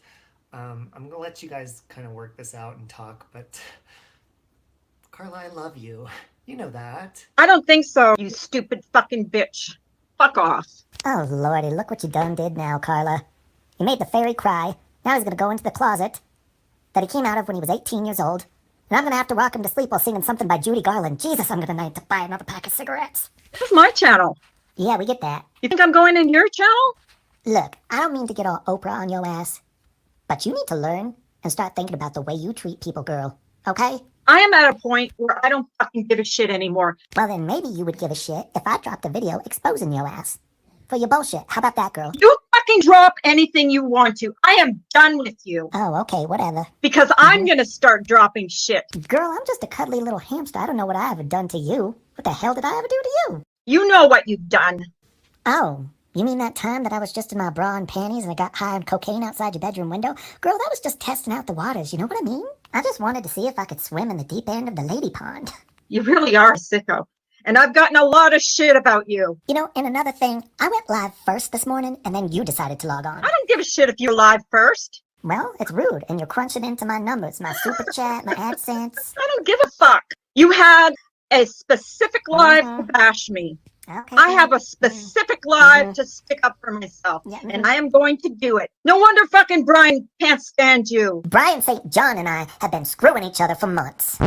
I'm gonna let you guys kind of work this out and talk, but Carla, I love you. You know that. I don't think so, you stupid fucking bitch. Fuck off. Oh, lordy, look what you done did now, Carla. You made the fairy cry. Now he's gonna go into the closet that he came out of when he was 18 years old. And I'm gonna have to rock him to sleep while singing something by Judy Garland. Jesus, I'm gonna need to buy another pack of cigarettes. This is my channel. Yeah, we get that. You think I'm going in your channel? Look, I don't mean to get all Oprah on your ass, but you need to learn and start thinking about the way you treat people, girl. Okay? I am at a point where I don't fucking give a shit anymore. Well, then maybe you would give a shit if I dropped a video exposing your ass for your bullshit. How about that, girl? You fucking drop anything you want to. I am done with you. Oh, okay, whatever. Because I'm gonna start dropping shit. Girl, I'm just a cuddly little hamster. I don't know what I ever done to you. What the hell did I ever do to you? You know what you've done. Oh, you mean that time that I was just in my bra and panties and I got high on cocaine outside your bedroom window? Girl, that was just testing out the waters, you know what I mean? I just wanted to see if I could swim in the deep end of the lady pond. You really are a sicko. And I've gotten a lot of shit about you. You know, and another thing, I went live first this morning and then you decided to log on. I don't give a shit if you're live first. Well, it's rude and you're crunching into my numbers, my super chat, my AdSense. I don't give a fuck. You had a specific live to bash me. Okay. I have a specific live to stick up for myself, and I am going to do it. No wonder fucking Brian can't stand you. Brian St. John and I have been screwing each other for months.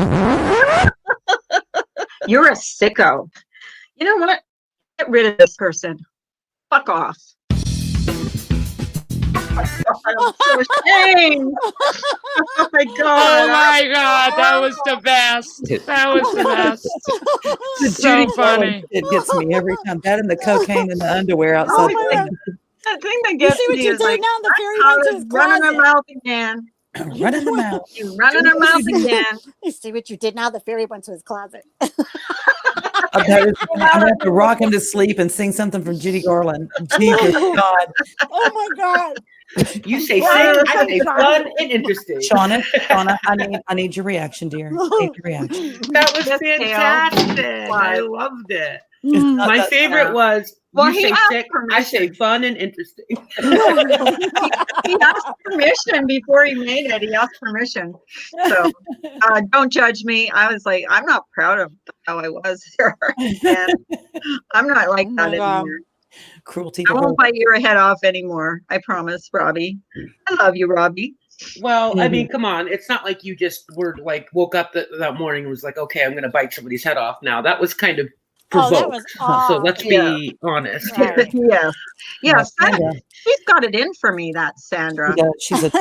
You're a sicko. You know what? Get rid of this person. Fuck off. I'm so ashamed. Oh my god. Oh my god, that was the best. That was the best. The So Judy funny. Garland, it gets me every time. That and the cocaine and the underwear outside. Oh the my thing. The thing that You gets see what me you is did like, now? The fairy I went to was his running her closet. mouth again. Running them out. You running her mouth again. You see what you did now? The fairy went to his closet. I'm going to have to rock him to sleep and sing something from Judy Garland. Jesus God. Oh my god. You say sick, Wow. I say fun and interesting. Shauna, I need your reaction, dear. I need your reaction. That was Yes, fantastic. Kale. I loved it. It's not My that favorite sad. was Well, you he say asked sick, I permission. say fun and interesting. He asked permission before he made it. He asked permission. So don't judge me. I was like, I'm not proud of how I was here. And I'm not like that anymore. Cruelty. I won't bite your head off anymore. I promise, Robbie. I love you, Robbie. Well, I mean, come on. It's not like you just were like woke up that morning and was like, okay, I'm going to bite somebody's head off now. That was kind of provoked. So let's be honest. Right. Yes, Sandra. She's got it in for me, that Sandra. Yeah, she's a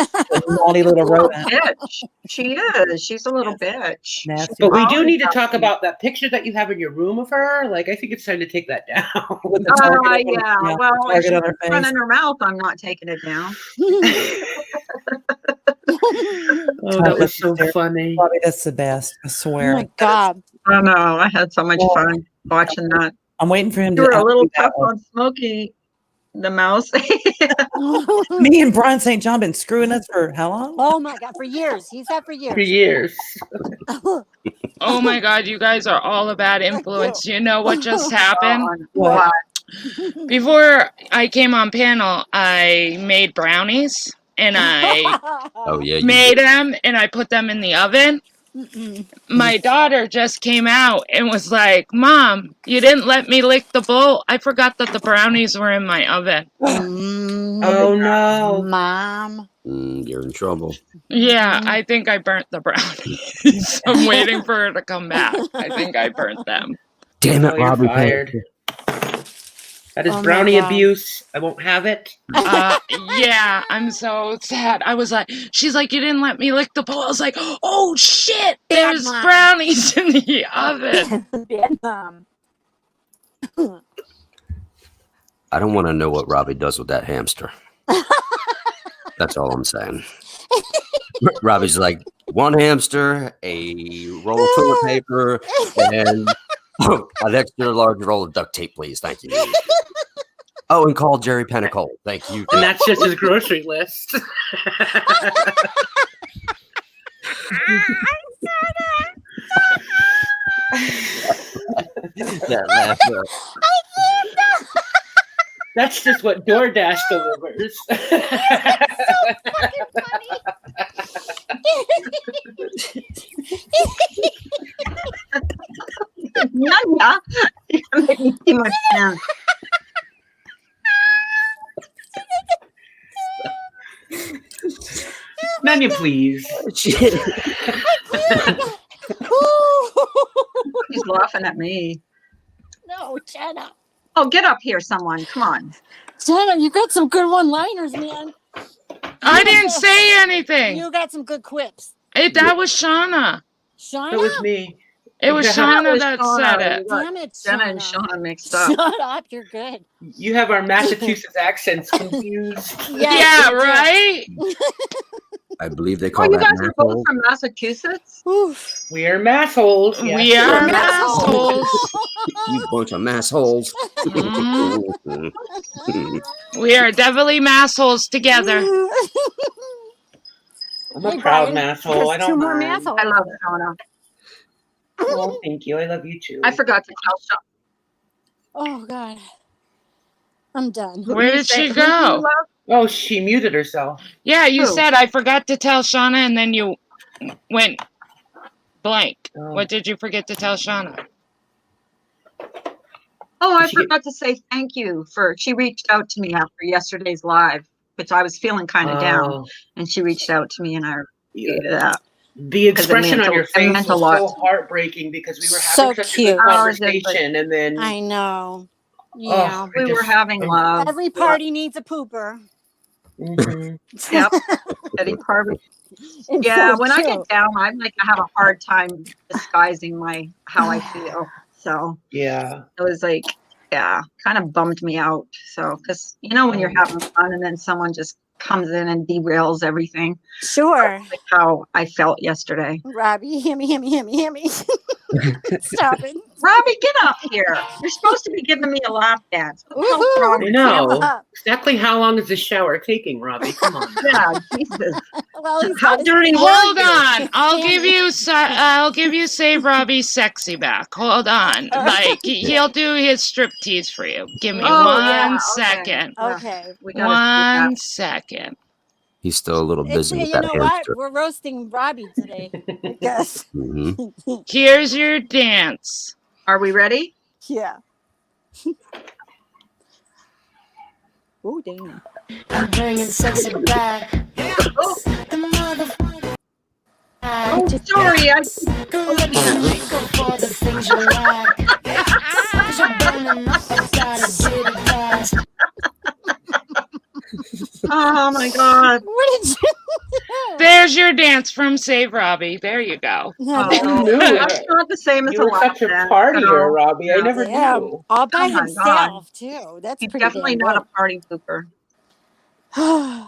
naughty little rodent. Bitch. She is. She's a little bitch. Nasty. But we do need to talk about that picture that you have in your room of her. Like, I think it's time to take that down. Yeah. Well, if she's running her mouth, I'm not taking it down. Oh, that was so funny. Bobby, that's the best. I swear. Oh my God. I know. I had so much fun watching that. I'm waiting for him You to. were a little tough on Smokey the mouse. Me and Brian St. John been screwing us for how long? Oh my God, for years. He's had for years. For years. Oh my God, you guys are all a bad influence. You know what just happened? What? Before I came on panel, I made brownies and I made them and I put them in the oven. My daughter just came out and was like, Mom, you didn't let me lick the bowl. I forgot that the brownies were in my oven. Oh no. Mom. You're in trouble. Yeah, I think I burnt the brownies. I'm waiting for her to come back. I think I burnt them. Damn it, you're Robbie. fired. That is brownie abuse. I won't have it. Yeah, I'm so sad. I was like, she's like, you didn't let me lick the bowl. I was like, oh shit, there's brownies in the oven. I don't want to know what Robbie does with that hamster. That's all I'm saying. Robbie's like, one hamster, a roll of toilet paper, and an extra large roll of duct tape, please. Thank you. Oh, and call Jerry Penacole. Thank you. And that's just his grocery list. That laugh. That's just what DoorDash delivers. Yeah. You're making too much sense. Menu, please. He's laughing at me. No, Jenna. Oh, get up here, someone. Come on. Jenna, you got some good one-liners, man. I didn't say anything. You got some good quips. That was Shauna. Shauna? That was me. It was Shauna that said it. Damn it, Jenna and Shauna mixed up. Shut up, you're good. You have our Massachusetts accents confused. Yeah, right? I believe they call you that guys are both massholes. from Massachusetts? We are massholes. Yes. We are massholes. You bunch of massholes. We are definitely massholes together. I'm a proud masshole. I don't two more mind. massholes. I love Shauna. Oh, thank you. I love you too. I forgot to tell Shauna. Oh, God. I'm done. Where did she go? Oh, she muted herself. Yeah, you Who? said I forgot to tell Shauna and then you went blank. What did you forget to tell Shauna? Oh, I forgot to say thank you she reached out to me after yesterday's live, which I was feeling kind of down, and she reached out to me and I appreciated that. The expression on your face was so heartbreaking because we were having such a good conversation, and then I know. Yeah, we were having love. Every party needs a pooper. Mm-hmm. Yep. Eddie Carver. Yeah, when I get down, I have a hard time disguising how I feel. So yeah, it was like, kind of bummed me out. So, because when you're having fun and then someone just comes in and derails everything. Sure. Like how I felt yesterday. Robbie, himmy. Stop it. Robbie, get up here. You're supposed to be giving me a lap dance. What the hell's wrong I with know. Exactly how long is this shower taking, Robbie? Come on. Yeah, Jesus. Well, he's How dirty Hold were you? on. I'll give you Save Robbie's sexy back. Hold on. Like he'll do his striptease for you. Give me Oh, one yeah, second. Okay. We gotta see that. 1 second. He's still a little busy with You that know what? hamster. We're roasting Robbie today. I guess. Mm-hmm. Here's your dance. Are we ready? Yeah. Oh, damn. I'm bringing sexy back. Oh, The motherfucker. oh sorry. Let me make up for the things you like. 'Cause you're burning up, I gotta get it fast. Oh my God. What did you There's your dance from Save Robbie. There you go. Oh, knew that's it. not the same as You a were lap such a dance, partier, girl. Robbie. I never Damn. knew. All by Oh my himself, too. That's He's pretty definitely damn not a party pooper. good.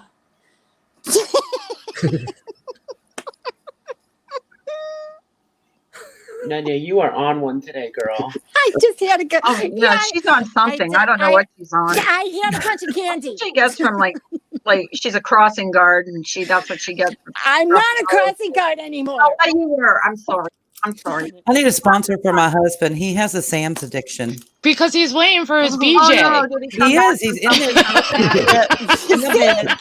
Nanya, you are on one today, girl. I just had a good. Oh, yeah, she's on something. I don't know what she's on. I had a bunch of candy. She gets from like she's a crossing guard, and that's what she gets. I'm not a crossing guard anymore. Oh, you were. I'm sorry. I'm sorry. I need a sponsor for my husband. He has a Sam's addiction. Because he's waiting for his BJ. Oh, no, did He come is. He's back in from the bed,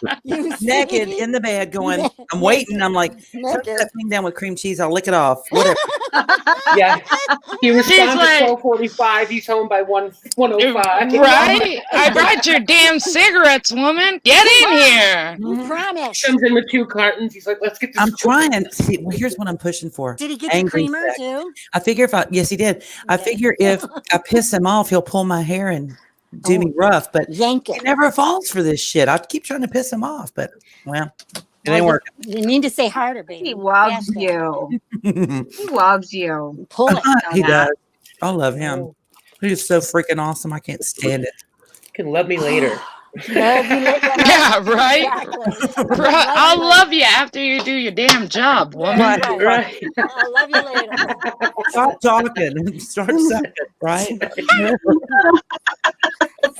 naked in the bed, going, I'm waiting. I'm like, touch that thing down with cream cheese. I'll lick it off. Whatever. Yeah. He responds like- at 12:45. He's home by 1:05. Right? I brought your damn cigarettes, woman. Get in here. You promise. Comes in with 2 cartons. He's like, let's get this. I'm trying. See, well, here's what I'm pushing for. Did he get the Angry creamer sex. too? I figure yes, he did. I figure if I piss him off, he'll pull my hair and do me rough, but yank he never falls for this shit. I keep trying to piss him off, but well, it ain't working. You need to say harder, baby. He loves you. He loves you. Pull it. He does. I love him. He's so freaking awesome. I can't stand it. You can love me later. Yeah, right? Exactly. I'll love you after you do your damn job, woman. Right. I'll love you later. Stop talking. Start sucking, right?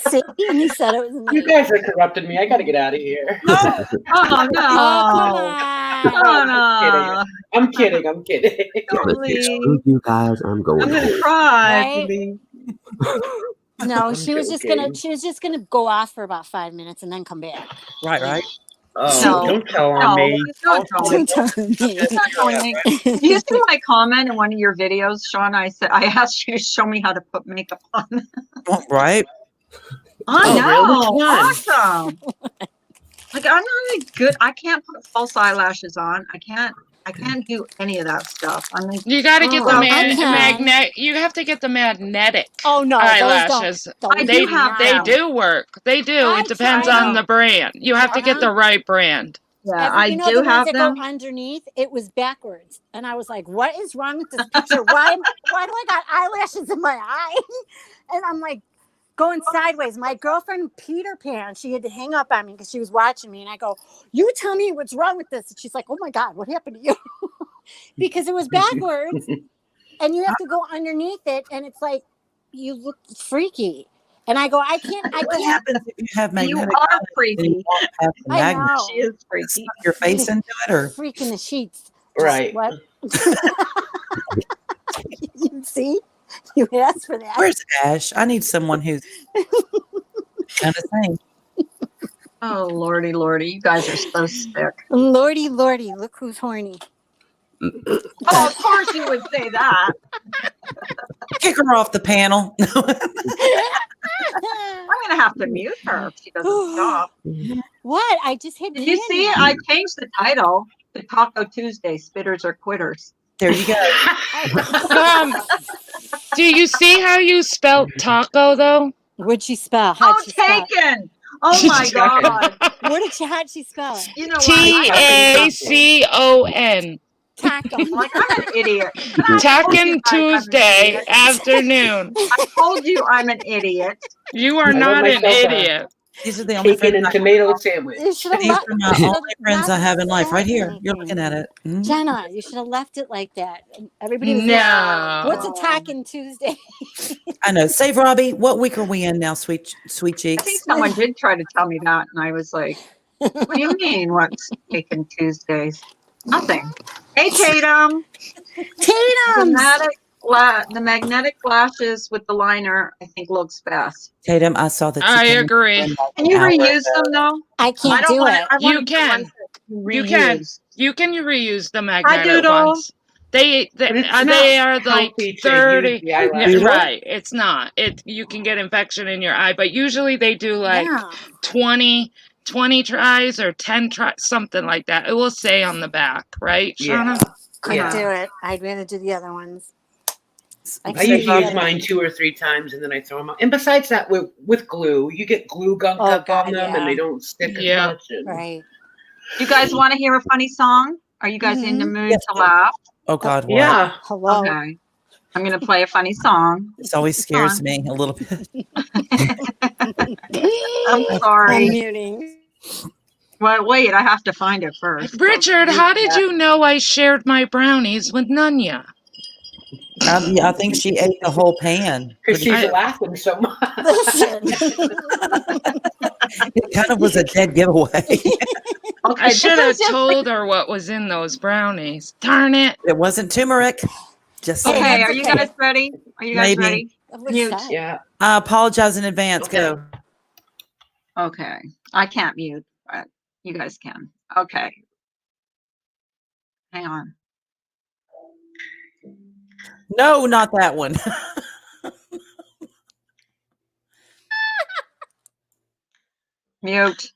See, and he said it was me. You guys are corrupting me. I got to get out of here. Oh no! Oh, no! I'm kidding. I'm kidding. Screw you guys. I'm going. I'm gonna home. cry. Right? baby. No, she was just gonna go off for about 5 minutes and then come back. Right. Oh, No. don't tell on No, me. he's not going. He's not going. Do you see my comment in one of your videos, Sean? I asked you to show me how to put makeup on. Right. I know. Really? Awesome. Like I'm not good. I can't put false eyelashes on. I can't do any of that stuff. I'm like, You got to get the I can. magnet. You have to get the magnetic Oh no, eyelashes. Don't I They do have they them. do work. They do. I It depends tried on the brand. You have to get the right brand. yeah, You I know do the have ones that them. go underneath. It was backwards, and I was like, "What is wrong with this picture? Why do I got eyelashes in my eye?" And I'm like going sideways. My girlfriend Peter Pan, she had to hang up on me because she was watching me, and I go, "You tell me what's wrong with this." And she's like, "Oh my God, what happened to you?" Because it was backwards, and you have to go underneath it, and it's like you look freaky. And I go, I can't. What happens if you have You magnetic? are eyes and freaky. you don't have the I magnet? know. She is freaky. Suck your face into it, or Freaking the sheets. Right. What? You see? You asked for that. where's Ash? I need someone who's kind of same. Oh lordy, you guys are so sick. Lordy, look who's horny. Oh, of course you would say that. Kick her off the panel. I'm gonna have to mute her if she doesn't stop. What? I just hit. Did you see it? I changed the title to Taco Tuesday, Spitters or Quitters. There you go. Do you see how you spelled taco though? What'd she spell? Oh, taken! Oh my God! How'd she spell it? You know what? TACON. Taco. Like, I'm an idiot. Tacken Tuesday afternoon. I told you I'm an idiot. You are I let not an myself down. idiot. These are the only Chicken friends and tomato sandwich. You should have These are my only friends I have in life. Right here. anything. You're looking at it. Mhm. Jenna, you should have left it like that. Everybody was No. what's a Talking Tuesday? I know. Save Robbie. What week are we in now, sweet cheeks? I think someone did try to tell me that, and I was like, "What do you mean? What's taking Tuesdays? Nothing." Hey, Tatum. Tatum. The magnetic lashes with the liner, I think, looks best. Tatum, I saw that. I agree. Can you reuse them though? I can't do it. You can. You can. You can reuse the magnetic Doodle. ones. They not are like healthy to 30. use the eyelashes. Right. It's not. You can get infection in your eye, but usually they do like 20 tries or 10 tries, something like that. It will say on the back, right, Shauna? Couldn't do it. I'd rather do the other ones. I usually use mine 2 or 3 times and then I throw them out. And besides that, with glue, you get glue gunk up on them and they don't stick as much. Right. You guys want to hear a funny song? Are you guys in the mood to laugh? Oh God, what? Yeah. Hello. Okay. I'm going to play a funny song. This always scares me a little bit. I'm sorry. I'm muting. Well, wait, I have to find it first. Richard, how did you know I shared my brownies with Nunya? I think she ate the whole pan. Because she's laughing so much. It kind of was a dead giveaway. I should have told her what was in those brownies. Darn it. It wasn't turmeric. Just saying. Okay, are you guys ready? Are you guys Maybe. ready? Mute. Yeah. I apologize in advance. Go. Okay. I can't mute, but you guys can. Okay. Hang on. No, not that one. Mute.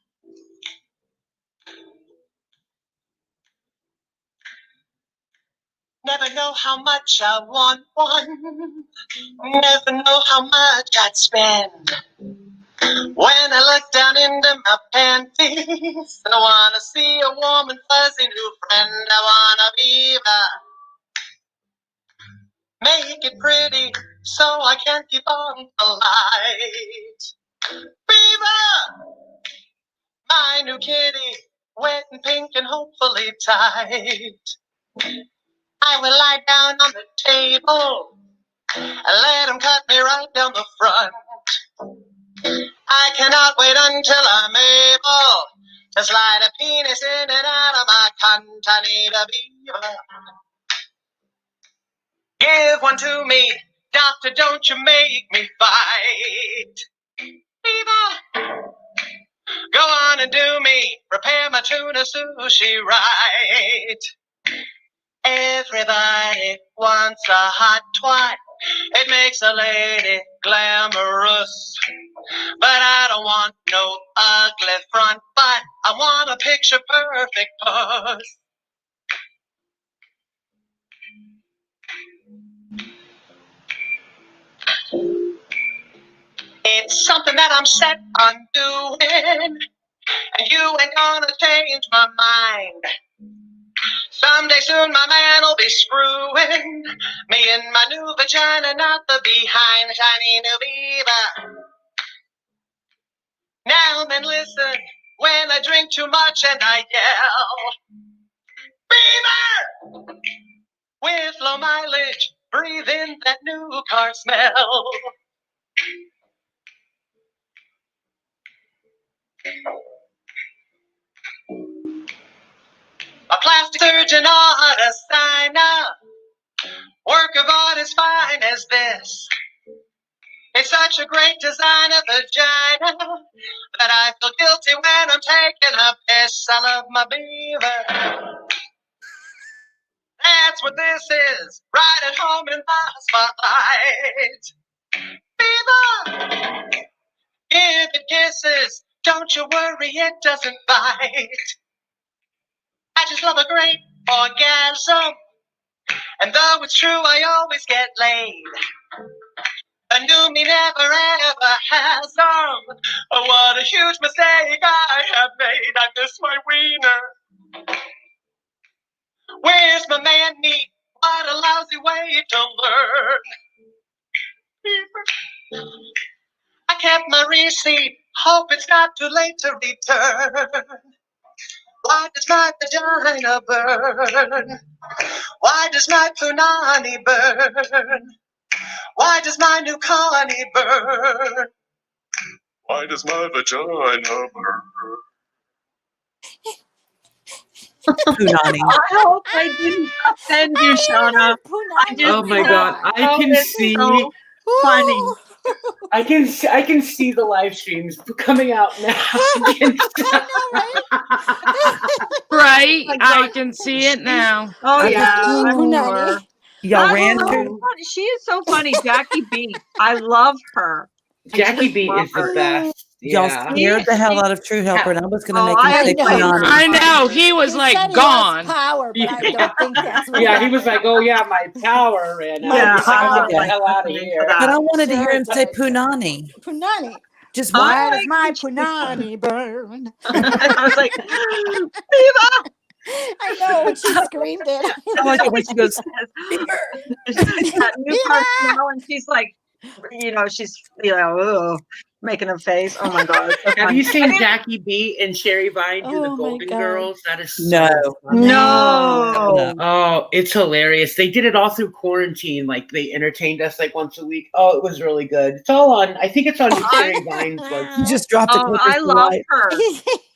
Never know how much I want one. Never know how much I'd spend. When I look down into my panties, I wanna see a warm and fuzzy new friend. I wanna be make it pretty so I can keep on the light. Beaver, my new kitty, wet and pink and hopefully tight. I will lie down on the table and let him cut me right down the front. I cannot wait until I'm able to slide a penis in and out of my cunt. I need a beaver. Give one to me, doctor, don't you make me fight. Beaver, go on and do me, prepare my tuna sushi right. Everybody wants a hot twat. It makes a lady glamorous. But I don't want no ugly front butt. I want a picture perfect puss. It's something that I'm set on doing, and you ain't gonna change my mind. Someday soon my man'll be screwing me in my new vagina, not the behind. Shiny new beaver. Now then listen, when I drink too much and I yell, Beaver! With low mileage, breathe in that new car smell. A plastic surgeon ought to sign up. Work of art as fine as this. It's such a great design of vagina that I feel guilty when I'm taking a piss. I love my beaver. That's what this is, right at home in the spotlight. Beaver, give it kisses. Don't you worry, it doesn't bite. I just love a great orgasm. And though it's true, I always get laid. A new me never ever has them. Oh, what a huge mistake I have made. I miss my wiener. Where's my man meat? What a lousy way to learn. I kept my receipt Hope it's not too late to return. Why does my vagina burn? Why does my punani burn? Why does my new colony burn? Why does my vagina burn? Punani. I hope I didn't offend you, Shauna. I just Oh my God, I found can it see. so funny. I can see the live streams coming out now. Right? Oh my I God. can see it now. Oh I yeah, just- I'm sure. Y'all That's ran so to. funny. She is so funny, Jackie B. I love her. I Jackie just B love is the her. best. Y'all Yeah. scared the hell out of True Helper, and I was going to Oh, make him I say know. Punani. I know. He was He like said he gone. has power, but I don't think that's what Yeah, he was like, "Oh yeah, my power ran out." Yeah, He's like, I "Get was the like hell out of listening here." to But that. I wanted to hear him say did. Punani. Punani. Just I why? Why does like my when she- punani burn? I was like, Viva! I know when she screamed it. I like it when she goes, That new personnel, and she's like, she's ugh, making a face. Oh my God. it's so Have funny. you I seen didn't- Jackie B and Sherry Vine do the Oh, my Golden God. Girls? That is so No. funny. No. Oh, it's hilarious. They did it all through quarantine. Like they entertained us like once a week. Oh, it was really good. It's all on. I think it's on Sherry Vine's you website. just dropped a Oh, clip. I love her.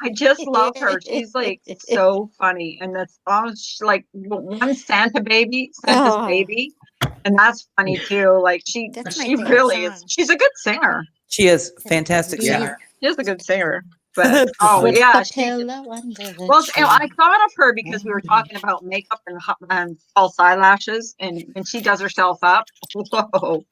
I just love her. She's like so funny, and that's she's like one Santa's baby, and that's funny too. Like she That's my favorite really is. song. She's a good singer. She is fantastic Yeah. singer. She's a good singer. But oh With yeah, the she. pillow under the Well, tree. I thought of her because we were talking about makeup and false eyelashes, and when she does herself up, whoa!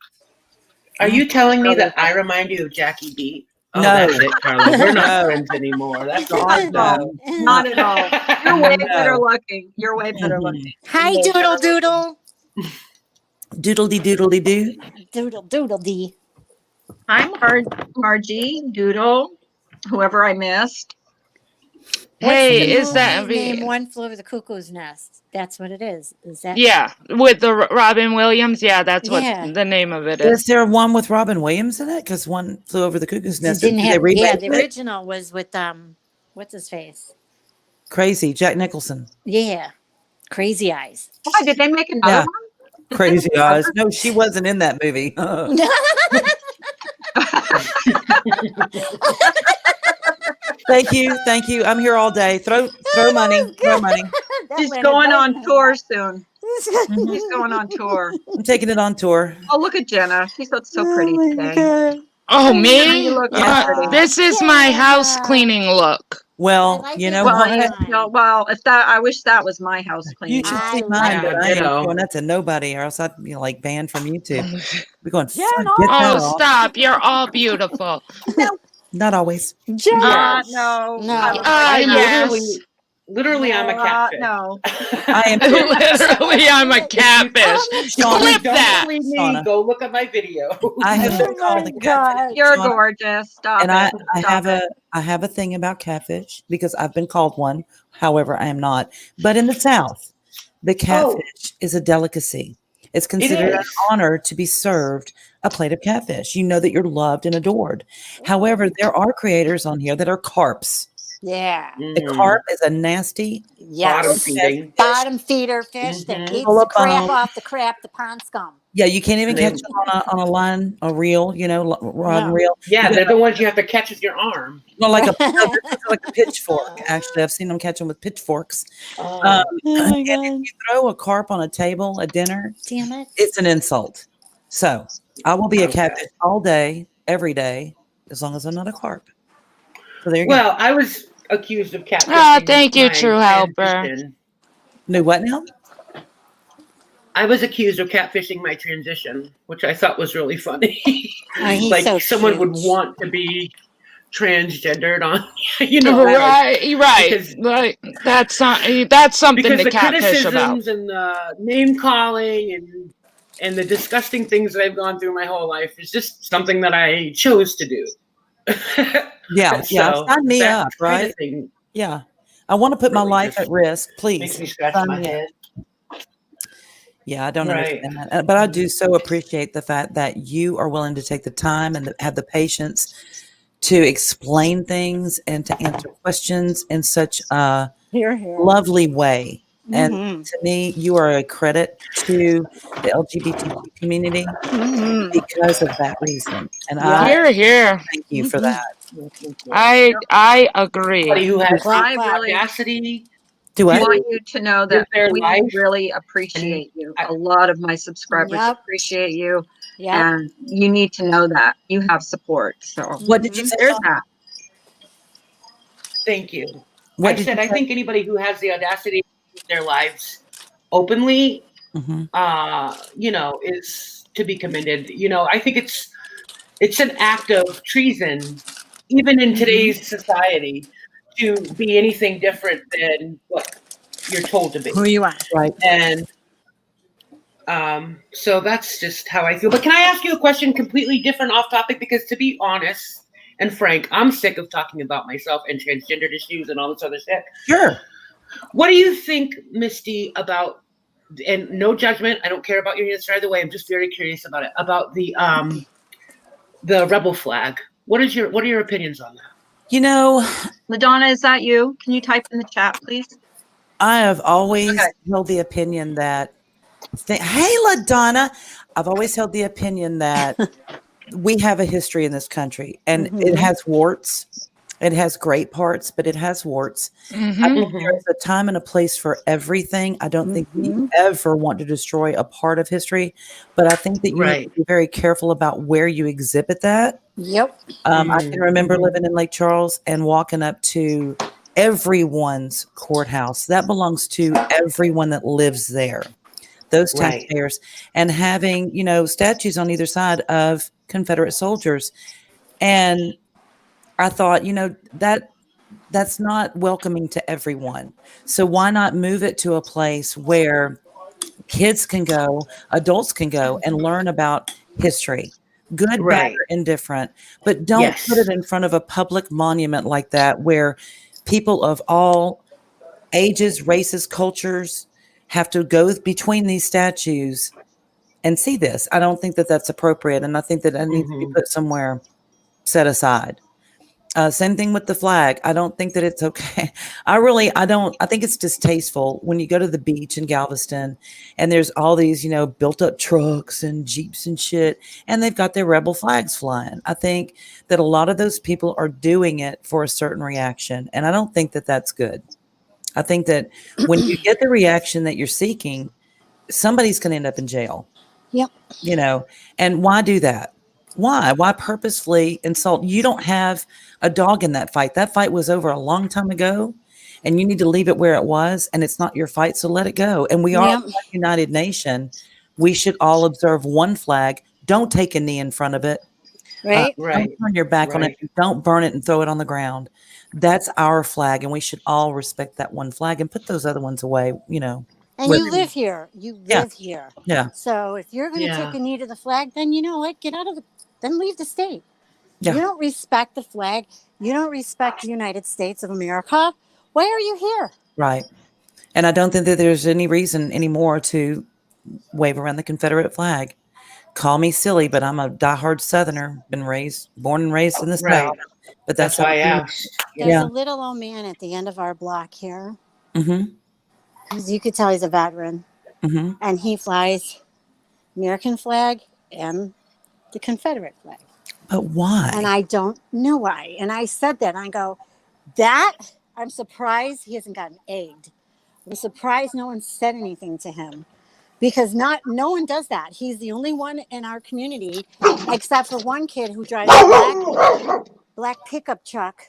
Are you telling me that I remind you of Jackie B? Oh, No. that's it, Carla. We're not No. friends anymore. That's God, it. no. Not at all. You're way No. better looking. You're way better Mhm. looking. Hi, Way doodle better looking. doodle. Doodle-dee doodle-dee doo. Doodle doodle dee. Hi, Margie, Doodle, whoever I missed. Hey, What's is the that movie name? One Flew Over the Cuckoo's Nest. That's what it is. Is that? Yeah, with the Robin Williams. Yeah, that's what Yeah. the name of it Is is. there one with Robin Williams in it? Because one flew over the cuckoo's It nest. didn't Did have. they Yeah, remake the it? original was with what's his face? Crazy Jack Nicholson. Yeah, Crazy Eyes. Why did they make another Yeah. one? Crazy Eyes. No, she wasn't in that movie. Thank you. I'm here all day. Throw money. Throw money. She's going on tour soon. She's going on tour. I'm taking it on tour. Oh, look at Jenna. She looks so pretty today. Oh, Jenna, me? you look so pretty. This is my house cleaning look. Well, like you it know Well, what? well, if that, I wish that was my house cleaning. You should I see like mine, but I ain't ditto. showing that to nobody, or else I'd be like banned from YouTube. We're going. Jenna. Get that Oh, off. stop. You're all beautiful. No, not always. Yes. No. No. Yes. Literally, I'm a catfish. No. I am. Literally, I'm a catfish. Shauna, Clip Don't that. believe me? Shauna. Go look at my video. I have been called a catfish. You're Shauna, gorgeous. Stop and it. I have a thing about catfish because I've been called one. However, I am not. But in the South, the catfish is a delicacy. It's considered an honor to be served a plate of catfish. You know that you're loved and adored. However, there are creators on here that are carps. Yeah. The carp is a nasty Bottom Yes. feeding. Bottom feeder fish that eats Full the of crap bone. off the crap, the pond scum. Yeah, you can't even They- catch them on a line, a reel, rod and No. reel. Yeah, they're the ones you have to catch with your arm. Well, like like a pitchfork. Actually, I've seen them catch them with pitchforks. Oh. Oh my And God. if you throw a carp on a table at dinner, Damn it. it's an insult. So I will be a Okay. catfish all day, every day, as long as I'm not a carp. So there you Well, I was accused of catfishing. Oh, thank you, my True Helper. transition. go. New what now? I was accused of catfishing my transition, which I thought was really funny. Oh, he's like so someone would cute. want to be transgendered on, you know, Right. because- Like that's something because to the catfish about. criticisms and the name calling and the disgusting things that I've gone through my whole life is just something that I chose to do. Yeah, So, sign me that up, kind of right? thing Yeah, I want to put my really life just at risk. Please, makes me scratch sign my me up. head. Yeah, I don't Right. understand that. But I do so appreciate the fact that you are willing to take the time and have the patience to explain things and to answer questions in such a Here, here. lovely way. And Mhm. to me, you are a credit to the LGBTQ community because of that reason. And I Here, here. thank you for that. I agree. Anybody who has Clap, I clap. really audacity Do what? want you to know live that their we life. really appreciate you. A lot of my subscribers Yep. appreciate you, Yep. and you need to know that you have support. So What did you say? there's Sean? that. Thank you. What I did said, you I say? think anybody who has the audacity to live their lives openly, you know, is to be commended. You know, I think it's an act of treason, even in today's society, to be anything different than what you're told to be. Who you are. Right. And so that's just how I feel. But can I ask you a question completely different off topic? Because to be honest and frank, I'm sick of talking about myself and transgendered issues and all this other shit. Sure. What do you think, Misty, about, and no judgment, I don't care about your answer either way, I'm just very curious about it, about the rebel flag. What are your opinions on that? You know, Madonna, is that you? Can you type in the chat, please? I have always held the opinion that, hey, LaDonna, I've always held the opinion that we have a history in this country, and it has warts. It has great parts, but it has warts. I think there's a time and a place for everything. I don't think that you ever want to destroy a part of history, but I think that you need to be very careful about where you exhibit that. Yep. I can remember living in Lake Charles and walking up to everyone's courthouse. That belongs to everyone that lives there, those taxpayers, and having, you know, statues on either side of Confederate soldiers. And I thought, you know, that's not welcoming to everyone. So why not move it to a place where kids can go, adults can go and learn about history, good, bad, or indifferent, but don't put it in front of a public monument like that where people of all ages, races, cultures have to go between these statues and see this. I don't think that that's appropriate. And I think that it needs to be put somewhere set aside. Same thing with the flag. I don't think that it's okay. I think it's distasteful when you go to the beach in Galveston and there's all these, you know, built up trucks and Jeeps and shit, and they've got their rebel flags flying. I think that a lot of those people are doing it for a certain reaction. And I don't think that that's good. I think that when you get the reaction that you're seeking, somebody's going to end up in jail. Yep. You know, and why do that? Why purposefully insult? You don't have a dog in that fight. That fight was over a long time ago, and you need to leave it where it was, and it's not your fight, so let it go. And we are a United Nation. We should all observe one flag. Don't take a knee in front of it. Right. Don't turn your back on it. Don't burn it and throw it on the ground. That's our flag, and we should all respect that one flag and put those other ones away, you know. And you live here. You live here. Yeah. So if you're going to take a knee to the flag, then you know what? Get out of the. Then leave the state. Yeah. You don't respect the flag. You don't respect the United States of America. Why are you here? Right. And I don't think that there's any reason anymore to wave around the Confederate flag. Call me silly, but I'm a diehard Southerner. Born and raised in the South. But that's why I asked. There's a little old man at the end of our block here. Mm-hmm. You could tell he's a veteran. Mm-hmm. And he flies American flag and the Confederate flag. But why? And I don't know why. And I said that. I go, I'm surprised he hasn't gotten egged. I'm surprised no one said anything to him. Because no one does that. He's the only one in our community, except for one kid who drives a black pickup truck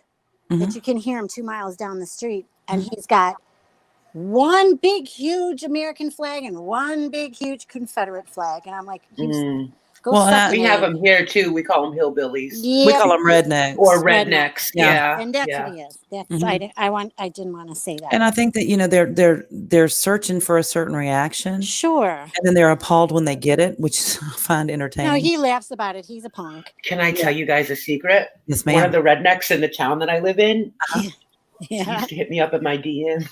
that you can hear him 2 miles down the street. And he's got one big, huge American flag and one big, huge Confederate flag. And I'm like, we have them here too. We call them hillbillies. Yep. We call them rednecks. Or rednecks. Yeah. And that's what he is. That's I didn't want to say that. And I think that, you know, they're searching for a certain reaction. Sure. And then they're appalled when they get it, which I find entertaining. No, he laughs about it. He's a punk. Can I tell you guys a secret? Yes, ma'am. One of the rednecks in the town that I live in used to hit me up in my DMs.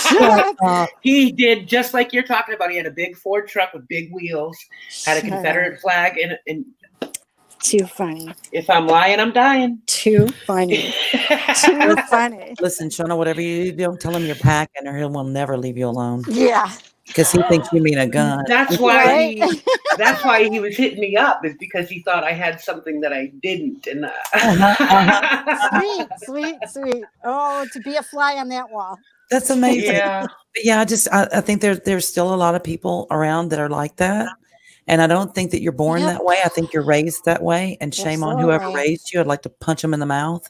Shut He did just like you're talking about. He had a big Ford truck with big wheels, had a Confederate flag, and Too funny. If I'm lying, I'm dying. Too funny. Too funny. Listen, Shauna, whatever you do, don't tell him you're packing, or he will never leave you alone. Yeah. Because he thinks you mean a gun. That's why Right? that's why he was hitting me up, is because he thought I had something that I didn't. And Sweet. Oh, to be a fly on that wall. That's amazing. Yeah. But yeah, I think there's still a lot of people around that are like that. And I don't think that you're born Yep. that way. I think you're raised that way. And shame on whoever Absolutely. raised you. I'd like to punch them in the mouth.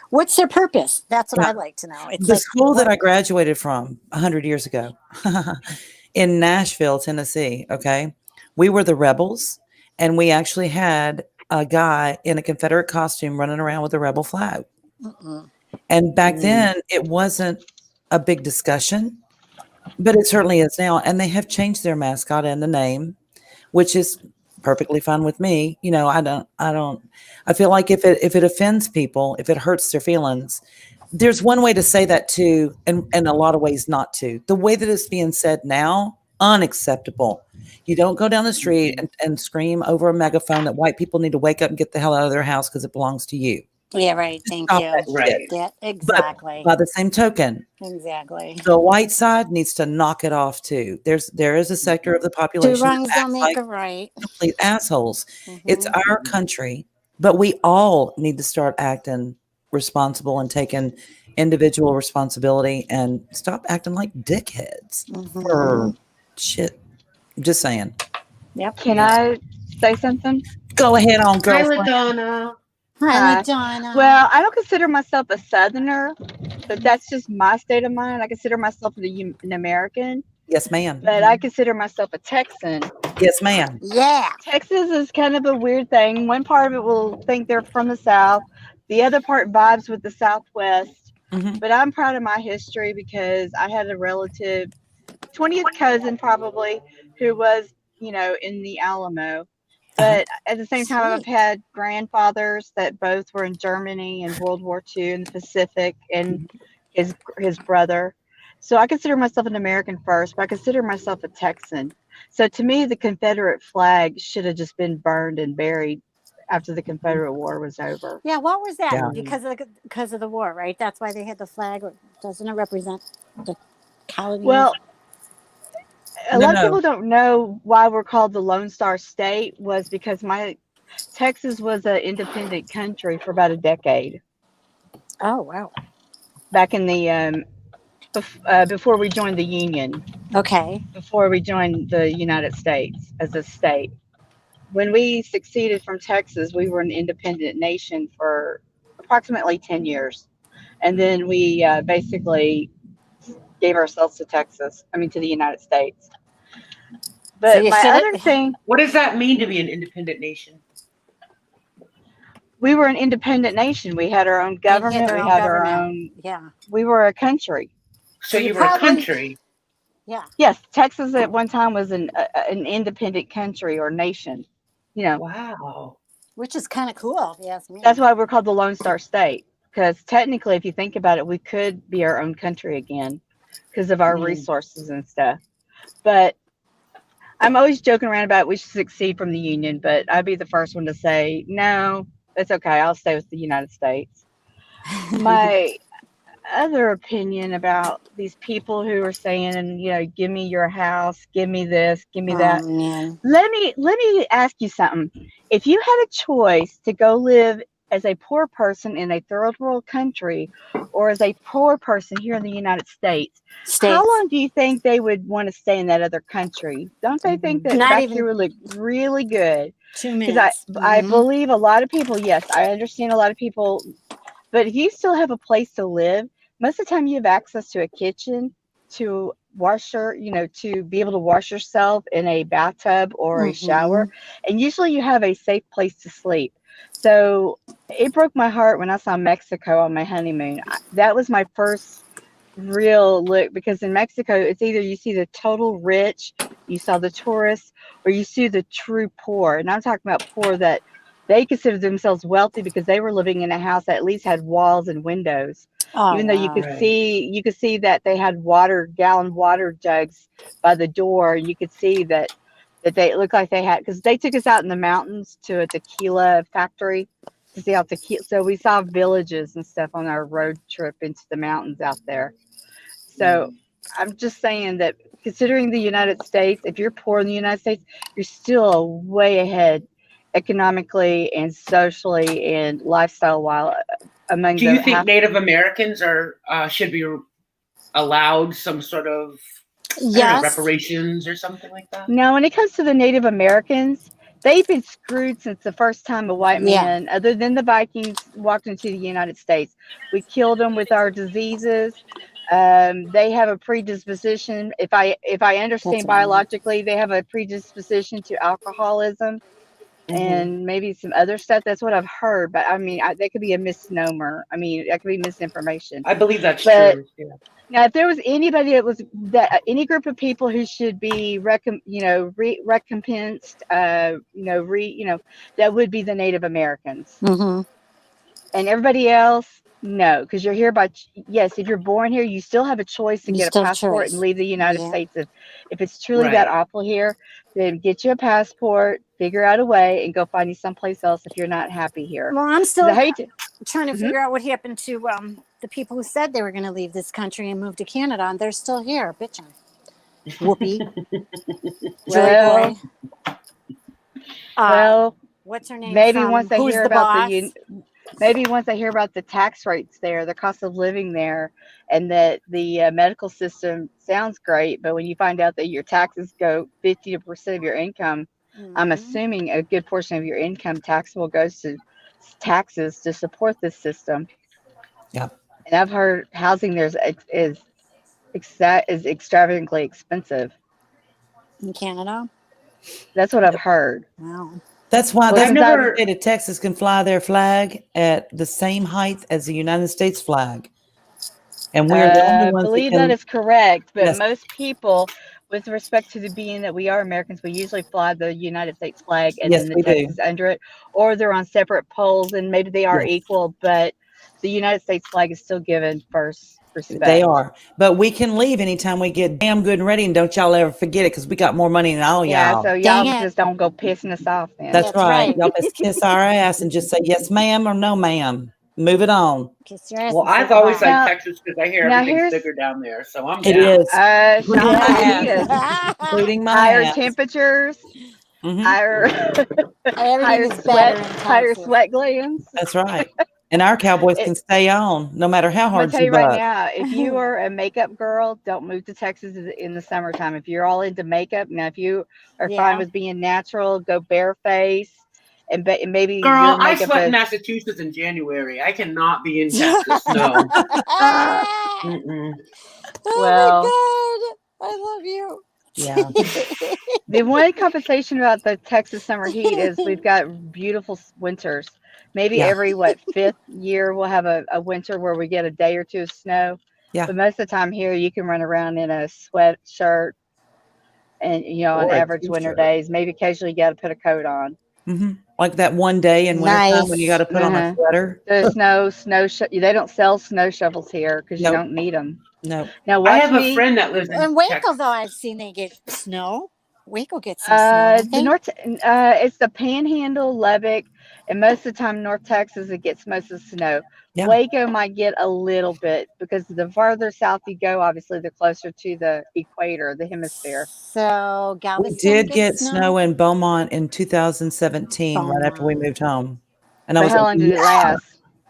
What's their purpose? That's what I'd like to know. It's The like, school that I graduated from 100 years ago in Nashville, Tennessee, okay, we were the rebels, and we actually had a guy in a Confederate costume running around with a rebel flag. And back then, it wasn't a big discussion, but it certainly is now. And they have changed their mascot and the name, which is perfectly fine with me. You know, I feel like if it offends people, if it hurts their feelings, there's one way to say that too, and a lot of ways not to. The way that it's being said now, unacceptable. You don't go down the street and scream over a megaphone that white people need to wake up and get the hell out of their house because it belongs to you. yeah, right. Thank Stop you. that shit. That, exactly. But by the same token, Exactly. the white side needs to knock it off too. There is a sector of the Two population wrongs that don't acts make like a right. complete assholes. It's our country, but we all need to start acting responsible and taking individual responsibility and stop acting like dickheads for shit. I'm just saying. Yep. Can I say something? Go ahead on, Hi, girlfriend. LaDonna. Hi, Donna. Well, I don't consider myself a Southerner, but that's just my state of mind. I consider myself an American, Yes, ma'am. but I consider myself a Texan. Yes, ma'am. Yeah. Texas is kind of a weird thing. One part of it will think they're from the South. The other part vibes with the Southwest. But I'm proud of my history because I had a relative, 20th cousin probably, who was, in the Alamo. But at the same time, I've had grandfathers that both were in Germany in World War II in the Pacific, and his brother. So I consider myself an American first, but I consider myself a Texan. So to me, the Confederate flag should have just been burned and buried after the Confederate War was over. Yeah, what was that? Yeah. Because of the war, right? That's why they had the flag. Doesn't it represent the colonies? Well, a No, lot of no. people don't know why we're called the Lone Star State was because Texas was an independent country for about a decade. Oh, wow. Back in the before we joined the Union, Okay. before we joined the United States as a state. When we seceded from Texas, we were an independent nation for approximately 10 years. And then we basically gave ourselves to to the United States. But So you my should've- other thing, What does that mean to be an independent nation? we were an independent nation. We had our own government. their We own had our government. own, Yeah. we were a country. So you you were a probably- country. Yeah. Yes, Texas at one time was an independent country or nation. Wow. Which is kind of cool, if you ask me. That's why we're called the Lone Star State. Because technically, if you think about it, we could be our own country again because of our resources and stuff. But I'm always joking around about we should succeed from the Union, but I'd be the first one to say, no, it's okay. I'll stay with the United States. My other opinion about these people who are saying, give me your house, give me this, give me that. Man. Let me ask you something. If you had a choice to go live as a poor person in a third world country or as a poor person here in the United States, how long do you think they would want to stay in that other country? Don't they think that Not back even here would look really good? 2 Because minutes. I believe a lot of people, yes, I understand a lot of people, but if you still have a place to live, most of the time you have access to a kitchen, to washer, to be able to wash yourself in a bathtub or a shower. And usually you have a safe place to sleep. So it broke my heart when I saw Mexico on my honeymoon. That was my first real look, because in Mexico, it's either you see the total rich, you saw the tourists, or you see the true poor. And I'm talking about poor that they considered themselves wealthy because they were living in a house that at least had walls and windows. Oh, Even though you wow. could see that they had gallon water jugs by the door. You could see that that they looked like they had, because they took us out in the mountains to a tequila factory to see how tequila. So we saw villages and stuff on our road trip into the mountains out there. So I'm just saying that considering the United States, if you're poor in the United States, you're still way ahead economically and socially and lifestyle while among Do the you think Native Americans are should be allowed some sort of reparations or something like that? Now, when it comes to the Native Americans, they've been screwed since the first time a white man, other than the Vikings, walked into the United States. We killed them with our diseases. They have a predisposition. If I understand biologically, they have a predisposition to alcoholism and maybe some other stuff. That's what I've heard. But I mean, that could be a misnomer. I mean, that could be misinformation. I believe that's true. Yeah. Now, if there was anybody any group of people who should be recompensed, that would be the Native Americans. Mm-hmm. And everybody else, no, because you're here by, yes, if you're born here, you still have a choice to get a passport and leave the United States. If it's truly that awful here, then get you a passport, figure out a way, and go find you someplace else if you're not happy here. Well, I'm still trying to Mhm. figure out what happened to the people who said they were going to leave this country and move to Canada, and they're still here, bitching. Whoopi. Well, what's her name? Maybe from once they Who's hear the about Boss? maybe once they hear about the tax rates there, the cost of living there, and that the medical system sounds great, but when you find out that your taxes go 50% of your income, I'm assuming a good portion of your income taxable goes to taxes to support this system. Yeah. And I've heard housing there is extravagantly expensive in Canada. That's what I've heard. Wow. That's why Well, the state of Texas can fly their flag at the same height as the United States flag. And we're the only ones I believe that that can, is correct, but yes. most people, with respect to the being that we are Americans, we usually fly the United States flag and Yes, then the we do. Texas under it, or they're on separate poles and maybe they are Yes. equal, but the United States flag is still given first respect. They are. But we can leave anytime we get damn good and ready, and don't y'all ever forget it, because we got more money than all Yeah, y'all. so y'all just don't go pissing us off then. That's right. Y'all just kiss our ass and just say yes, ma'am, or no, ma'am. Move it on. Kiss your ass. Well, I've always liked Texas because I hear everything's bigger down there, so I'm It down. is. Including my ass. Including my Higher ass. temperatures, higher, Everything is better in higher Texas. sweat glands. That's right. And our cowboys can stay on no matter how I'm gonna hard tell you you right buck. now, if you are a makeup girl, don't move to Texas in the summertime. If you're all into makeup, now if you are fine with being natural, go bareface, and maybe Girl, your I makeup sweat in is. Massachusetts in January. I cannot be in Texas. No. Mm-mm. Well, Oh my God. I love you. Yeah. The one compensation about the Texas summer heat is we've got beautiful winters. Maybe Yeah. every fifth year we'll have a winter where we get a day or two of snow. Yeah. But most of the time here you can run around in a sweatshirt and on Or a average winter t-shirt. days. Maybe occasionally you got to put a coat on. Like that one day in wintertime when you got to put on a sweater. There's no they don't sell snow shovels here because you don't need them. No. Now I watch have me. a friend that lives in In Waco, Texas. though, I've seen they get snow. Waco gets some snow. don't The they? North, it's the Panhandle, Lubbock, and most of the time North Texas it gets most of the snow. Yeah. Waco might get a little bit because the farther south you go, obviously the closer to the equator, the hemisphere. So We Galveston did gets get snow in Beaumont in 2017, right after we moved home. And I But was how like, long did it yeah. last?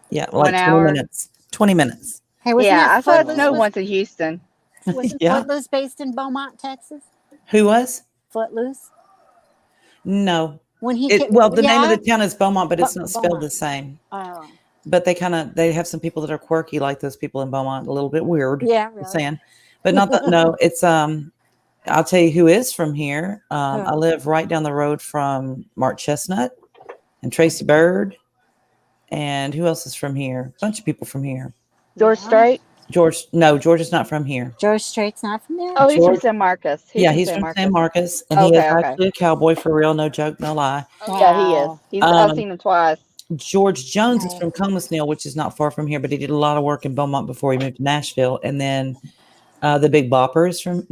Yeah, 1 like 20 hour? minutes. 20 minutes. Hey, wasn't Yeah, I that saw it Footloose? snow once in Houston. Wasn't Yeah. Footloose based in Beaumont, Texas? Who was? Footloose. No. When he Well, the name of yeah? the town is Beaumont, but it's not spelled Beaumont. the same. Oh, But they have some people that are quirky, like those people in Beaumont, a little bit weird. yeah, I'm really. saying, but not that. No, it's I'll tell you who is from here. I live right down the road from Mark Chestnut and Tracy Bird, and who else is from here? A bunch of people from here. George Strait? George is not from here. George Strait's not from there. Oh, he's from George- San Marcos. He's from San Marcos, and he is actually a cowboy for real. No joke, no lie. Yeah, he is. I've seen him twice. George Jones is from Comasneal, which is not far from here, but he did a lot of work in Beaumont before he moved to Nashville. And then the Big Bopper is from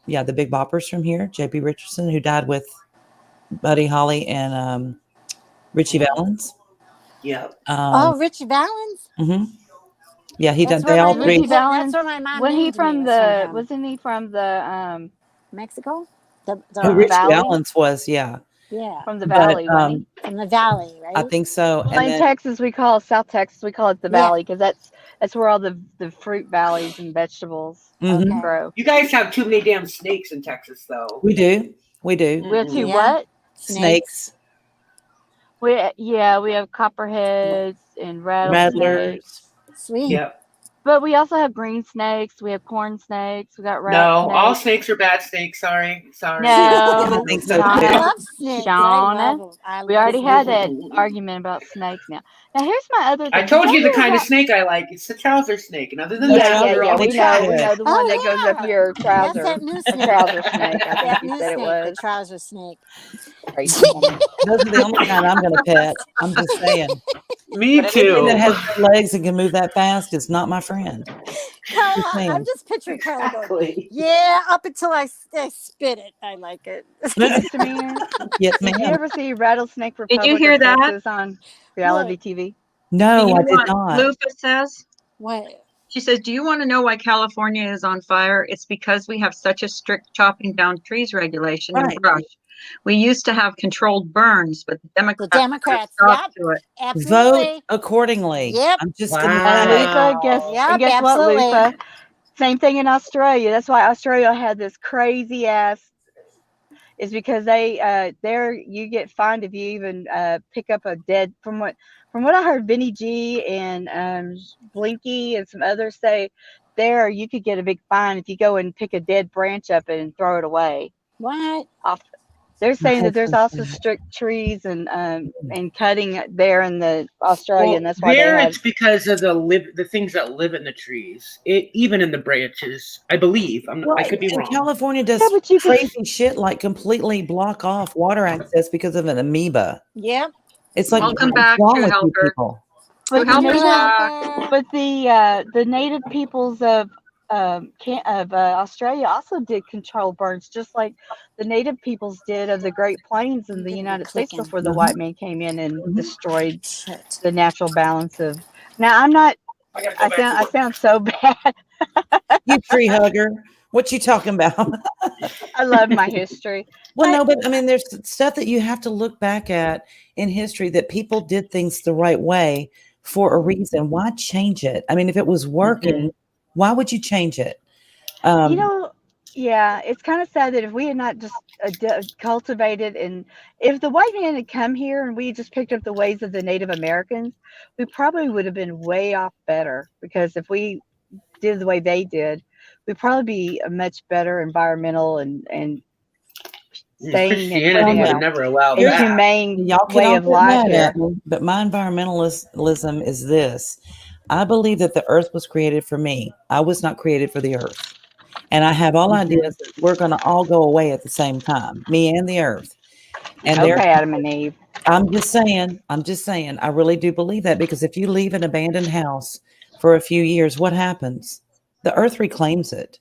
Yeah, the Big Boppers from here, J.P. Richardson, who died with Buddy Holly and Richie Valens. Yeah. Oh, Richie Valens. Mm-hmm. Yeah, he That's done. where They my all three. Richie Valens. That's where my mom Wasn't he named me. from Was from the? him. Wasn't he from the? Mexico? The Who Richie Valley? Valens was, yeah. Yeah. From the But Valley, wasn't he? From the Valley, right? I think so. Well, And in then Texas, we call South Texas. We call it the Yeah. Valley because that's where all the fruit valleys and vegetables Mhm. grow. You guys have too many damn snakes in Texas, though. we do. We have two Yeah. what? Snakes, We have copperheads and rattlesnakes. rattlers. Sweet. Yep. But we also have green snakes. We have corn snakes. We got rat No, snakes. all snakes are bad snakes. Sorry. No, I think so, too. I Shauna. love snakes. I Shauna. love 'em. I We love already had snakes. that argument about snakes now. Now here's my other thing. I Did told y'all you the hear kind of about- snake I like. It's the trouser snake. And other than The that, trouser they're all We snake. know the one that goes up your That's trouser. that new A snake. trouser snake, I think That you new said it snake, was. the trouser snake. Crazy woman. Those are the only kind I'm going to pet. I'm just saying. Me But anything too. that has no legs and can move that fast is not my friend. Carla, Just saying. I'm just picturing Carla going, Exactly. yeah, up until I spit it. I like it. Misdemeanor. Yes, Did you ma'am. ever see Rattlesnake Did Republic you hear of that? Texas on reality What? TV? No, Do you I did want not. Lufa says? What? She says, do you want to know why California is on fire? It's because we have such a strict chopping down trees regulation and Right. brush. We used to have controlled burns, but the Democrats, put a Democrats, stop yep. to it. Absolutely. Vote accordingly. Yep. I'm just going to And say. Lufa, Yep, guess what, absolutely. Lufa? Same thing in Australia. That's why Australia had this crazy ass. Is because they there you get fined if you even pick up a dead from what I heard Vinny G and Blinky and some others say there you could get a big fine if you go and pick a dead branch up and throw it away. What? They're saying that there's That's also insane. strict trees and cutting there in the Australia, and that's why there they have. it's because of the things that live in the trees, even in the branches. I believe. I could be and wrong. California does Yeah, but you could- crazy shit like completely block off water access because of an amoeba. Yep. It's like, Welcome what's back, wrong True with you Helper. people? But True the Helper's native, back. but the native peoples of Australia also did control burns, just like the native peoples did of the Great Plains in the United States before the white man came in and destroyed the natural balance of. Now I'm not. I sound so bad. You tree hugger. What you talking about? I love my history. Well, no, but I mean, there's stuff that you have to look back at in history that people did things the right way for a reason. Why change it? I mean, if it was working, why would you change it? You know, yeah, it's kind of sad that if we had not just cultivated, and if the white man had come here and we just picked up the ways of the Native Americans, we probably would have been way off better, because if we did the way they did, we'd probably be a much better environmental and sane Christianity would never allow and that. humane Y'all can way all of get life mad here. at me, but my environmentalism is this. I believe that the earth was created for me. I was not created for the earth. And I have all ideas that we're going to all go away at the same time, me and the earth. And Okay, Adam and Eve. I'm just saying, I really do believe that, because if you leave an abandoned house for a few years, what happens? The earth reclaims it.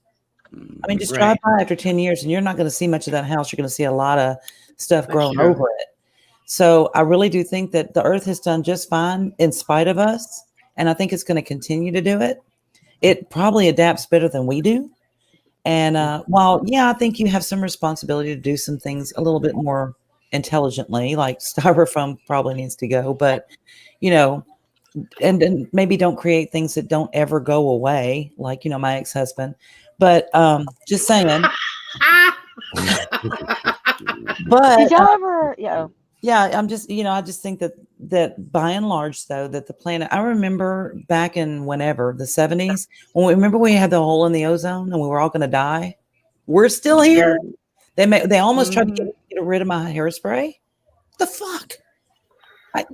I mean, just drive by after 10 years and you're not going to see much of that house. You're going to see a lot of stuff growing true. over it. So I really do think that the earth has done just fine in spite of us. And I think it's going to continue to do it. It probably adapts better than we do. And while, I think you have some responsibility to do some things a little bit more intelligently, like styrofoam probably needs to go, but and maybe don't create things that don't ever go away, like, my ex-husband. But just saying. But did y'all ever? I'm just, I just think that by and large, though, that the planet. I remember back in whenever the 70s, when we had the hole in the ozone and we were all going to die. We're still here. They almost tried to get rid of my hairspray. The fuck.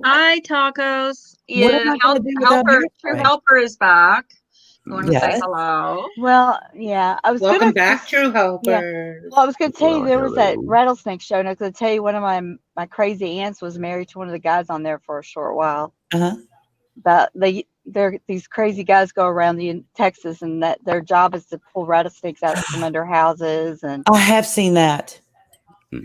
Hi, tacos. What am I gonna do without True hairspray? Helper is back. You want to say Yes. hello? Well, yeah, I was Welcome gonna back, True Helper. Yeah. Well, I was going to tell you there was that rattlesnake show, and I was going to tell you one of my crazy aunts was married to one of the guys on there for a short while. Uh-huh. But these crazy guys go around Texas, and that their job is to pull rattlesnakes out from under houses. And I have seen that.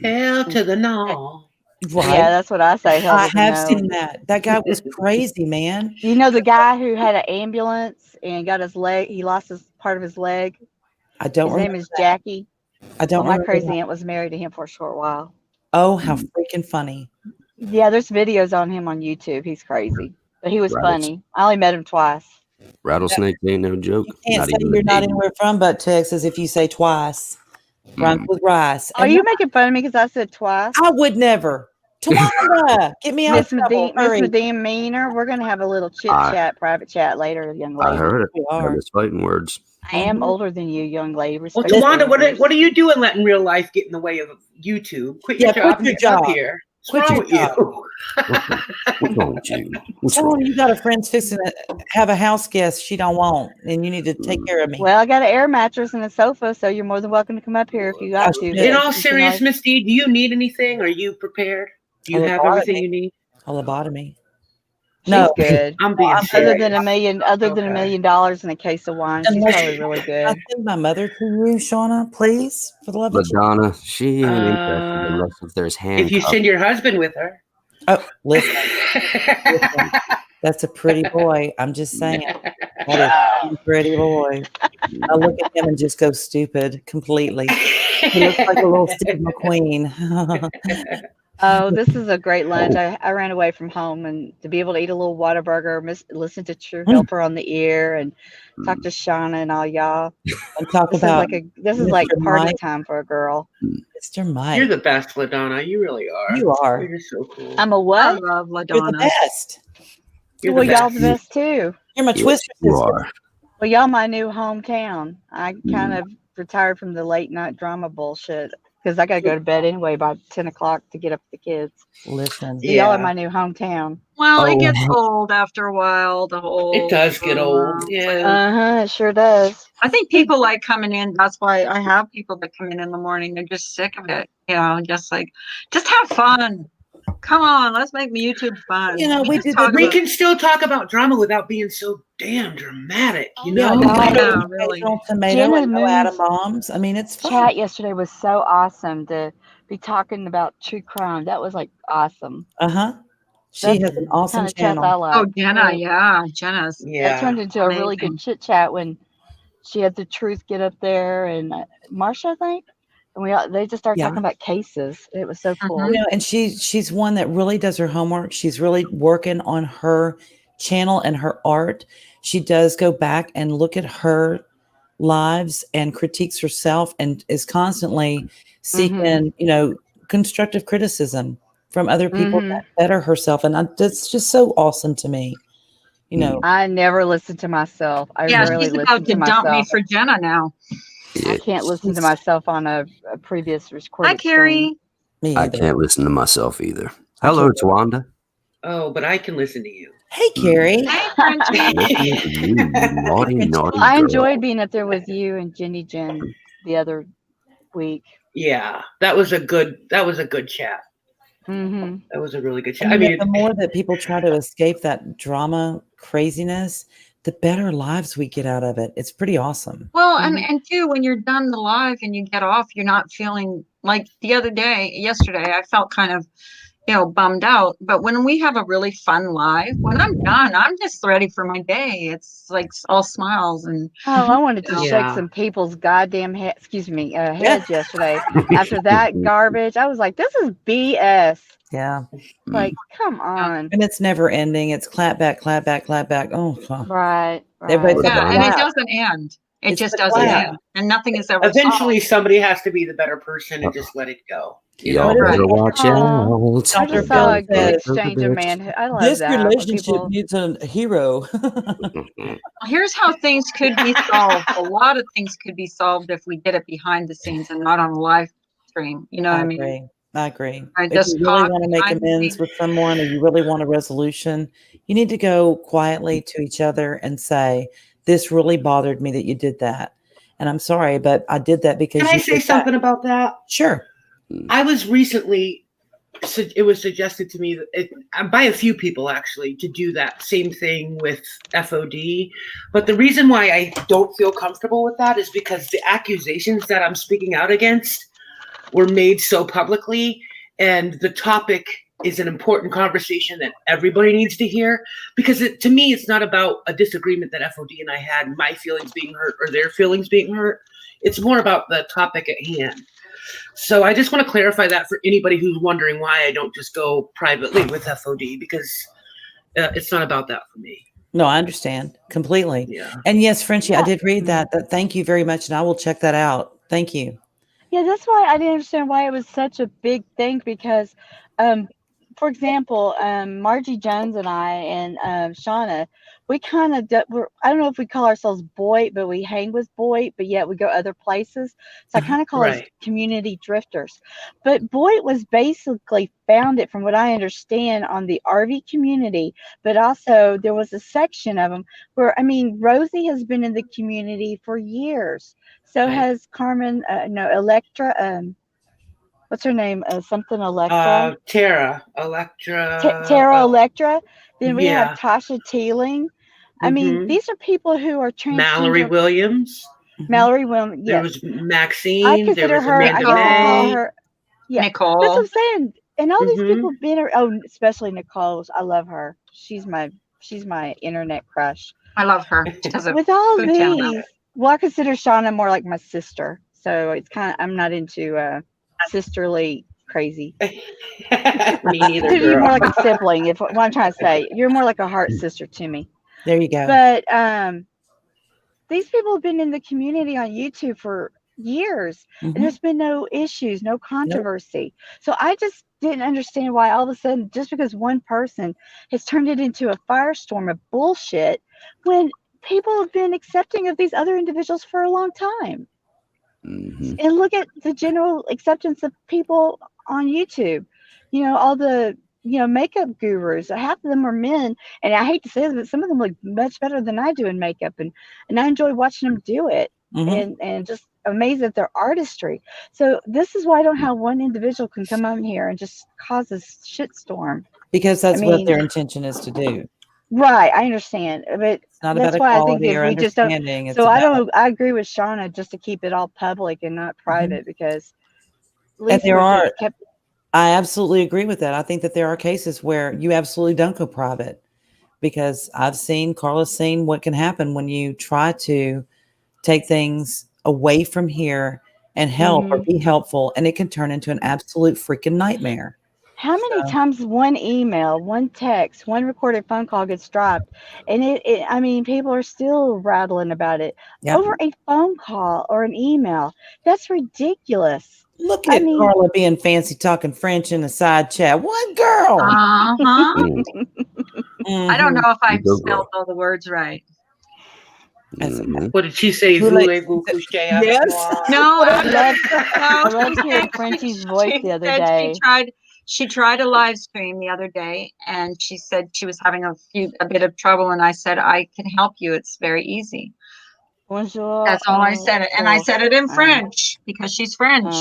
Hell to the no. Right. yeah, that's what I say. Hell I to the have no. seen that. That guy was crazy, man. You know the guy who had an ambulance and got his leg? He lost part of his leg. I don't His name remember is that. Jackie. I don't Well, my remember crazy that. aunt was married to him for a short while. Oh, how freaking funny. Yeah, there's videos on him on YouTube. He's crazy, but he was Right. funny. I only met him twice. Rattlesnake ain't no joke. You can't Not say even you're a not baby. anywhere from but Texas if you say twice. Rhymes with rice. Are And you making fun of me because I said twice? I would never. Tawanda, get me out of trouble. Miss Hurry. Medine Meaner, we're gonna have a little private chat later, young lady. I heard it. We Heard are. his fighting words. I am older than you, young lady. Well, Respect your Tawanda, elders. what are you doing letting real life get in the way of YouTube? Quit your Yeah, job quit and your get up job. here. Quit What's wrong your with you? What's wrong with you? What's Tell him wrong? you got a friend's fixing to have a house guest she don't want, and you need to take care of me. Well, I got an air mattress and a sofa, so you're more than welcome to come up here if you got to. In all You can seriousness, always- Miss D, do you need anything? Are you prepared? Do you have everything you need? A lobotomy. She's No, good. I'm being Other serious. than $1 million, other than $1 million and a case of wine, she's Unless probably you- really I good. send my mother to you, Shauna, please, for the love of Madonna, she ain't interested unless if there's If you handcuffs. send your husband with her. Oh, listen. Listen. That's a pretty boy. I'm just saying. That is a pretty boy. I look at him and just go stupid completely. He looks like a little Steve McQueen. Oh, this is a great lunch. I ran away from home, and to be able to eat a little Whataburger, listen to True Helper on the ear, and talk to Shauna and all y'all. And talk This about is like Mr. party Mike. time for a girl. Mr. Mike. You're the best, LaDonna. You really are. You are. You're so cool. I'm a I what? love You're the LaDonna. best. You're Well, the y'all the best. best too. You're my Yes, twister you sister. are. Well, y'all my new hometown. I kind of retired from the late night drama bullshit because I got to go to bed anyway by 10 o'clock to get up with the kids. Listen. So y'all are my new hometown. Well, it Oh, gets old after a while. The whole It does get old. Yeah. It sure does. I think people like coming in. That's why I have people that come in the morning. They're just sick of it. You know, just have fun. Come on, let's make YouTube fun. You know, we just did talk We about- can still talk about drama without being so damn dramatic, you Yeah, know? I know, occasional really. tomato Jenna and no atom Moon's bombs. I mean, it's fun. Chat yesterday was so awesome to be talking about true crime. That was like awesome. Uh-huh. She That's has an the awesome kind of chats I channel. like. Oh, Jenna, Really. yeah, Jenna's. That turned into a really good amazing. chit chat when she had the truth get up there and Marsha, I think, and they just started Yeah. talking about cases. It was so cool. You know, and she's one that really does her homework. She's really working on her channel and her art. She does go back and look at her lives and critiques herself and is constantly seeking, you know, constructive criticism from other people that better herself. And that's just so awesome to me. You know, I never listen to myself. I Yeah, rarely she's listen about to to dump me myself. for Jenna now. I can't listen to myself on a previous recorded Hi, Carrie. Me I either. can't listen to myself either. Hello, Tawanda. Oh, but I can listen to you. Hey, Carrie. You naughty, naughty I girl. enjoyed being up there with you and Jenny Jen the other week. Yeah, that was a good chat. Mm-hmm. That was a really good chat. And I you know, mean, the more that people try to escape that drama craziness, the better lives we get out of it. It's pretty awesome. Well, and too, when you're done the live and you get off, you're not feeling like yesterday, I felt kind of, bummed out. But when we have a really fun live, when I'm done, I'm just ready for my day. It's like all smiles and. Oh, I wanted to shake Yeah. some people's goddamn heads yesterday. After that garbage, I was like, this is BS. Yeah. Like, come on. And it's never ending. It's clap back, clap back, clap back. Oh, wow. Right. Everybody's Yeah, like, and it "Wow." doesn't end. It It's just the doesn't clap. end. And nothing is ever eventually solved. somebody has to be the better person and just let it go. You Y'all know? better watch out. I just saw a good exchange of man. I love This that. When relationship people, needs a hero. Here's how things could be solved. A lot of things could be solved if we did it behind the scenes and not on a live stream. You know what I mean? agree. I agree. I If just you really talk want to make behind the amends scenes. with someone or you really want a resolution, you need to go quietly to each other and say, this really bothered me that you did that. And I'm sorry, but I did that because Can I you say did that." something about that? Sure. I was recently it was suggested to me by a few people actually to do that same thing with FOD. But the reason why I don't feel comfortable with that is because the accusations that I'm speaking out against were made so publicly, and the topic is an important conversation that everybody needs to hear, because to me, it's not about a disagreement that FOD and I had, my feelings being hurt or their feelings being hurt. It's more about the topic at hand. So I just want to clarify that for anybody who's wondering why I don't just go privately with FOD, because it's not about that for me. No, I understand completely. Yeah. And yes, Frenchie, I did read that. Thank you very much, and I will check that out. Thank you. Yeah, that's why I didn't understand why it was such a big thing, because, for example, Margie Jones and I and Shauna, we kind of, I don't know if we call ourselves Boyd, but we hang with Boyd, but yet we go other places. So I kind of call us community drifters. But Boyd was basically founded, from what I understand, on the RV community, but also there was a section of them where, I mean, Rosie has been in the community for years. So has Carmen, Electra, what's her name? Something Electra? Tara Electra. Tara Electra. Then we yeah. have Tasha Teeling. I mean, these are people who are transgender. Mallory Williams. Mallory Williams, yes. There was Maxine. I consider there was her, Amanda I guess I call May. her, yeah. Nicole. That's what I'm saying. And all these people have been, especially Nicole's. I love her. She's my internet crush. I love her. She does a With all good these, channel. well, I consider Shauna more like my sister. So it's kind of, I'm not into sisterly crazy. Me neither. You're more like a sibling, if what I'm trying to say. You're more like a heart sister to me. There you go. But these people have been in the community on YouTube for years, and there's been no issues, no controversy. So I just didn't understand why all of a sudden, just because one person has turned it into a firestorm of bullshit, when people have been accepting of these other individuals for a long time. And look at the general acceptance of people on YouTube. You know, all the makeup gurus. Half of them are men, and I hate to say this, but some of them look much better than I do in makeup, and I enjoy watching them do it, and just amazed at their artistry. So this is why I don't have one individual can come on here and just cause a shitstorm, because that's what their intention is to do. Right, I understand, but it's not that's about why I think equality if or we just don't. understanding. So I agree with Shauna just to keep it all public and not private, because at least and there are. I absolutely agree with that. I think that there are cases where you absolutely don't go private, because Carla's seen what can happen when you try to take things away from here and help or be helpful, and it can turn into an absolute freaking nightmare. How many times one email, one text, one recorded phone call gets dropped, and I mean, people are still rattling about it over a phone call or an email. That's ridiculous. Look at Carla being fancy, talking French in a side chat. What girl? I don't know if I've spelled all the words right. What did she say? Voulez-vous coucher avec moi? No, I love hearing Frenchie's voice the other day. She tried a live stream the other day, and she said she was having a bit of trouble, and I said, I can help you. It's very easy. Bonjour. That's all I said. And I said it in French because she's French.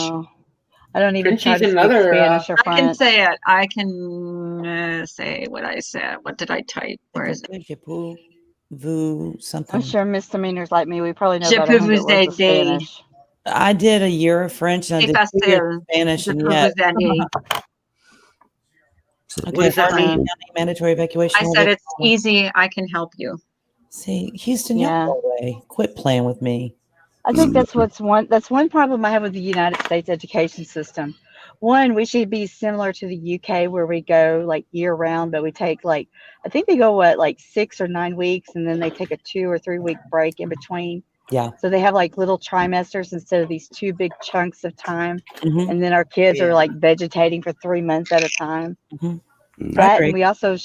I don't even try to speak Spanish or French. I can say it. I can say what I said. What did I type? Where is it? Something. I'm sure misdemeanors like me, we probably know about 100 words of Spanish. I did a year of French, and I did 2 years of Spanish, and yet. What does that mean? Mandatory evacuation. I said it's easy. I can help you. See, Houston, you go away. Quit playing with me. I think that's one problem I have with the United States education system. One, we should be similar to the UK, where we go like year round, but we take I think they go 6 or 9 weeks, and then they take a 2 or 3 week break in between. Yeah. So they have little trimesters instead of these 2 big chunks of time. And then our kids are vegetating for 3 months at a time. That, and we also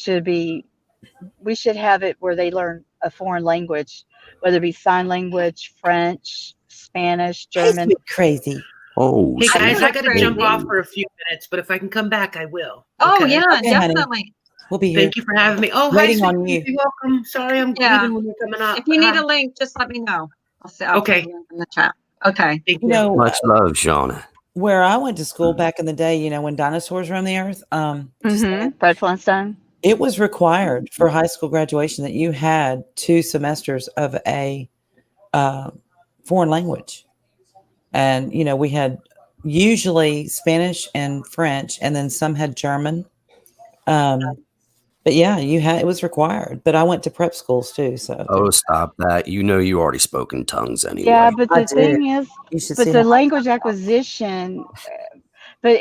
we should have it where they learn a foreign language, whether it be sign language, French, Spanish, German. Crazy. Oh, hey guys, I got to jump off for a few minutes, but if I can come back, I will. Oh okay? yeah, okay, definitely. Honey. We'll be here. Thank you for having me. Oh, waiting hi, on you. You're welcome. Sorry, I'm leaving when you're coming up. If you need a link, just let me know. I'll put the link in the chat. Okay. Much love, Shauna. where I went to school back in the day, you know, when dinosaurs roamed the earth, Fred Flintstone. it was required for high school graduation that you had 2 semesters of a foreign language. And, you know, we had usually Spanish and French, and then some had German. But yeah, it was required. But I went to prep schools too. So Oh, stop that. You know you already spoke in tongues anyway. Yeah, but I the did. thing is, You should but see the how language acquisition, but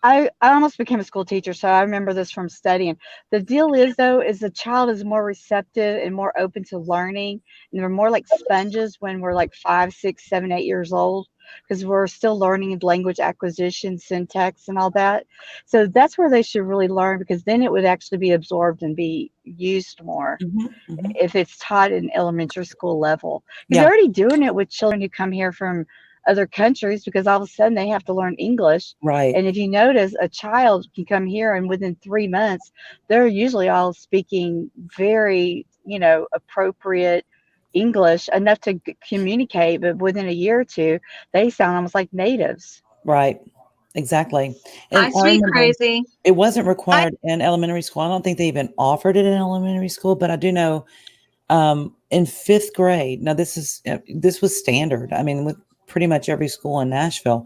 I almost became a school teacher, so I remember this from studying. The deal is though, is the child is more receptive and more open to learning, and they're more like sponges when we're like 5, 6, 7, 8 years old, because we're still learning language acquisition, syntax, and all that. So that's where they should really learn, because then it would actually be absorbed and be used more if it's taught in elementary school level. Because they're already doing it with children who come here from other countries, because all of a sudden they have to learn English. Right. And if you notice, a child can come here and within 3 months, they're usually all speaking very, appropriate English enough to communicate, but within a year or two, they sound almost like natives. Right. Exactly. Hi, sweet remember crazy. it wasn't required in elementary school. I don't think they even offered it in elementary school, but I do know in 5th grade. Now this was standard. I mean, with pretty much every school in Nashville.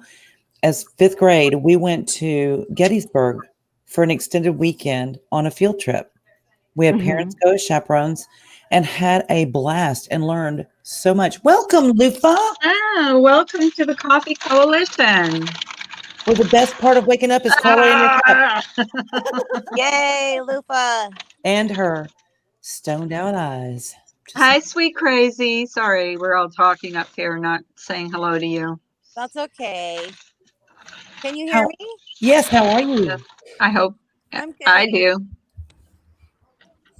As 5th grade, we went to Gettysburg for an extended weekend on a field trip. We had parents go as chaperones and had a blast and learned so much. Welcome, Lufa. Oh, welcome to the Coffee Coalition. Well, the best part of waking up is coffee in your cup. Yay, Lufa. And her stoned out eyes. Hi, sweet crazy. Sorry, we're all talking up here, not saying hello to you. That's okay. Can you hear me? Yes, how are you? I hope. I'm good. I do.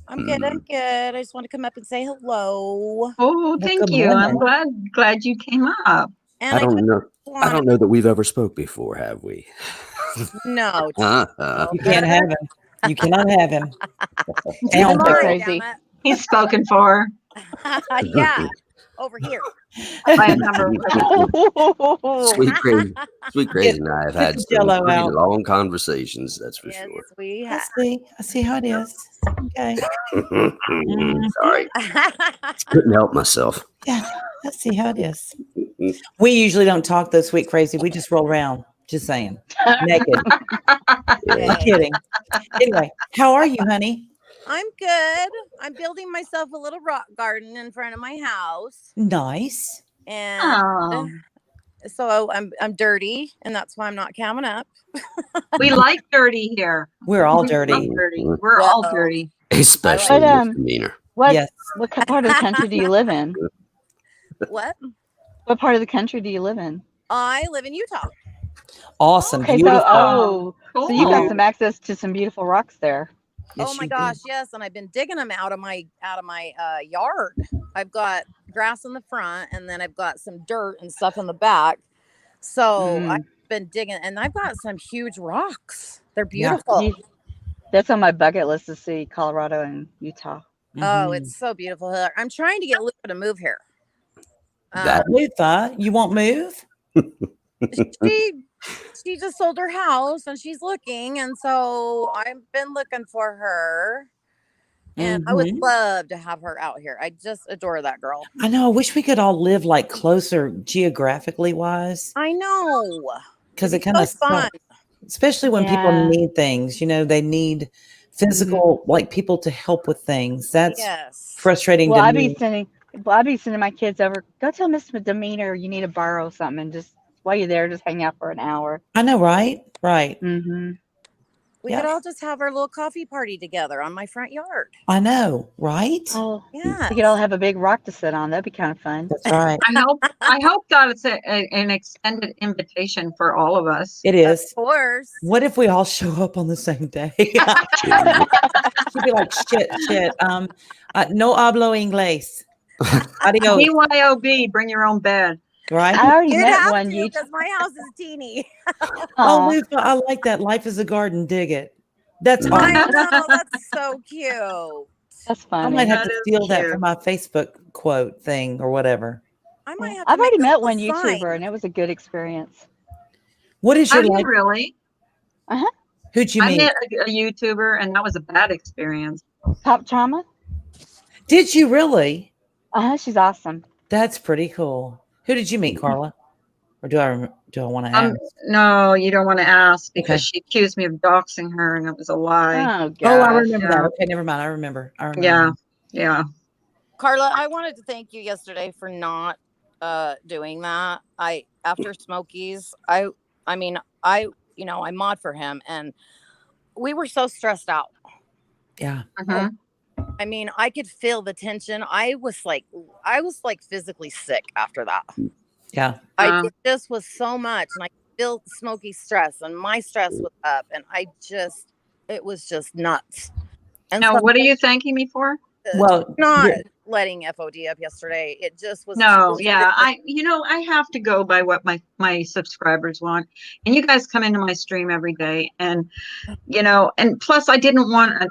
I'm good. I'm good. I just want to come up and say hello. Oh, thank you. I'm glad you came up. And I don't know that we've ever spoke before, have we? No. You can't have him. You cannot have him. Sounds so crazy. He's spoken for. Yeah, over here. Sweet crazy, and I have had some pretty long conversations. That's for sure. We I see how it is. Okay. Sorry, couldn't help myself. Yeah, I see how it is. We usually don't talk though, sweet crazy. We just roll around. Just saying, naked. I'm kidding. Anyway, how are you, honey? I'm good. I'm building myself a little rock garden in front of my house. Nice. And so I'm dirty, and that's why I'm not coming up. We like dirty here. We're all dirty. We're all dirty. Especially misdemeanor. What Yes. what part of the country do you live in? What? What part of the country do you live in? I live in Utah. Awesome. Okay, Beautiful. so you got some access to some beautiful rocks there. Oh my gosh, yes, and I've been digging them out of my yard. I've got grass in the front, and then I've got some dirt and stuff in the back. So I've been digging, and I've got some huge rocks. They're beautiful. Yeah. That's on my bucket list to see Colorado and Utah. Oh, it's so beautiful here. I'm trying to get Luca to move here. Lufa, you won't move? She just sold her house and she's looking, and so I've been looking for her, and I would love to have her out here. I just adore that girl. I know. I wish we could all live like closer geographically wise. I know, because it kind of fun, especially when people need things. You know, they need physical like people to help with things. That's frustrating. Well, to I'd me. be sending my kids over. Go tell Miss Demeanor you need to borrow something, and just while you're there, just hang out for an hour. I know, right? Right. Mm-hmm. We could all just have our little coffee party together on my front yard. I know, right? Oh, yeah. We could all have a big rock to sit on. That'd be kind of fun. That's right. I hope that it's an extended invitation for all of us. It is. Of course. What if we all show up on the same day? She'd be like, shit. No hablo inglés. Adios. BYOB, bring your own bed. Right? I already You'd met have one. to, because my house is teeny. Oh, Lufa, I like that. Life is a garden. Dig it. That's awesome. I know. That's so cute. That's funny. I might have to That is steal that cute. from my Facebook quote thing or whatever. I might have to I've already make met a one sign. YouTuber, and it was a good experience. What is your Have you life? really? Uh-huh. Who'd you I meet? met a YouTuber, and that was a bad experience. Pop Trauma. Did you really? Uh-huh. She's awesome. That's pretty cool. Who did you meet, Carla? Or do I want to ask? No, you don't want to ask because Okay. she accused me of doxing her, and it was a lie. Oh, Oh, I gosh. remember that. Okay, never mind. I remember. Yeah, yeah. Carla, I wanted to thank you yesterday for not doing that. After Smokies, I mean, I mod for him, and we were so stressed out. Yeah. Mhm. I mean, I could feel the tension. I was like physically sick after that. Yeah. It just was so much, and I feel Smokey's stress, and my stress was up, and it was just nuts. And Now, so, what are you thanking me for? Well, not letting FOD up yesterday. It just was No, too yeah, ridiculous. I have to go by what my subscribers want, and you guys come into my stream every day, and and plus I didn't want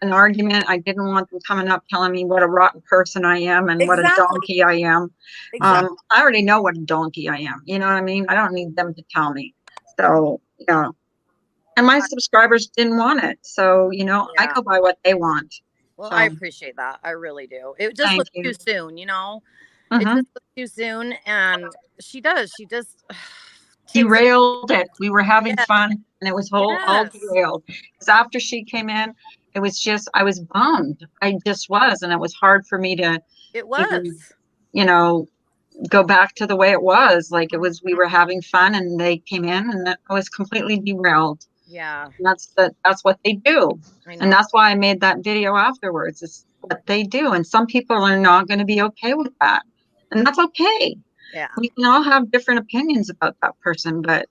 an argument. I didn't want them coming up telling me what a rotten person I am and what a donkey I am. Exactly. I already know what a donkey I am. You know what I mean? I don't need them to tell me. So yeah, and my subscribers didn't want it, so I Yeah. go by what they want. Well, So I appreciate that. I really do. It just thank was you. too soon, It Mhm. just was too soon, and she just takes it. Derailed it. We were having Yeah. fun, and it was all Yes. derailed. Because after she came in, it was just I was bummed. I just was, and it was hard for me to It was. even, go back to the way it was. Like it was, we were having fun, and they came in, and that was completely derailed. Yeah. And that's what they do, I know. and that's why I made that video afterwards. It's what they do, and some people are not going to be okay with that, and that's okay. Yeah. We can all have different opinions about that person, but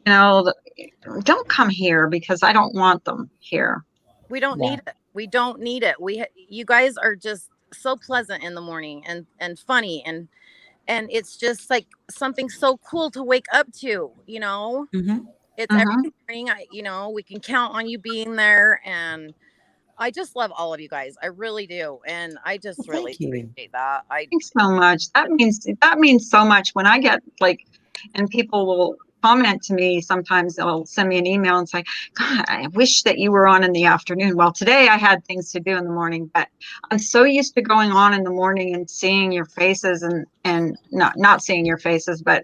don't come here because I don't want them here. We don't need it. We don't need it. You guys are just so pleasant in the morning and funny and it's just like something so cool to wake up to, Mhm. It's every morning. We can count on you being there, and I just love all of you guys. I really do, and I just really thank you. appreciate that. Thanks so much. That means so much when I get and people will comment to me. Sometimes they'll send me an email and say, God, I wish that you were on in the afternoon. Well, today I had things to do in the morning, but I'm so used to going on in the morning and seeing your faces and not seeing your faces, but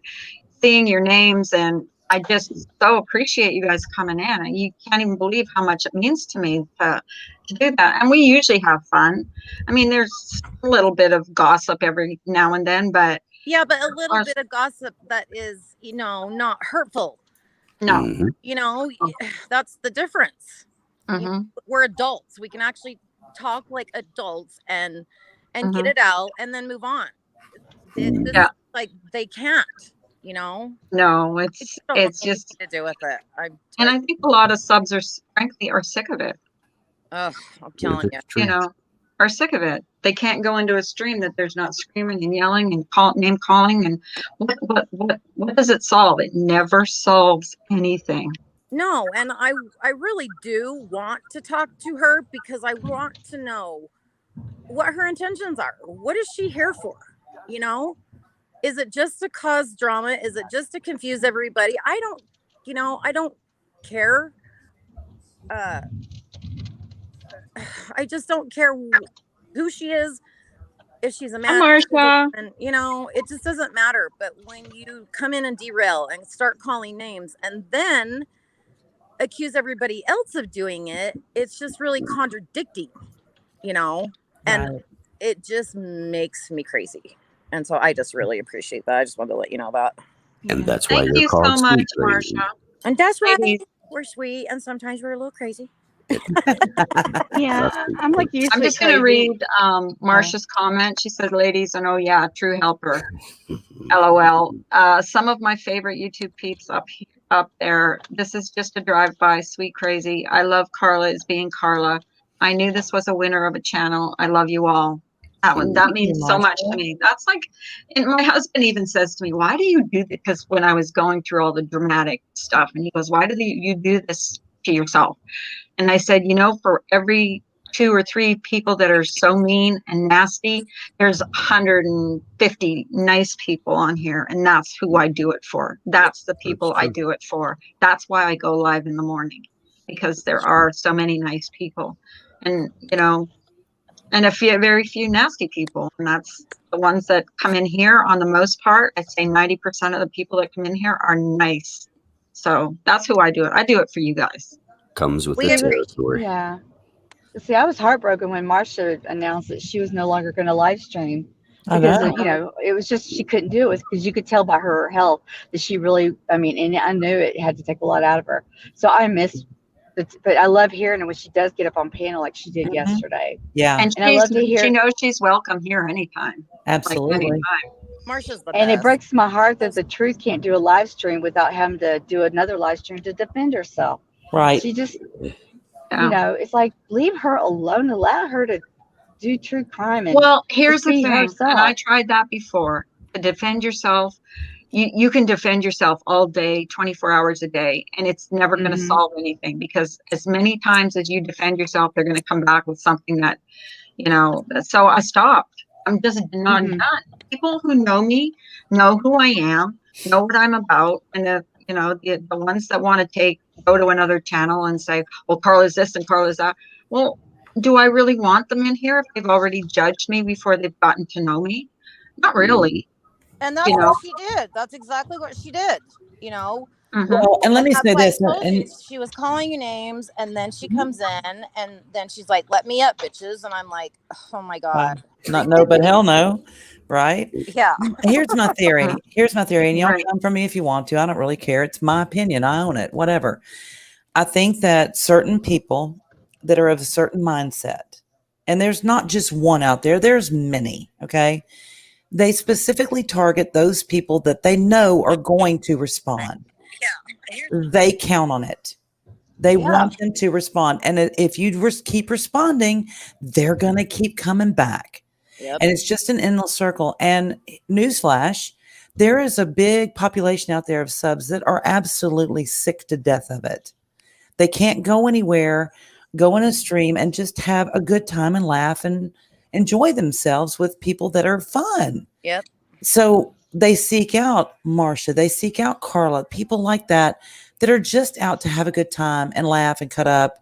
seeing your names. And I just so appreciate you guys coming in, and you can't even believe how much it means to me to do that. And we usually have fun. I mean, there's a little bit of gossip every now and then, but Yeah, but a little bit of gossip that is, not hurtful. no. That's the difference. Mhm. We're adults. We can actually talk like adults and get Mhm. it out and then move on. Yeah. Like they can't, No, They it's just don't want anything just, to do with it. and I think a lot of subs are frankly are sick of it. I'm telling you. Are sick of it. They can't go into a stream that there's not screaming and yelling and name calling, and what does it solve? It never solves anything. No, and I really do want to talk to her because I want to know what her intentions are. What is she here for? Is it just to cause drama? Is it just to confuse everybody? I don't care. I just don't care who she is. If she's a man, if she's a Marsha. woman, it just doesn't matter. But when you come in and derail and start calling names and then accuse everybody else of doing it, it's just really contradicting, and Right. it just makes me crazy. And so I just really appreciate that. I just wanted to let you know that. And that's why Thank you're you called so much, Sweet Crazy. Marsha. And that's right. Ladies. We're sweet, and sometimes we're a little crazy. Yeah, I'm like you. I'm Sweet just going to Crazy. read Marsha's comment. She said, ladies, and oh yeah, true helper. LOL. Some of my favorite YouTube peeps up there. This is just a drive-by. Sweet Crazy. I love Carla as being Carla. I knew this was a winner of a channel. I love you all. That means so much to me. That's like, and my husband even says to me, why do you do this? Because when I was going through all the dramatic stuff, and he goes, why do you do this to yourself? And I said, for every 2 or 3 people that are so mean and nasty. There's 150 nice people on here, and that's who I do it for. That's the people I do it for. That's why I go live in the morning, because there are so many nice people, and and very few nasty people, and that's the ones that come in here. On the most part, I'd say 90% of the people that come in here are nice. So that's who I do it. I do it for you guys. Comes with We the agree. territory. Yeah. See, I was heartbroken when Marcia announced that she was no longer going to live stream I because know. it was just she couldn't do it because you could tell by her health that she really. I mean, and I knew it had to take a lot out of her. So I miss, but I love hearing it when she does get up on panel like she did yesterday. Yeah. And I love to hear. she knows she's welcome here anytime. Absolutely. Like anytime. Marcia's the And it best. breaks my heart that the truth can't do a live stream without having to do another live stream to defend herself. Right. She just, it's like leave her alone. Allow her to do true crime. And well, here's the be thing, herself. and I tried that before. To defend yourself, you can defend yourself all day, 24 hours a day, and it's never going to solve anything, because as many times as you defend yourself, they're going to come back with something that, so I stopped. I'm just not done. People who know me know who I am, know what I'm about, and the ones that want to go to another channel and say, well, Carla's this and Carla's that. Well, do I really want them in here if they've already judged me before they've gotten to know me? Not really. And that's what she did. That's exactly what she did. Well, and let me say this. And she was calling you names, and then she comes in, and then she's like, "Let me up, bitches," and I'm like, "Oh my god." Not no, but hell no, right? Yeah. Here's my theory. And y'all come from me if you want to. I don't really care. It's my opinion. I own it. Whatever. I think that certain people that are of a certain mindset, and there's not just one out there. There's many. Okay. They specifically target those people that they know are going to respond. They count on it. They want them to respond. And if you keep responding, they're going to keep coming back. Yep. And it's just an endless circle. And newsflash, there is a big population out there of subs that are absolutely sick to death of it. They can't go anywhere, go in a stream and just have a good time and laugh and enjoy themselves with people that are fun. Yep. So they seek out Marcia, they seek out Carla, people like that are just out to have a good time and laugh and cut up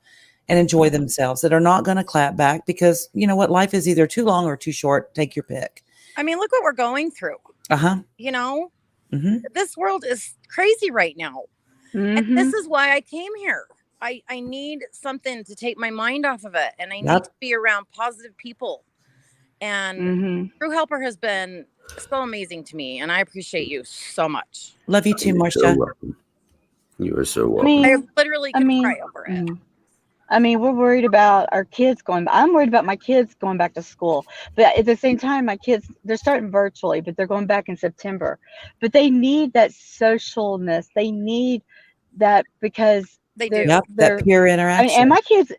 and enjoy themselves, that are not going to clap back, because you know what? Life is either too long or too short. Take your pick. I mean, look what we're going through. This world is crazy right now. And this is why I came here. I need something to take my mind off of it. And I need to be around positive people. And True Helper has been so amazing to me. And I appreciate you so much. Love you too, Marcia. You are so welcome. I literally could cry over it. I mean, we're worried about our kids I'm worried about my kids going back to school. But at the same time, my kids, they're starting virtually, but they're going back in September. But they need that socialness. They need that because they do. That pure interaction. And my kids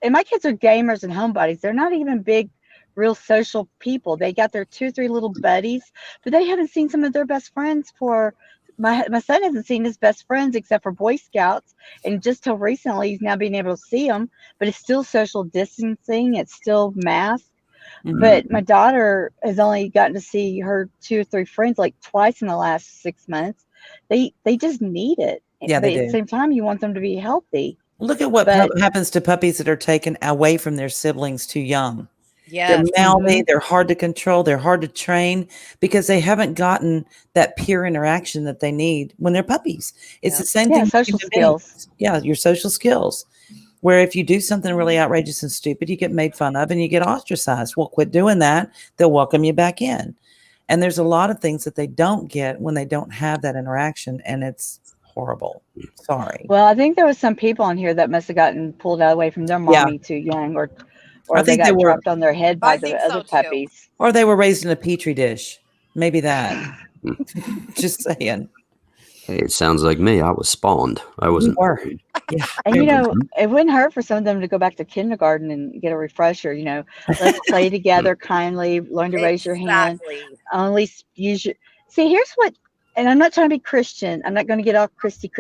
are gamers and homebodies. They're not even big, real social people. They got their 2 or 3 little buddies, but they haven't seen some of their best friends for. My son hasn't seen his best friends except for Boy Scouts, and just till recently he's now being able to see them, but it's still social distancing. It's still masked. But my daughter has only gotten to see her 2 or 3 friends like twice in the last 6 months. They just need it. Yeah, but at the same time, you want them to be healthy. Look at what happens to puppies that are taken away from their siblings too young. Yes. They're mouthy, they're hard to control, they're hard to train because they haven't gotten that peer interaction that they need when they're puppies. It's the same thing. Social skills. Yeah, your social skills. Where if you do something really outrageous and stupid, you get made fun of and you get ostracized. Well, quit doing that. They'll welcome you back in. And there's a lot of things that they don't get when they don't have that interaction, and it's horrible. Sorry. Well, I think there was some people on here that must have gotten pulled away from their mommy too young, or I they think got they were dropped on their head by the other puppies. Or they were raised in a petri dish. Maybe that. Just saying. Hey, it sounds like me. I was spawned. I wasn't. Yeah. And it wouldn't hurt for some of them to go back to kindergarten and get a refresher. Let's play together kindly. Learn to raise your hand. Only use your. See, here's what. And I'm not trying to be Christian. I'm not going to get all Christian.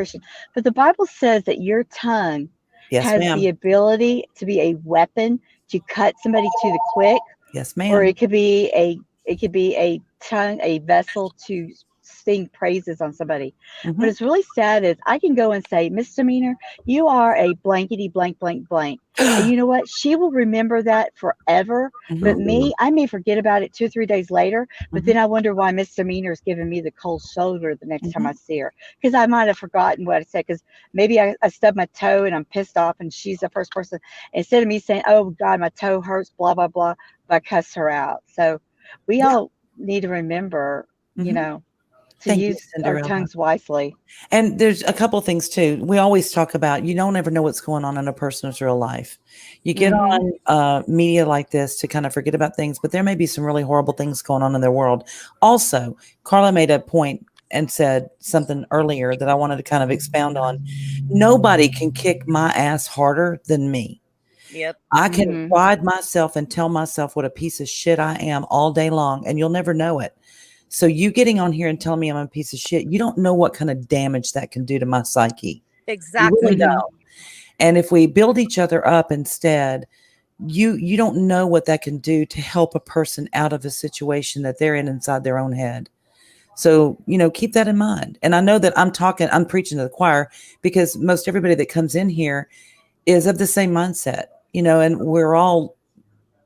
But the Bible says that your tongue has the ability to be a weapon to cut somebody to the quick, Yes, or ma'am. it could be a tongue, a vessel to sing praises on somebody. Mhm. But it's really sad is I can go and say, Misdemeanor, you are a blankety blank blank blank. And you know what? She will remember that forever. But me, I may forget about it 2 or 3 days later. But then I wonder why Misdemeanor is giving me the cold shoulder the next time I see her. Because I might have forgotten what I said. Because maybe I stubbed my toe and I'm pissed off, and she's the first person. Instead of me saying, oh God, my toe hurts, blah, blah, blah, I cuss her out. So we all need to remember, you know, to Thank you, use our Cinderella. tongues wisely. And there's a couple things too. We always talk about you don't ever know what's going on in a person's real life. You get on media like this to kind of forget about things, but there may be some really horrible things going on in their world. Also, Carla made a point and said something earlier that I wanted to kind of expound on. Nobody can kick my ass harder than me. Yep. I can pride myself and tell myself what a piece of shit I am all day long, and you'll never know it. So you getting on here and telling me I'm a piece of shit, you don't know what kind of damage that can do to my psyche. Exactly. You really don't. And if we build each other up instead, you don't know what that can do to help a person out of a situation that they're in inside their own head. So, keep that in mind. And I know that I'm preaching to the choir because most everybody that comes in here is of the same mindset, and we're all,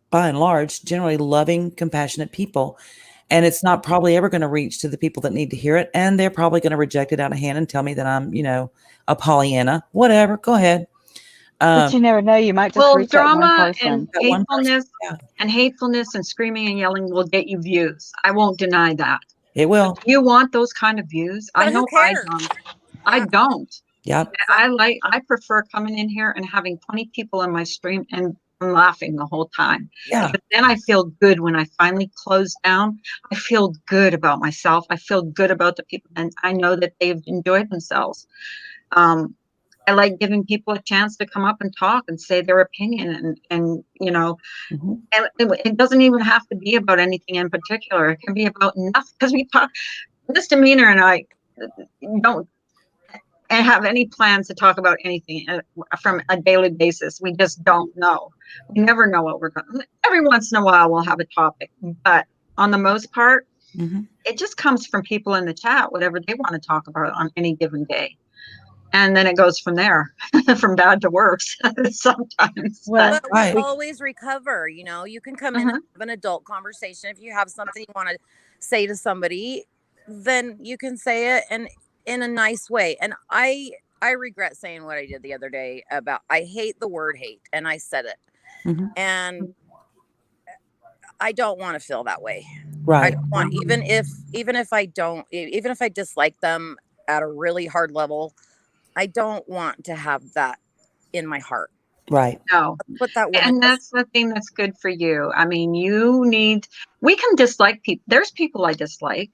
by and large, generally loving, compassionate people. And it's not probably ever going to reach to the people that need to hear it. And they're probably going to reject it out of hand and tell me that I'm, a Pollyanna, whatever. Go ahead. But you never know. You might just reach that one drama person. and hatefulness and screaming and yelling will get you views. I won't deny that. It will. You want those kind of views? But I know who cares? I don't. Yep. I prefer coming in here and having 20 people in my stream and I'm laughing the whole time. Yeah. But then I feel good when I finally close down. I feel good about myself. I feel good about the people, and I know that they've enjoyed themselves. I like giving people a chance to come up and talk and say their opinion, and and it doesn't even have to be about anything in particular. It can be about nothing, because we talk. Misdemeanor and I don't have any plans to talk about anything from a daily basis. We just don't know. We never know what we're going to. Every once in a while we'll have a topic, but on the most part, it just comes from people in the chat, whatever they want to talk about on any given day. And then it goes from there, from bad to worse sometimes. Well, we always recover. You can come in and have an adult conversation. If you have something you want to say to somebody, then you can say it and in a nice way. And I regret saying what I did the other day about, I hate the word hate, and I said it. And I don't want to feel that way. Right. I don't want, even if I dislike them at a really hard level, I don't want to have that in my heart. Right. No. And that's the thing that's good for you. I mean, we can dislike people. There's people I dislike.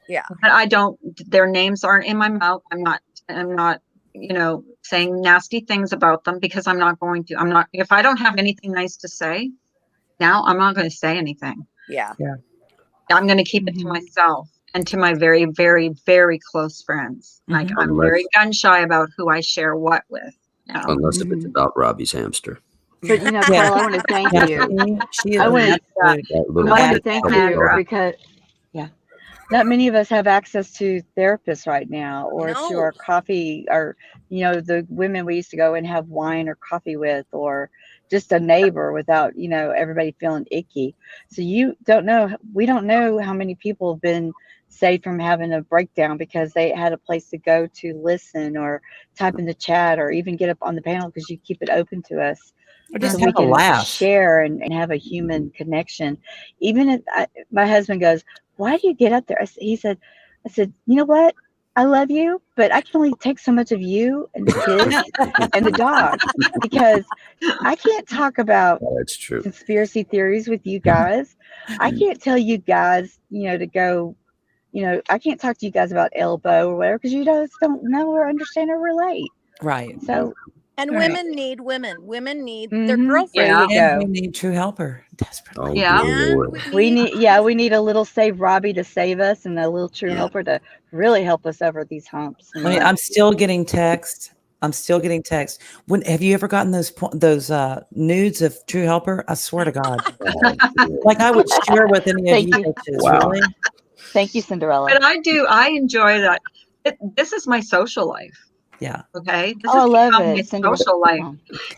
Yeah. But I don't, their names aren't in my mouth. I'm not, saying nasty things about them, because I'm not going to. If I don't have anything nice to say, now I'm not going to say anything. Yeah. Yeah. I'm going to keep it to myself and to my very, very, very close friends. Like, I'm very gun shy about who I share what with. Unless if it's about Robbie's hamster. But Carl, I want to thank you. I want to thank you because not many of us have access to therapists right now, or to our coffee, or the women we used to go and have wine or coffee with, or just a neighbor, without everybody feeling icky. So we don't know how many people have been saved from having a breakdown because they had a place to go to listen, or type in the chat, or even get up on the panel, because you keep it open to us. Or just so have we a can laugh. share and have a human connection. Even if my husband goes, why do you get up there? I said, you know what? I love you, but I can only take so much of you and the kids and the dog, because I can't talk about That's true. conspiracy theories with you guys. I can't tell you guys, to go, I can't talk to you guys about elbow or whatever, because you guys don't know or understand or relate. Right. So. And women need women. Women need their girlfriend. There you go. We need true helper desperately. We need a little Save Robbie to save us, and a little true helper to really help us over these humps. I'm still getting texts I'm still getting texts. When have you ever gotten those nudes of True Helper? I swear to God, like I would share with any of you bitches. Wow. Really? Thank you, Cinderella. But I enjoy that. This is my social life. Yeah. Okay. This Oh, I has love become my it. Cinderella. social life.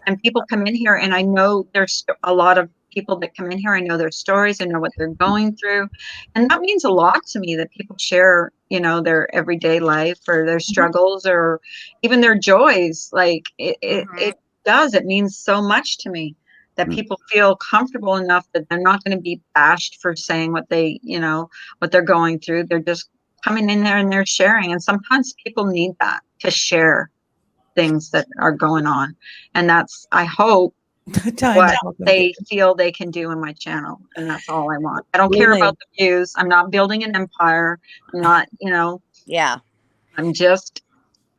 And people come in here, and I know there's a lot of people that come in here. I know their stories. I know what they're going through. And that means a lot to me that people share, their everyday life or their struggles or even their joys. Like it does. It means so much to me that people feel comfortable enough that they're not going to be bashed for saying what what they're going through. They're just coming in there and they're sharing. And sometimes people need that to share things that are going on. And that's, I hope, what they feel they can do in my channel. And that's all I want. I don't care about the views. I'm not building an empire. I'm not, Yeah.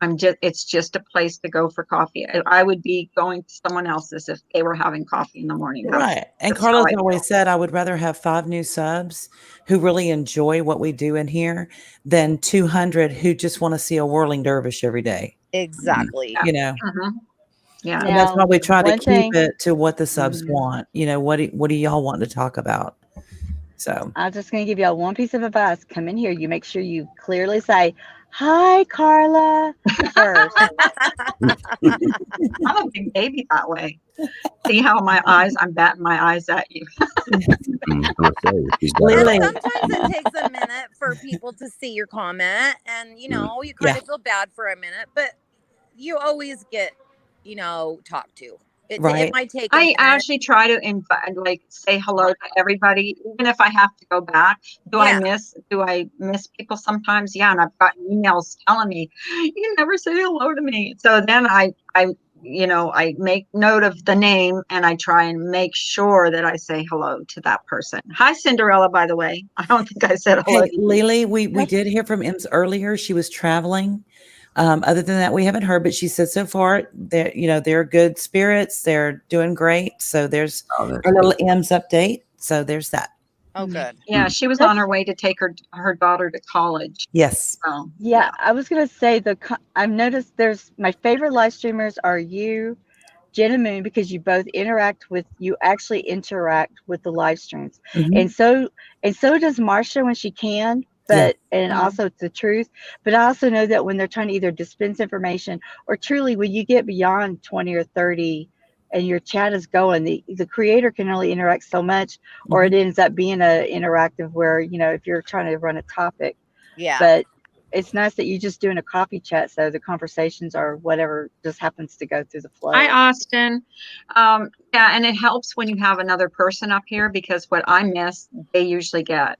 it's just a place to go for coffee. I would be going to someone else's if they were having coffee in the morning. Right. And Carla's always said, I would rather have 5 new subs who really enjoy what we do in here than 200 who just want to see a whirling dervish every day. Exactly. Yeah. And that's why we try to keep it to what the subs want. What do y'all want to talk about? So I'm just going to give y'all one piece of advice. Come in here. You make sure you clearly say, "Hi, Carla," first. I'm a big baby that way. See how I'm batting my eyes at you. And sometimes it takes a minute for people to see your comment, and you kind of feel bad for a minute, but you always get talked to. It might take a minute. Actually try to invite, say hello to everybody, even if I have to go back. Do I miss people sometimes? Yeah, and I've gotten emails telling me you never say hello to me. So then I make note of the name and I try and make sure that I say hello to that person. Hi, Cinderella, by the way. I don't think I said hello. Hey, Lily, we did hear from Ems earlier. She was traveling. Other than that, we haven't heard, but she said so far they're good spirits. They're doing great. So there's a little Ems update. So there's that. Oh, good. Yeah, she was on her way to take her daughter to college. Yes. So, yeah, I was going to say I've noticed my favorite live streamers are you, Jen and Moon, because you actually interact with the live streams. And so does Marsha when she can. But also it's the truth. But I also know that when they're trying to either dispense information or truly when you get beyond 20 or 30 and your chat is going, the creator can only interact so much, or it ends up being a interactive where, if you're trying to run a topic. Yeah. But it's nice that you're just doing a coffee chat, so the conversations or whatever just happens to go through the flow. Hi, Austin. And it helps when you have another person up here because what I miss, they usually get.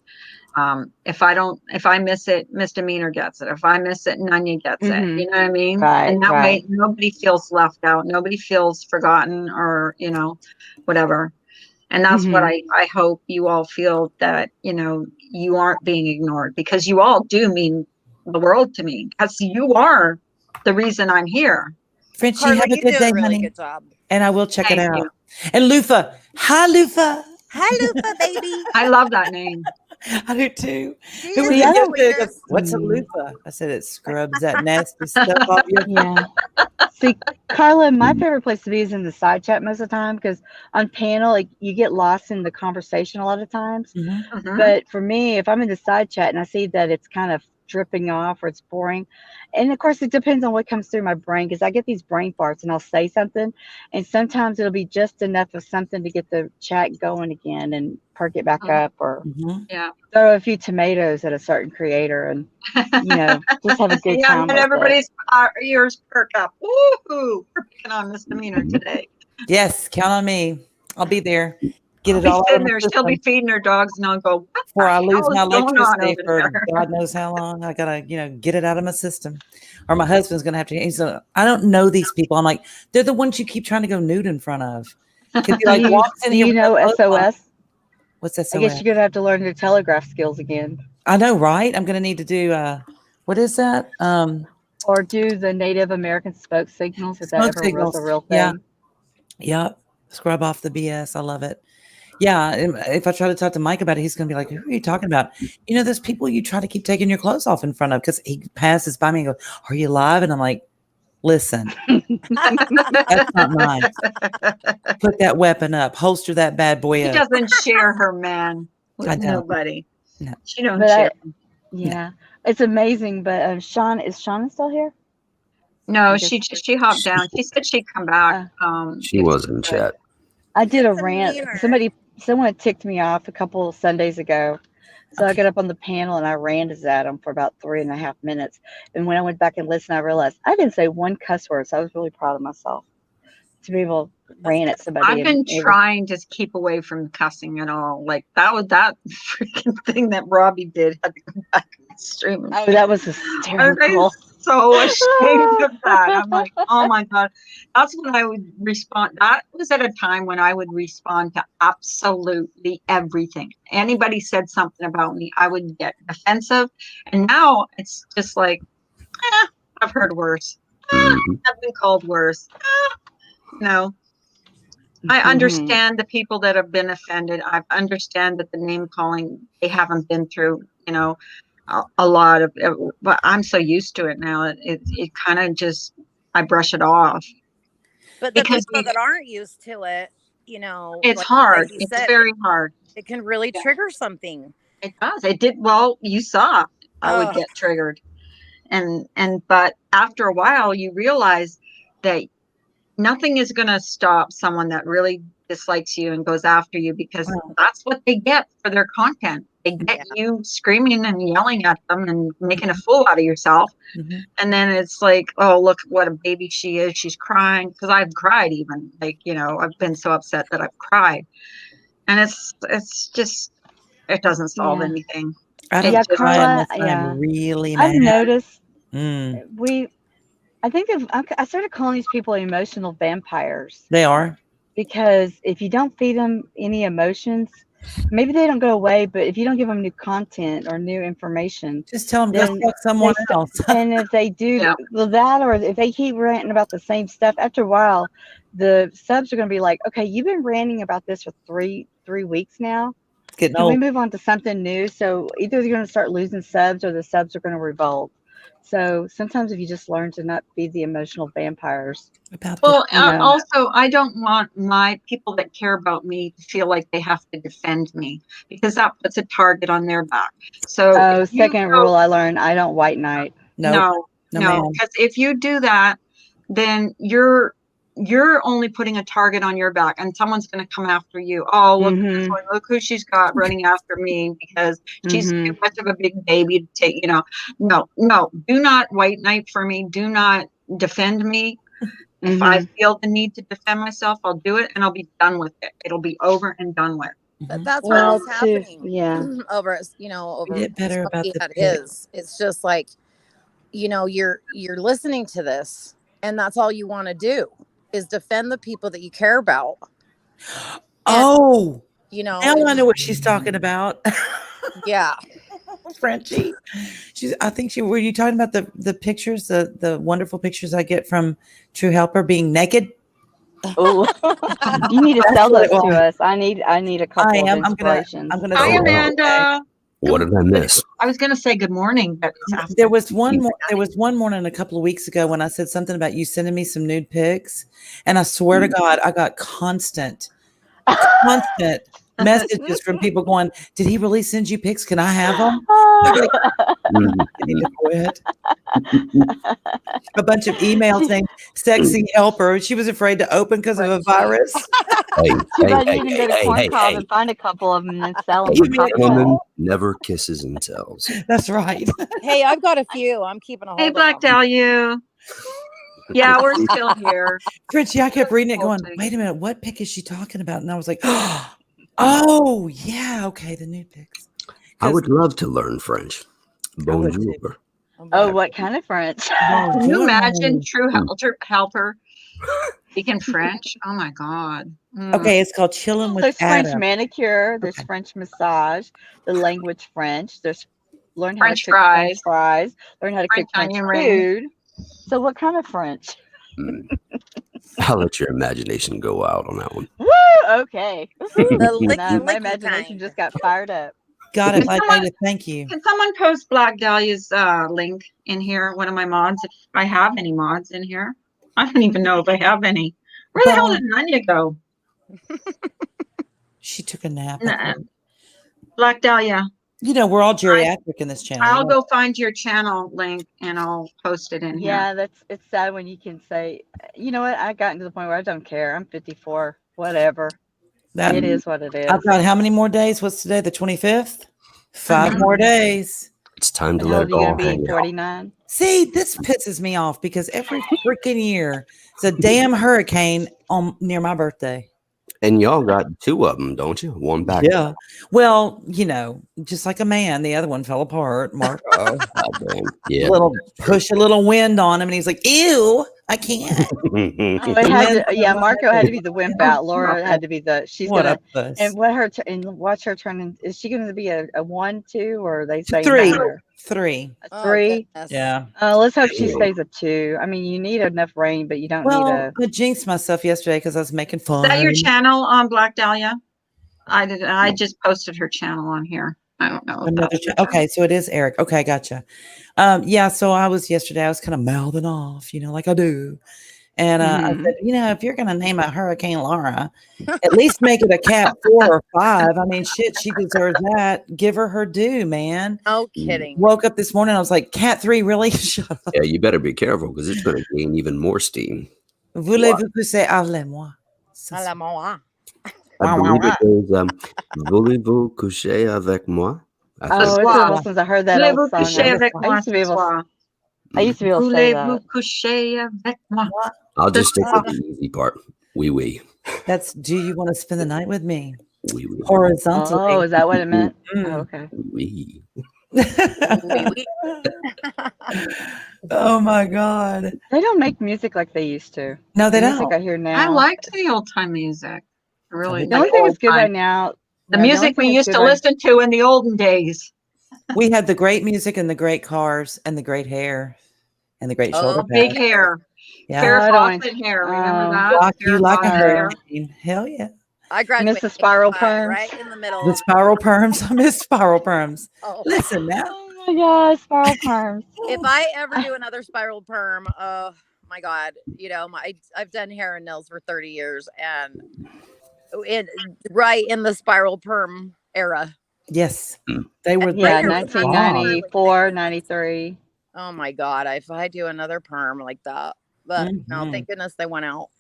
If I miss it, Misdemeanor gets it. If I miss it, Nunya gets it. You know what I mean? Right, and that way nobody feels left out. Nobody feels forgotten or, whatever. And that's what I hope you all feel, that, you aren't being ignored, because you all do mean the world to me, because you are the reason I'm here. Frenchie, Carla, have a you good do day, a really honey. good job. And I will check it Thank out. you. And Lufa. Hi, Lufa. Hi, Lufa, baby. I love that name. I do too. She Who is was the it yesterday? sweetest. What's a loofah? I said it scrubs that nasty stuff off your See, Carla, my favorite place to be is in the side chat most of the time, because on panel, you get lost in the conversation a lot of times. But for me, if I'm in the side chat and I see that it's kind of dripping off or it's boring, and of course it depends on what comes through my brain, because I get these brain farts and I'll say something, and sometimes it'll be just enough of something to get the chat going again and perk it back up, or throw a few tomatoes at a certain creator and just have a good time. And everybody's ears perk up. Woohoo! We're picking on Misdemeanor today. Yes, count on me. I'll be there. Get I'll it be all sitting over there. my She'll be system feeding her dogs, and I'll go, what before I the lose hell my is going on electricity over for there? God knows how long. I gotta, get it out of my system, or my husband's gonna have to. He's I don't know these people. I'm like, they're the ones you keep trying to go nude in front of. Because he walks in here. You know SOS? What's SOS? I guess you're gonna have to learn your telegraph skills again. I know, right? I'm gonna need to do. What is that? Or do the Native American smoke signals if that Smoke ever was signals. a real Yeah. thing. Yep. Scrub off the BS. I love it. Yeah. If I try to talk to Mike about it, he's going to be like, who are you talking about? There's people you try to keep taking your clothes off in front of, because he passes by me and goes, are you live? And I'm like, listen, That's not nice. Put that weapon up. Holster that bad boy She up. doesn't share her man I with don't. nobody. No. She don't But share. yeah, it's amazing. But Sean, is Shauna still here? No, I guess- she hopped down. She said she'd come back. She if was she in could. chat. I did a It's a rant. meaner. Someone ticked me off a couple of Sundays ago. So I got up on the panel and I ranted at them for about 3.5 minutes. And when I went back and listened, I realized I didn't say one cuss word. So I was really proud of myself to be able to rant at somebody. I've been and it was- trying to keep away from cussing at all. Like that freaking thing that Robbie did. Had to go back and stream. Oh, that was I'm hysterical. so ashamed of that. I'm like, oh my God. That's when I would respond. That was at a time when I would respond to absolutely everything. Anybody said something about me, I would get defensive. And now it's just like, I've heard worse. I've been called worse. No. I understand the people that have been offended. I understand that the name calling, they haven't been through, a lot of, but I'm so used to it now. It kind of just, I brush it off. But the Because people that aren't used to it, it's like hard. you It's said, very hard. it can really trigger something. It does. It did. Well, you saw I would Ugh. get triggered. But after a while, you realize that nothing is going to stop someone that really dislikes you and goes after you, because that's what they get for their content. They get you screaming and yelling at them and making a fool out of yourself. And then it's like, oh, look what a baby she is. She's crying. Because I've cried even. Like, I've been so upset that I've cried. And it's just, it doesn't solve anything. I don't Yeah, cry Carla, unless yeah. I'm really mad. I've noticed Mm, I think I started calling these people emotional vampires they are. because if you don't feed them any emotions, maybe they don't go away, but if you don't give them new content or new information, Just tell them go then fuck someone they else. and if they do well, that, or if they keep ranting about the same stuff, after a while, the subs are going to be like, okay, you've been ranting about this for three weeks now. Getting Can we old. move on to something new? So either they're going to start losing subs or the subs are going to revolt. So sometimes if you just learn to not be the emotional vampires. Well, also, I don't want my people that care about me to feel like they have to defend me, because that puts a target on their back. So Second rule I learned, I don't white knight. No, ma'am. because if you do that, then you're only putting a target on your back, and someone's going to come after you. Oh, look, this one, look who she's got running after me because she's too much of a big baby to take. No, do not white knight for me. Do not defend me. If I feel the need to defend myself, I'll do it, and I'll be done with it. It'll be over and done with. But that's Well, what's happening. yeah. over Get better about the at pick. it's just like, you're listening to this, and that's all you want to do is defend the people that you care about. Oh, Now I know what she's talking about. Yeah. Frenchie. I think were you talking about the pictures, the wonderful pictures I get from True Helper being naked? Oh, you need to sell those to us. I need a couple of inspirations. I'm gonna Hi, sell them. Amanda. What did I miss? I was going to say good morning, but There was one morning a couple of weeks ago when I said something about you sending me some nude pics, and I swear to God, I got constant messages from people going, "Did he really send you pics? Can I have them?" I need to quit. A bunch of emails saying "sexy helper." She was afraid to open because of a virus. Too bad you didn't go to Corn Cob and find a couple of them and sell them. A woman never kisses and tells. That's right. Hey, I've got a few. I'm keeping a hold Hey, of Black them. Dahlia. Yeah, we're still here. Fritchie, I kept reading it going, wait a minute, what pic is she talking about? And I was like, oh, yeah, okay, the nude pics. I would love to learn French. Bonjour. Oh, what kind of French? Can you imagine True Helper speaking French? Oh my God. Okay, it's called Chilling with There's French Adam. manicure. There's French massage. The language French. There's learn how French to cook French fries. Learn how to French cook French onion food. rings. So what kind of French? I'll let your imagination go out on that one. Woo! Okay. My imagination just got fired up. Got it, Black Dahlia. Thank you. Can someone post Black Dahlia's link in here? One of my mods, if I have any mods in here. I don't even know if I have any. Where the hell did Nanya go? She took a nap. Nah, Black Dahlia. You know, we're all geriatric in this channel. I'll go find your channel link and I'll post it in here. Yeah, it's sad when you can say, you know what, I gotten to the point where I don't care. I'm 54, whatever. It is what it is. I've got how many more days? What's today? The 25th? 5 more days. It's time to How let old it are you all gonna hang be? out. 49. See, this pisses me off because every freaking year it's a damn hurricane near my birthday. And y'all got 2 of them, don't you? One back. Yeah. Well, you know, just like a man, the other one fell apart. Mark, Yeah. push a little wind on him, and he's like, "Ew, I can't." It had to, yeah, Marco had to be the wimp out. Laura had to be the. She's What gonna a puss. and what her and watch her turn in. Is she going to be a 1, 2, or are they saying 3. banter? 3. A 3. Yeah. Let's hope she stays a 2. I mean, you need enough rain, but you don't need Well, a. I jinxed myself yesterday because I was making fun. Is that your channel on Black Dahlia? I just posted her channel on here. I don't know. Okay, so it is Eric. Okay, gotcha. Yeah, so I was kind of mouthing off, you know, like I do. And I said, you know, if you're going to name a Hurricane Laura, at least make it a cat 4 or 5. I mean, shit, she deserves that. Give her due, man. No kidding. Woke up this morning, I was like, cat 3, really? Shut up. Yeah, you better be careful because it's going to gain even more steam. Voulez-vous pousser avec moi? À la moi. I believe it goes, voulez-vous coucher avec moi? Oh, it's been a while since I heard that old song. I used to be able to say that. Coucher avec moi. I'll just stick with the easy part. Oui, oui. That's, do you want to spend the night with me? Oui, oui. Horizontally. Oh, is that what it meant? Mm. Oh, okay. Oui. Oh my God. They don't make music like they used to. No, they the don't. Music I hear now. I liked the old time music. Really. The only thing that's good right now. The music we used to listen to in the olden days. We had the great music and the great cars and the great hair and the great shoulder pads. Big hair. Yeah. Farrah Fawcett hair. Remember that? Rock you Farrah like a Fawcett hurricane. Hell yeah. I graduated Miss Spiral Perms. right in the middle. The spiral perms. I miss spiral perms. Oh. Listen now. Oh my God, spiral perms. If I ever do another spiral perm, oh my God, you know, I've done hair and nails for 30 years and right in the spiral perm era. Yes. They were Yeah, there. 1994, 93. Oh my God, if I do another perm like that. But no, thank goodness they went out.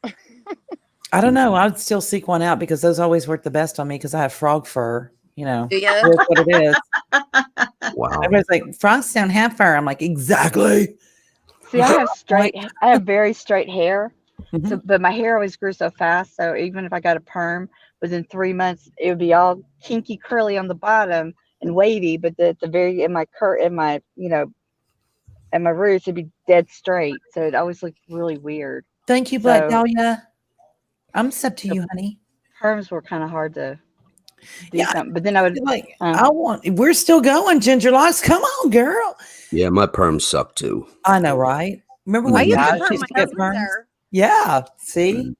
I don't know. I'd still seek one out because those always work the best on me because I have frog fur. You know, Do you? that's what it is. Wow. Everybody's like, frogs don't have fur. I'm like, exactly. See, I have very straight hair, so, but my hair always grew so fast. So even if I got a perm, within 3 months, it would be all kinky, curly on the bottom and wavy. But at the very at my roots, it'd be dead straight. So it always looked really weird. Thank you, Black Dahlia. I'm sub to you, honey. Perms were kind of hard to do something, but then I would like. We're still going, Ginger Locks. Come on, girl. Yeah, my perms suck too. I know, right? Remember when guys used to get perms? Yeah. See,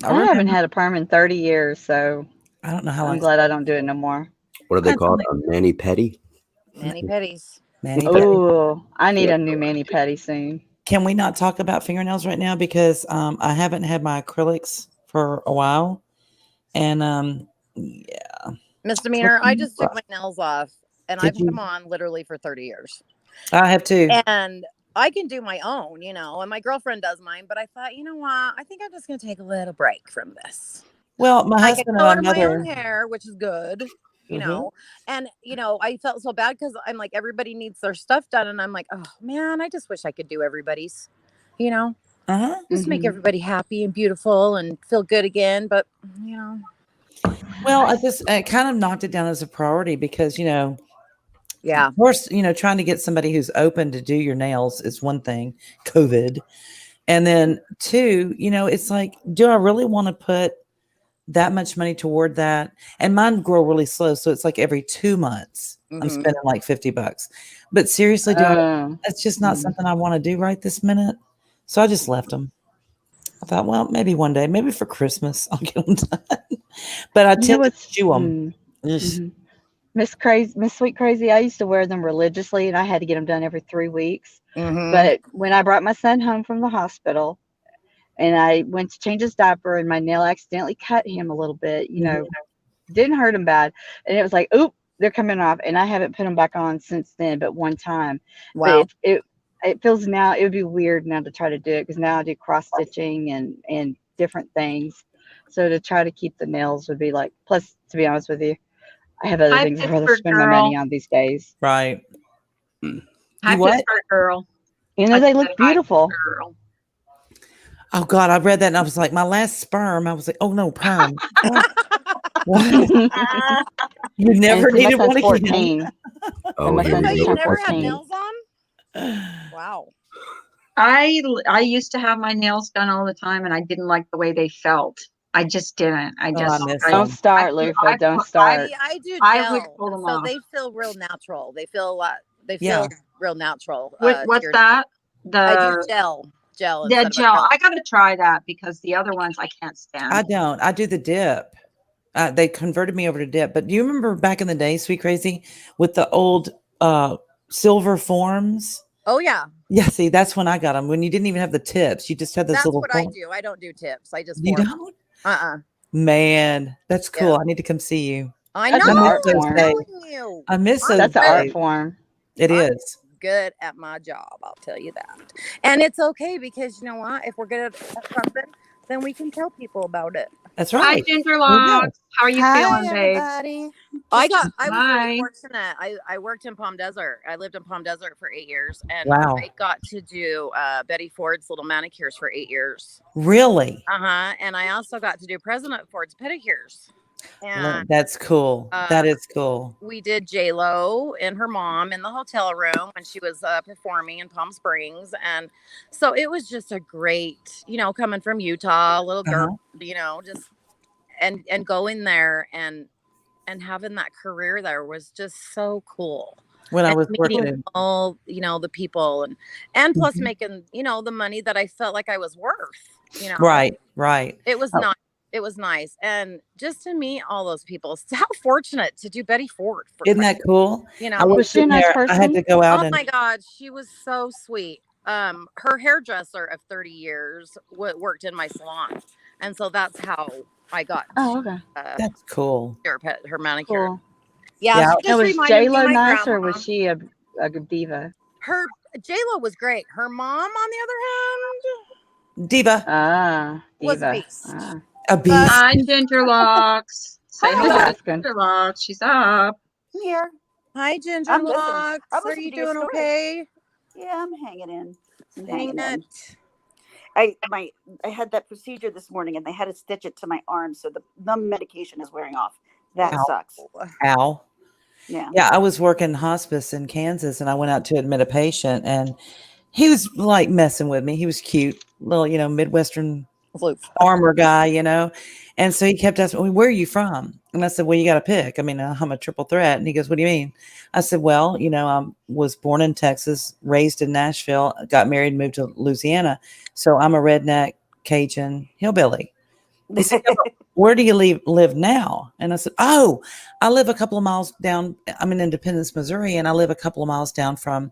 I haven't had a perm in 30 years, so I don't know how long. I'm glad I don't do it no more. What are they called? A mani pedi? Mani pedis. Oh, I need a new mani pedi soon. Can we not talk about fingernails right now because I haven't had my acrylics for a while, and yeah. Misdemeanor. I just took my nails off, and I've had them on literally for 30 years. I have too. And I can do my own, you know, and my girlfriend does mine. But I thought, you know what? I think I'm just going to take a little break from this. Well, my I husband can and color my my mother. own hair, which is good, you know. And you know, I felt so bad because I'm like, everybody needs their stuff done, and I'm like, oh man, I just wish I could do everybody's, you know, just make everybody happy and beautiful and feel good again. But you know. Well, I kind of knocked it down as a priority because, you know, yeah, of course, you know, trying to get somebody who's open to do your nails is one thing, COVID. And then 2, you know, it's like, do I really want to put that much money toward that? And mine grow really slow. So it's like every 2 months, I'm spending like $50. But seriously, that's just not something I want to do right this minute. So I just left them. I thought, well, maybe one day, maybe for Christmas, I'll get them done. But I tend to chew them. Miss Sweet Crazy, I used to wear them religiously, and I had to get them done every 3 weeks. But when I brought my son home from the hospital, and I went to change his diaper, and my nail accidentally cut him a little bit. Didn't hurt him bad, and it was like, oop, they're coming off, and I haven't put them back on since then, but one time. Wow. But it feels now it would be weird now to try to do it because now I do cross stitching and different things. So to try to keep the nails would be like. Plus, to be honest with you, I have other Hi, things I'd rather Pittsburgh spend my money on these days. Right. Hi, You what? Pittsburgh girl. They look beautiful. Girl. Oh God, I read that and I was like, my last sperm. I was like, oh no, perm. What? You never And see, my needed son's one 14. again. Oh, my here son's we You go. never had 14. nails on? Wow. I used to have my nails done all the time, and I didn't like the way they felt. I just didn't. I Oh, just I miss Don't them. start, Lufa. Don't start. See, I do I would gel, pull them so off. they feel real natural. They feel Yeah. real natural. What's that? I do The gel the instead of gel. acrylic. I got to try that because the other ones I can't stand. I don't. I do the dip. They converted me over to dip. But do you remember back in the day, Sweet Crazy, with the old silver forms? Oh yeah, Yeah, see, that's when I got them. When you didn't even have the tips, you just had those that's little what I forms. do. I don't do tips. I just You form. don't? Man, that's cool. I need to come see you. I That's know. an art those form. days. You. I miss those That's an art days. form. It I'm is. good at my job. I'll tell you that. And it's okay because you know what? If we're good at something, then we can tell people about it. That's Hi, right. Ginger Locks. How are you feeling, babe? Everybody. I was really Hi. fortunate. I worked in Palm Desert. I lived in Palm Desert for 8 years, and Wow. I got to do Betty Ford's little manicures for 8 years. Really? And I also got to do President Ford's pedicures. And That's cool. That is cool. we did J-Lo and her mom in the hotel room when she was performing in Palm Springs. And so it was just a great, coming from Utah, little girl, just and going there and having that career there was just so cool. When I And was meeting working, all, the people and plus making, the money that I felt like I was worth, right. It was not. It was nice. And just to meet all those people, how fortunate to do Betty Ford. Isn't that cool? I Was she a nice I had person? to go out Oh and my God, she was so sweet. Her hairdresser of 30 years worked in my salon. And so that's how I got okay. That's cool. her manicure. Cool. Yeah, she just was reminded me J-Lo of my nice, grandma. or was she a diva? Her J-Lo was great. Her mom, on the other hand, diva. was a Diva. beast. A beast. Hi, Ginger Locks. Say Just hello to asking. Ginger Locks. She's up. I'm here. Hi, Ginger I'm listening. Locks. I'm Are listening you to your doing story. okay? Yeah, I'm hanging in. I'm Dang hanging in. it. I had that procedure this morning, and they had to stitch it to my arm, so the numb medication is wearing off. That Ow. sucks. Ow. Yeah. Yeah, I was working hospice in Kansas and I went out to admit a patient and he was like messing with me. He was cute, little, Midwestern farmer guy, And so he kept asking me, where are you from? And I said, well, you got to pick. I mean, I'm a triple threat. And he goes, what do you mean? I said, well, I was born in Texas, raised in Nashville, got married, moved to Louisiana. So I'm a redneck Cajun hillbilly. He said, yeah, but where do you live now? And I said, oh, I live a couple of miles down. I'm in Independence, Missouri, and I live a couple of miles down from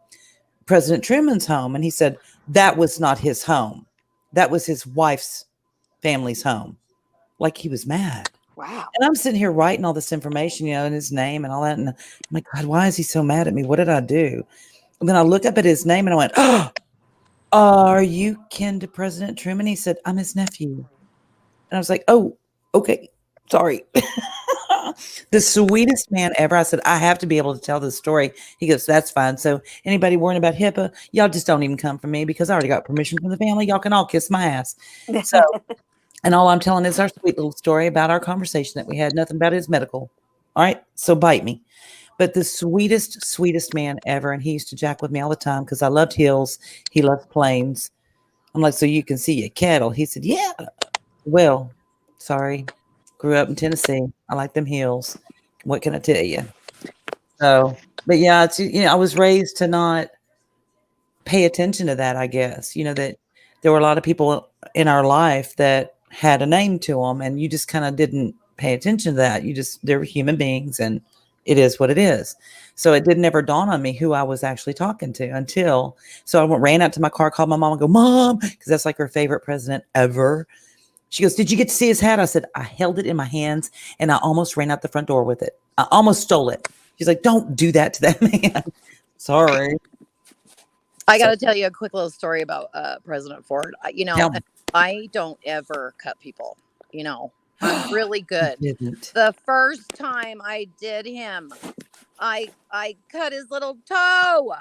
President Truman's home. And he said, that was not his home. That was his wife's family's home. Like he was mad. Wow. And I'm sitting here writing all this information, and his name and all that. And I'm like, God, why is he so mad at me? What did I do? And then I look up at his name and I went, oh, are you kin to President Truman? He said, I'm his nephew. And I was like, oh, okay, sorry. The sweetest man ever. I said, I have to be able to tell this story. He goes, that's fine. So anybody worrying about HIPAA, y'all just don't even come for me because I already got permission from the family. Y'all can all kiss my ass. So, and all I'm telling is our sweet little story about our conversation that we had. Nothing about his medical. All right. So bite me. But the sweetest man ever. And he used to jack with me all the time because I loved hills. He loved plains. I'm like, so you can see your cattle. He said, yeah. Well, sorry. Grew up in Tennessee. I like them hills. What can I tell you? So, but yeah, it's, I was raised to not pay attention to that, I guess. That there were a lot of people in our life that had a name to them and you just kind of didn't pay attention to that. They were human beings and it is what it is. So it didn't ever dawn on me who I was actually talking to until, so I ran out to my car, called my mom and go, Mom, because that's like her favorite president ever. She goes, did you get to see his hat? I said, I held it in my hands and I almost ran out the front door with it. I almost stole it. She's like, don't do that to that man. Sorry. I got to tell you a quick little story about President Ford. Tell me. I don't ever cut people. I'm really good. Didn't. The first time I did him, I cut his little toe.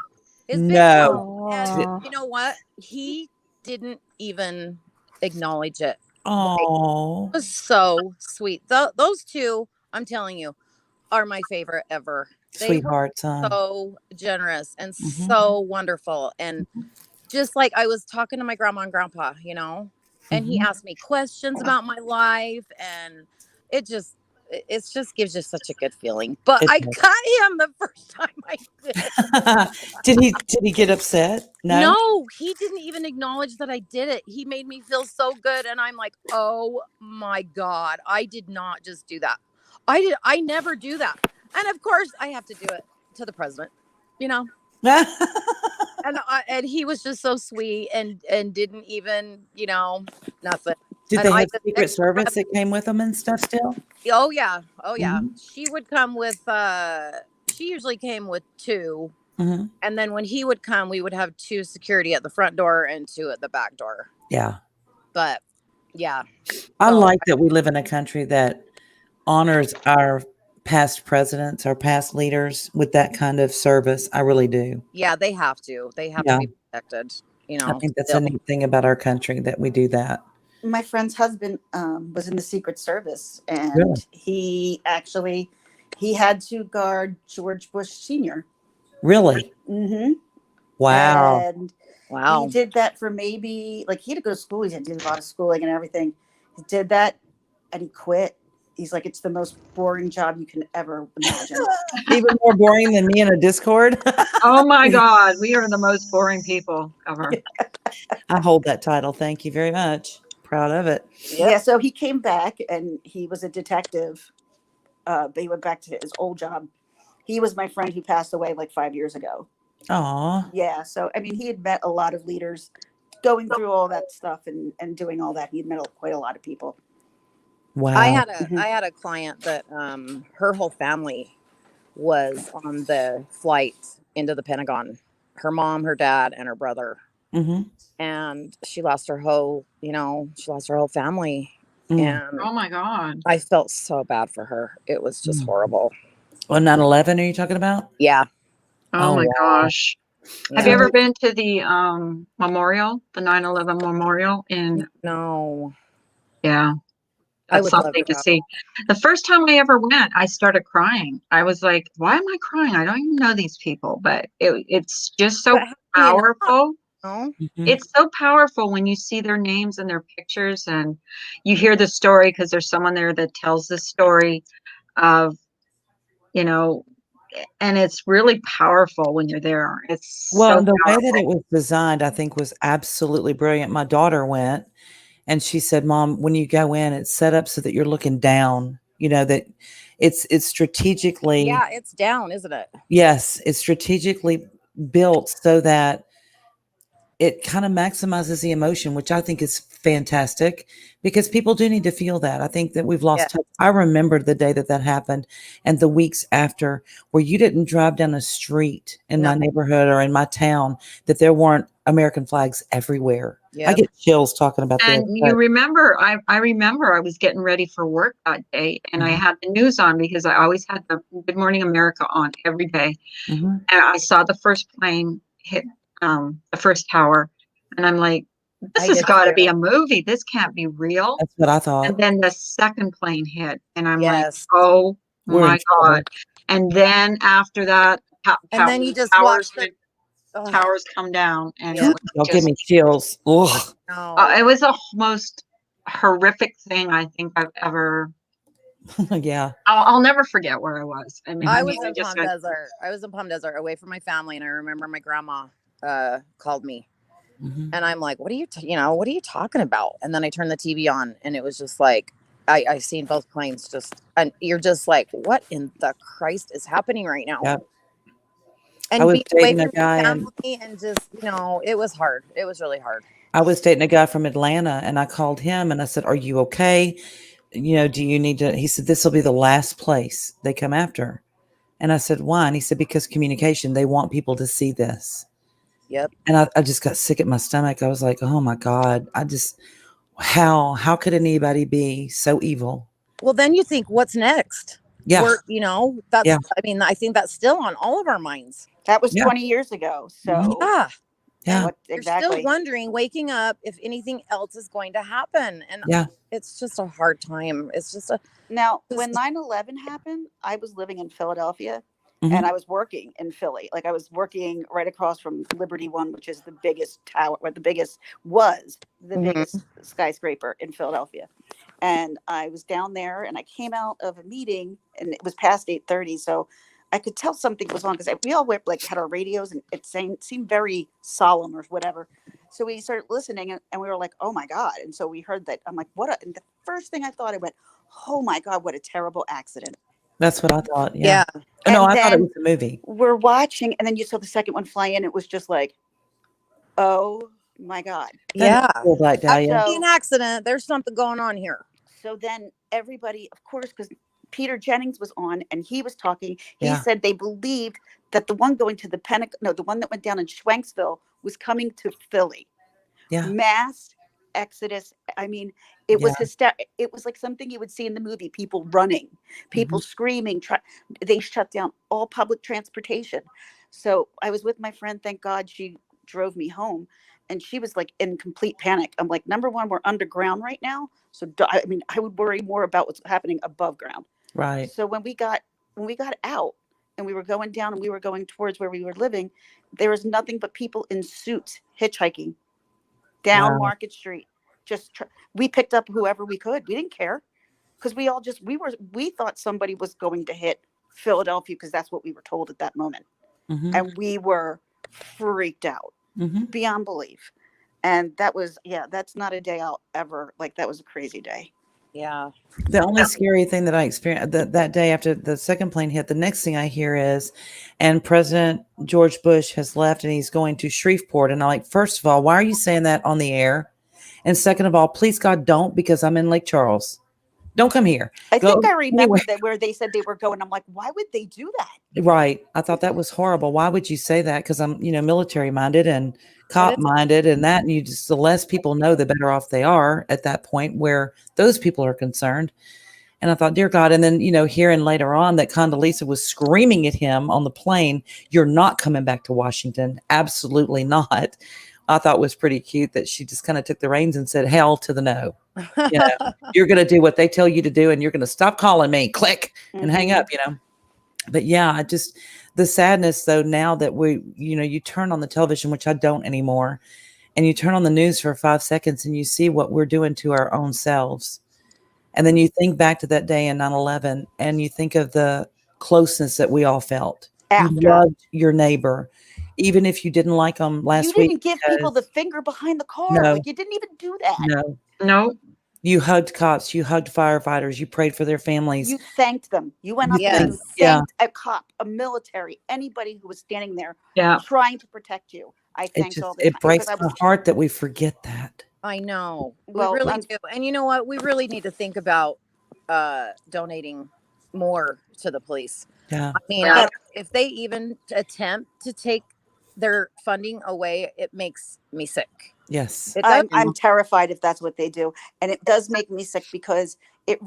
His big toe. And you know what? He didn't even acknowledge it. Oh, It was so sweet. Those two, I'm telling you, are my favorite ever. They sweethearts, were so generous and so wonderful. And just like I was talking to my grandma and grandpa, and he asked me questions about my life, and it just gives you such a good feeling. But I cut him the first time I did. Did he get upset? No, he didn't even acknowledge that I did it. He made me feel so good, and I'm like, oh my God, I did not just do that. I never do that. And of course I have to do it to the president, and he was just so sweet and didn't even, nothing. Did And they I have just Secret Service that came with them and stuff still? Oh yeah. She would come with she usually came with 2. And then when he would come, we would have 2 security at the front door and 2 at the back door. Yeah. But yeah. I like that we live in a country that honors our past presidents, our past leaders with that kind of service. I really do. Yeah, they have to. They have to be protected. I think that's a neat thing about our country that we do that. My friend's husband was in the Secret Service, and Really? he had to guard George Bush Sr. Really? Mm-hmm. Wow. And he did that for maybe, like, he had to go to school. He had to do a lot of schooling and everything. He did that, and he quit. He's like, it's the most boring job you can ever imagine. Even more boring than me in a Discord. Oh my God, we are the most boring people ever. I hold that title. Thank you very much. Proud of it. Yeah, so he came back and he was a detective. But he went back to his old job. He was my friend who passed away like 5 years ago. Aw. Yeah, so I mean, he had met a lot of leaders going through all that stuff and doing all that. He had met quite a lot of people. Wow. I had a client that her whole family was on the flight into the Pentagon. Her mom, her dad, and her brother. And she lost her whole, family. And oh my God. I felt so bad for her. It was just horrible. Well, 9/11 are you talking about? Yeah. Oh my gosh. Yeah. Have you ever been to the memorial, the 9/11 memorial No. Yeah. I That's would love something to to see. The first time I ever went, I started crying. I was like, why am I crying? I don't even know these people, but it's just so powerful. It's so powerful when you see their names and their pictures and you hear the story, because there's someone there that tells the story of, and it's really powerful when you're there. It's Well, so the way powerful. that it was designed, I think, was absolutely brilliant. My daughter went and she said, Mom, when you go in, it's set up so that you're looking down, that it's strategically. Yeah, it's down, isn't it? Yes, it's strategically built so that it kind of maximizes the emotion, which I think is fantastic because people do need to feel that. I think that we've lost touch. I remember the day that happened and the weeks after, where you didn't drive down a street in my neighborhood or in my town that there weren't American flags everywhere. I get chills talking about And this. you remember, I remember I was getting ready for work that day and I had the news on because I always had the Good Morning America on every day. And I saw the first plane hit the first tower, and I'm like, this has got to be a movie. This can't be real. That's what I thought. And then the second plane hit, and I'm like, oh my God. And then after that, and then you just towers, watch towers come down, and Y'all give me chills. Ugh. it was the most horrific thing I think I've ever. Yeah. I'll never forget where I was. I mean, I was in Palm Desert. I was in Palm Desert, away from my family, and I remember my grandma called me, and I'm like, "What are you, what are you talking about?" And then I turned the TV on, and it was just like, I seen both planes and you're just like, what in the Christ is happening right now? Yep. And I was being away dating a from your guy family and just, it was hard. It was really hard. I was dating a guy from Atlanta, and I called him and I said, "Are you okay? Do you need to?" He said, "This will be the last place they come after." And I said, "Why?" And he said, "Because communication. They want people to see this." Yep. And I just got sick at my stomach. I was like, "Oh my God! How could anybody be so evil?" Well, then you think, what's next? Yeah. That's, Yeah. I mean, I think that's still on all of our minds. That was Yeah. 20 years ago. So Yeah. Yeah. what You're exactly? still wondering, waking up, if anything else is going to happen. And Yeah. it's just a hard time. It's just Now, when 9/11 happened, I was living in Philadelphia Mhm. and I was working in Philly. Like I was working right across from Liberty One, which is the biggest tower, or was the Mhm. biggest skyscraper in Philadelphia. And I was down there and I came out of a meeting and it was past 8:30. So I could tell something was on because we all had our radios and it seemed very solemn or whatever. So we started listening and we were like, oh my God. And so we heard that. I'm like, and the first thing I thought, I went, oh my God, what a terrible accident. That's what I thought. Yeah. Yeah. Oh, no, And I thought it then was a movie. we're watching and then you saw the second one fly in. It was just like, oh my God. Yeah. Black Dahlia. Be an accident. There's something going on here. So then everybody, of course, because Peter Jennings was on and he was talking. He Yeah. said they believed that the one going to the one that went down in Schwenksville was coming to Philly. Yeah. Mass exodus. I mean, it was hysterical. It was like something you would see in the movie. People running, people screaming. They shut down all public transportation. So I was with my friend. Thank God she drove me home. And she was like in complete panic. I'm like, number one, we're underground right now. So I would worry more about what's happening above ground. Right. So when we got out and we were going down and we were going towards where we were living, there was nothing but people in suits hitchhiking down Wow. Market Street. We picked up whoever we could. We didn't care because we thought somebody was going to hit Philadelphia because that's what we were told at that moment. Mhm. And we were freaked out beyond belief. And that's not a day I'll ever, that was a crazy day. Yeah. The only scary thing that I experienced that day after the second plane hit, the next thing I hear is, and President George Bush has left and he's going to Shreveport. And I'm like, first of all, why are you saying that on the air? And second of all, please God, don't, because I'm in Lake Charles. Don't come here. I think I remember that where they said they were going. I'm like, why would they do that? Right. I thought that was horrible. Why would you say that? Because I'm, military minded and cop minded and that. And the less people know, the better off they are at that point where those people are concerned. And I thought, dear God. And then, hearing later on that Condoleezza was screaming at him on the plane, you're not coming back to Washington. Absolutely not. I thought was pretty cute that she just kind of took the reins and said, hell to the no. You're going to do what they tell you to do and you're going to stop calling me, click, and hang up, But yeah, the sadness though, now that you turn on the television, which I don't anymore, and you turn on the news for 5 seconds and you see what we're doing to our own selves. And then you think back to that day in 9/11 and you think of the closeness that we all felt. You loved your neighbor. Even if you didn't like them last week. You didn't give people the finger behind the car. No. You didn't even do that. No. You hugged cops. You hugged firefighters. You prayed for their families. You thanked them. You went up and you thanked a cop, a military, anybody who was standing there trying to protect you. I thanked all the time. It breaks my heart that we forget that. I know. Well, we really do. And you know what? We really need to think about donating more to the police. Yeah. I mean, if they even attempt to take their funding away, it makes me sick. Yes. I'm terrified if that's what they do. And it does make me sick because it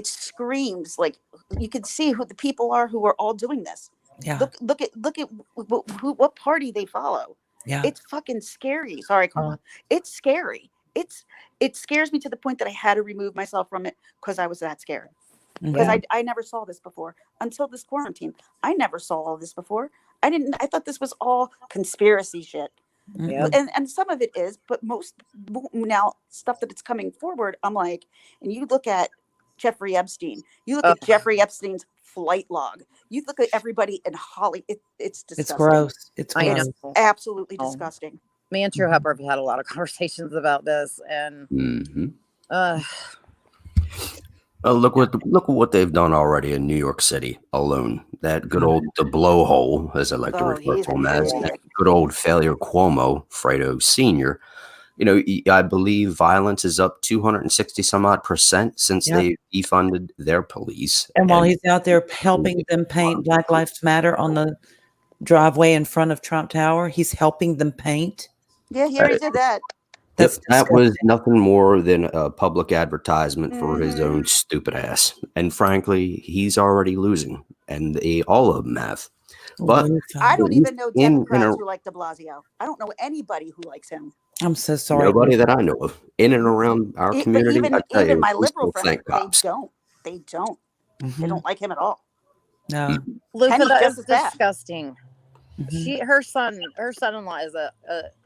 screams like you can see who the people are who are all doing this. Yeah. Look at what party they follow. Yeah. It's fucking scary. Sorry, Carla. It's scary. It scares me to the point that I had to remove myself from it because I was that scared. Because I never saw this before until this quarantine. I never saw all this before. I thought this was all conspiracy shit. Yeah. And some of it is, but most now stuff that it's coming forward, I'm like, and you look at Jeffrey Epstein, you look at Jeffrey Epstein's flight log, you look at everybody in Holly, it's disgusting. It's gross. It's gross. I know. Absolutely disgusting. Me and True Hepper have had a lot of conversations about this, and Look what they've done already in New York City alone. That good old the blowhole, as I like to refer he's to an him as, idiot. that good old failure Cuomo, Fredo Senior. I believe violence is up 260 some odd % since they defunded their police. And while he's out there helping them paint Black Lives Matter on the driveway in front of Trump Tower, he's helping them paint. Yeah, he already did that. That was nothing more than a public advertisement for his own stupid ass. And frankly, he's already losing, and all of them have. But I don't even know Democrats who like de Blasio. I don't know anybody who likes him. I'm so sorry. Nobody that I know of in and around our community. But even my liberal friends, they don't. They don't like him at all. No, Luca, Penny's that just is as bad. disgusting. Her son-in-law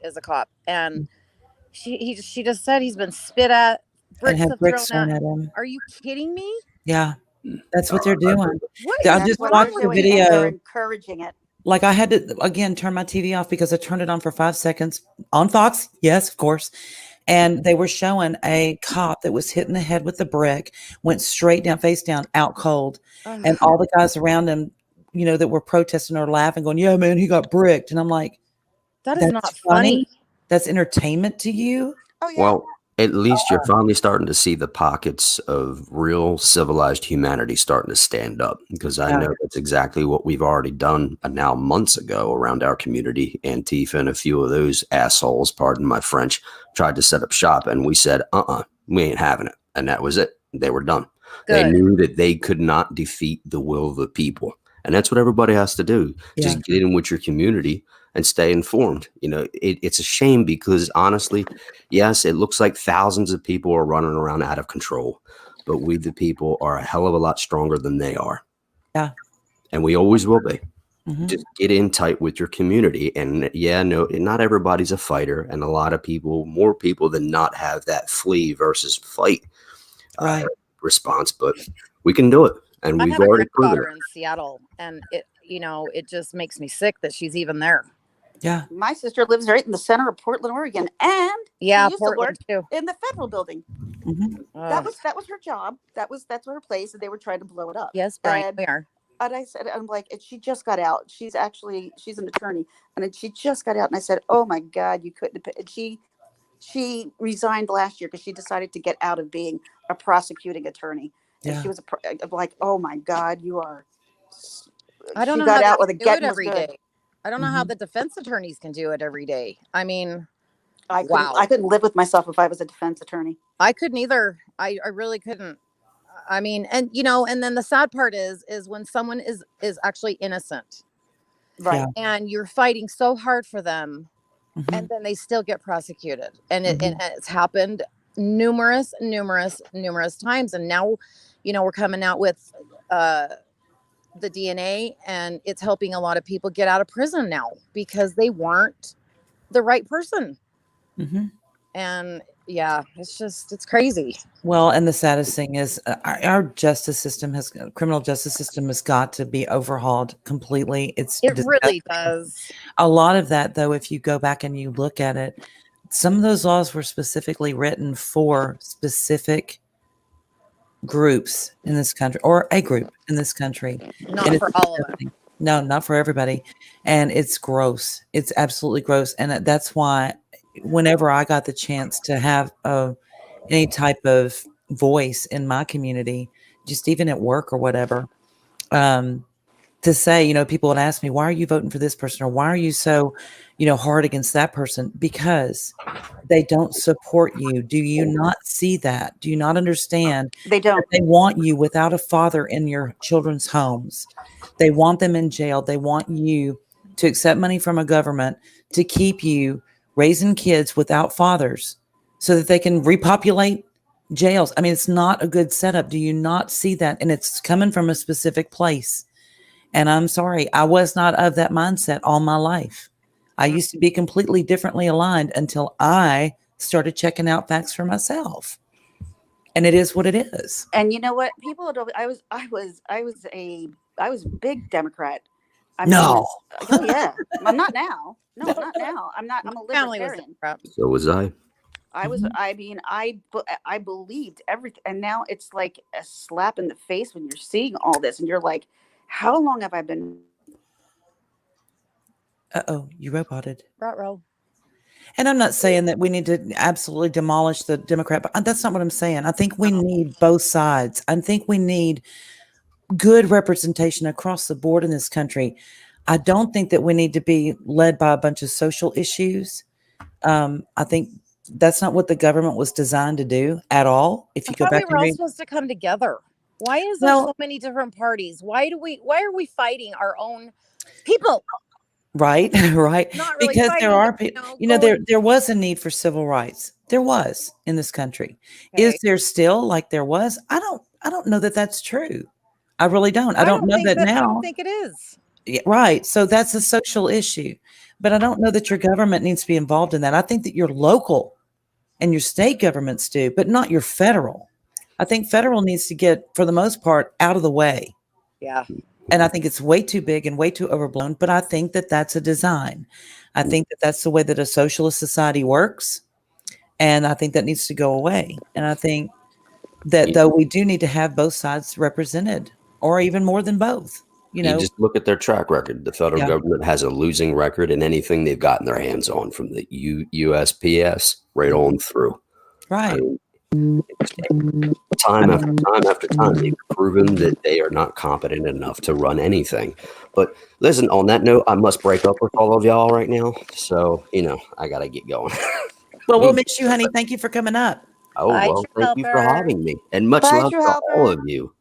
is a cop, and she just said he's been spit at, bricks have thrown at him. Are you kidding me? Yeah, that's what they're doing. What I is just what watched they're the doing, and they're video. encouraging it. Like I had to again turn my TV off because I turned it on for 5 seconds on Fox. Yes, of course. And they were showing a cop that was hit in the head with a brick, went straight down, face down, out cold. And all the guys around him, that were protesting or laughing, going, "Yeah, man, he got bricked." And I'm like, that is not funny. That's entertainment to you? Oh, yeah. Well, at least you're finally starting to see the pockets of real civilized humanity starting to stand up, because I know that's exactly what we've already done now months ago around our community. Antifa and a few of those assholes, pardon my French, tried to set up shop, and we said, we ain't having it. And that was it. They were done. Good. They knew that they could not defeat the will of the people. And that's what everybody has to do. Just get in with your community and stay informed. It's a shame because honestly, yes, it looks like thousands of people are running around out of control, but we, the people, are a hell of a lot stronger than they are. Yeah. And we always will be. Just get in tight with your community. And not everybody's a fighter. And a lot of people, more people than not, have that flee versus fight response, but we can do it. And we've already proven it. In Seattle, and it just makes me sick that she's even there. Yeah, my sister lives right in the center of Portland, Oregon, and she used Portland to work too. in the federal building. That was her job. That's her place, and they were trying to blow it up. Yes, Brian, we are. And I said, I'm like, she just got out. She's an attorney, and she just got out. And I said, oh my God, you couldn't. And she resigned last year because she decided to get out of being a prosecuting attorney. And she was like, oh my God, you are. I don't know got how out with a they do it getting was every good. day. I don't know how the defense attorneys can do it every day. I mean, I couldn't live with myself if I was a defense attorney. I couldn't either. I really couldn't. I mean, and then the sad part is when someone is actually innocent, right? And you're fighting so hard for them, and then they still get prosecuted, and it's happened numerous times. And now, we're coming out with the DNA, and it's helping a lot of people get out of prison now because they weren't the right person. And it's crazy. Well, and the saddest thing is our criminal justice system has got to be overhauled completely. It really does. A lot of that, though, if you go back and you look at it, some of those laws were specifically written for specific groups in this country, or a group in this country. Not for all of them. No, not for everybody. And it's gross. It's absolutely gross. And that's why whenever I got the chance to have any type of voice in my community, just even at work or whatever, to say, people would ask me, why are you voting for this person? Or why are you so, hard against that person? Because they don't support you. Do you not see that? Do you not understand? They don't. They want you without a father in your children's homes. They want them in jail. They want you to accept money from a government to keep you raising kids without fathers so that they can repopulate jails. I mean, it's not a good setup. Do you not see that? And it's coming from a specific place. And I'm sorry, I was not of that mindset all my life. I used to be completely differently aligned until I started checking out facts for myself. And it is what it is. And you know what? People don't. I was a big Democrat. No. Oh yeah. I'm not now. No, not now. I'm not. I'm a libertarian. So was I. I was, I mean, I believed everything. And now it's like a slap in the face when you're seeing all this and you're like, how long have I been? Uh-oh, you roboted. Ruh-roh. And I'm not saying that we need to absolutely demolish the Democrat, but that's not what I'm saying. I think we need both sides. I think we need good representation across the board in this country. I don't think that we need to be led by a bunch of social issues. I think that's not what the government was designed to do at all. If you I go thought back we were and all read, supposed to come together. Why is there well, so many different parties? Why are we fighting our own people? right, right, Not really because there fighting, are but people. going. There was a need for civil rights. There was in this country. Is Okay. there still like there was? I don't know that that's true. I really don't. I I don't don't know think that that. I don't now. think it is. Yeah, right. So that's a social issue. But I don't know that your government needs to be involved in that. I think that your local and your state governments do, but not your federal. I think federal needs to get, for the most part, out of the way. Yeah. And I think it's way too big and way too overblown, but I think that that's a design. I think that that's the way that a socialist society works. And I think that needs to go away. And I think that though we do need to have both sides represented, or even more than both, You just look at their track record. The federal Yeah. government has a losing record in anything they've gotten their hands on, from the USPS right on through. Right. Time after time after time, they've proven that they are not competent enough to run anything. But listen, on that note, I must break up with all of y'all right now. So, I got to get going. Well, we'll miss you, honey. Thank you for coming up. Oh, Bye, well, true thank you for helper. having me. And much Bye, love true to all helper. of you.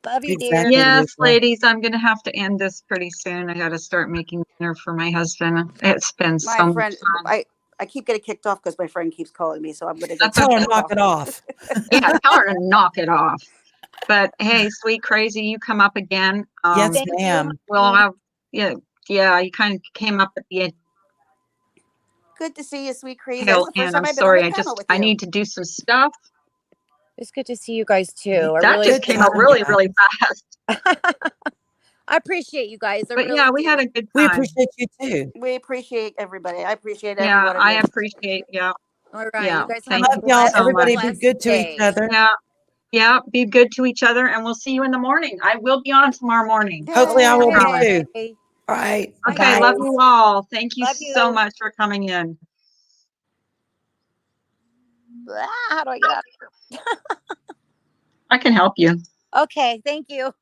Love you, dear. Exactly. Yes, Lisa. ladies, I'm going to have to end this pretty soon. I got to start making dinner for my husband. It's been My so much friend, fun. I keep getting kicked off because my friend keeps calling me, so I'm going to go. That's Tell her okay. to knock it off. Yeah, tell her to knock it off. But hey, sweet crazy, you come up again. Yes, Thank you, ma'am. We'll honey. have, yeah, you kind of came up at the end. Good to see you, sweet crazy. Hell, That's the first and time I'm I've been on sorry. the panel with I you. need to do some stuff. It's good to see you guys too. I That really, just came out really, really fast. I appreciate you guys. I But really yeah, we do. had a good We time. appreciate you too. We appreciate everybody. I appreciate Yeah, every one of I you. appreciate. Yeah, All right, yeah. you guys Thank have a you Y'all, so much. everybody be blessed good to day. each other. Yeah, yeah. Be good to each other, and we'll see you in the morning. I will be on tomorrow morning. Hopefully I will be Promise. too. Yay. All right. Bye, Okay, Bye. love guys. you all. Thank you Love so you. much for coming in. How do I get out of here? I can help you. Okay, thank you.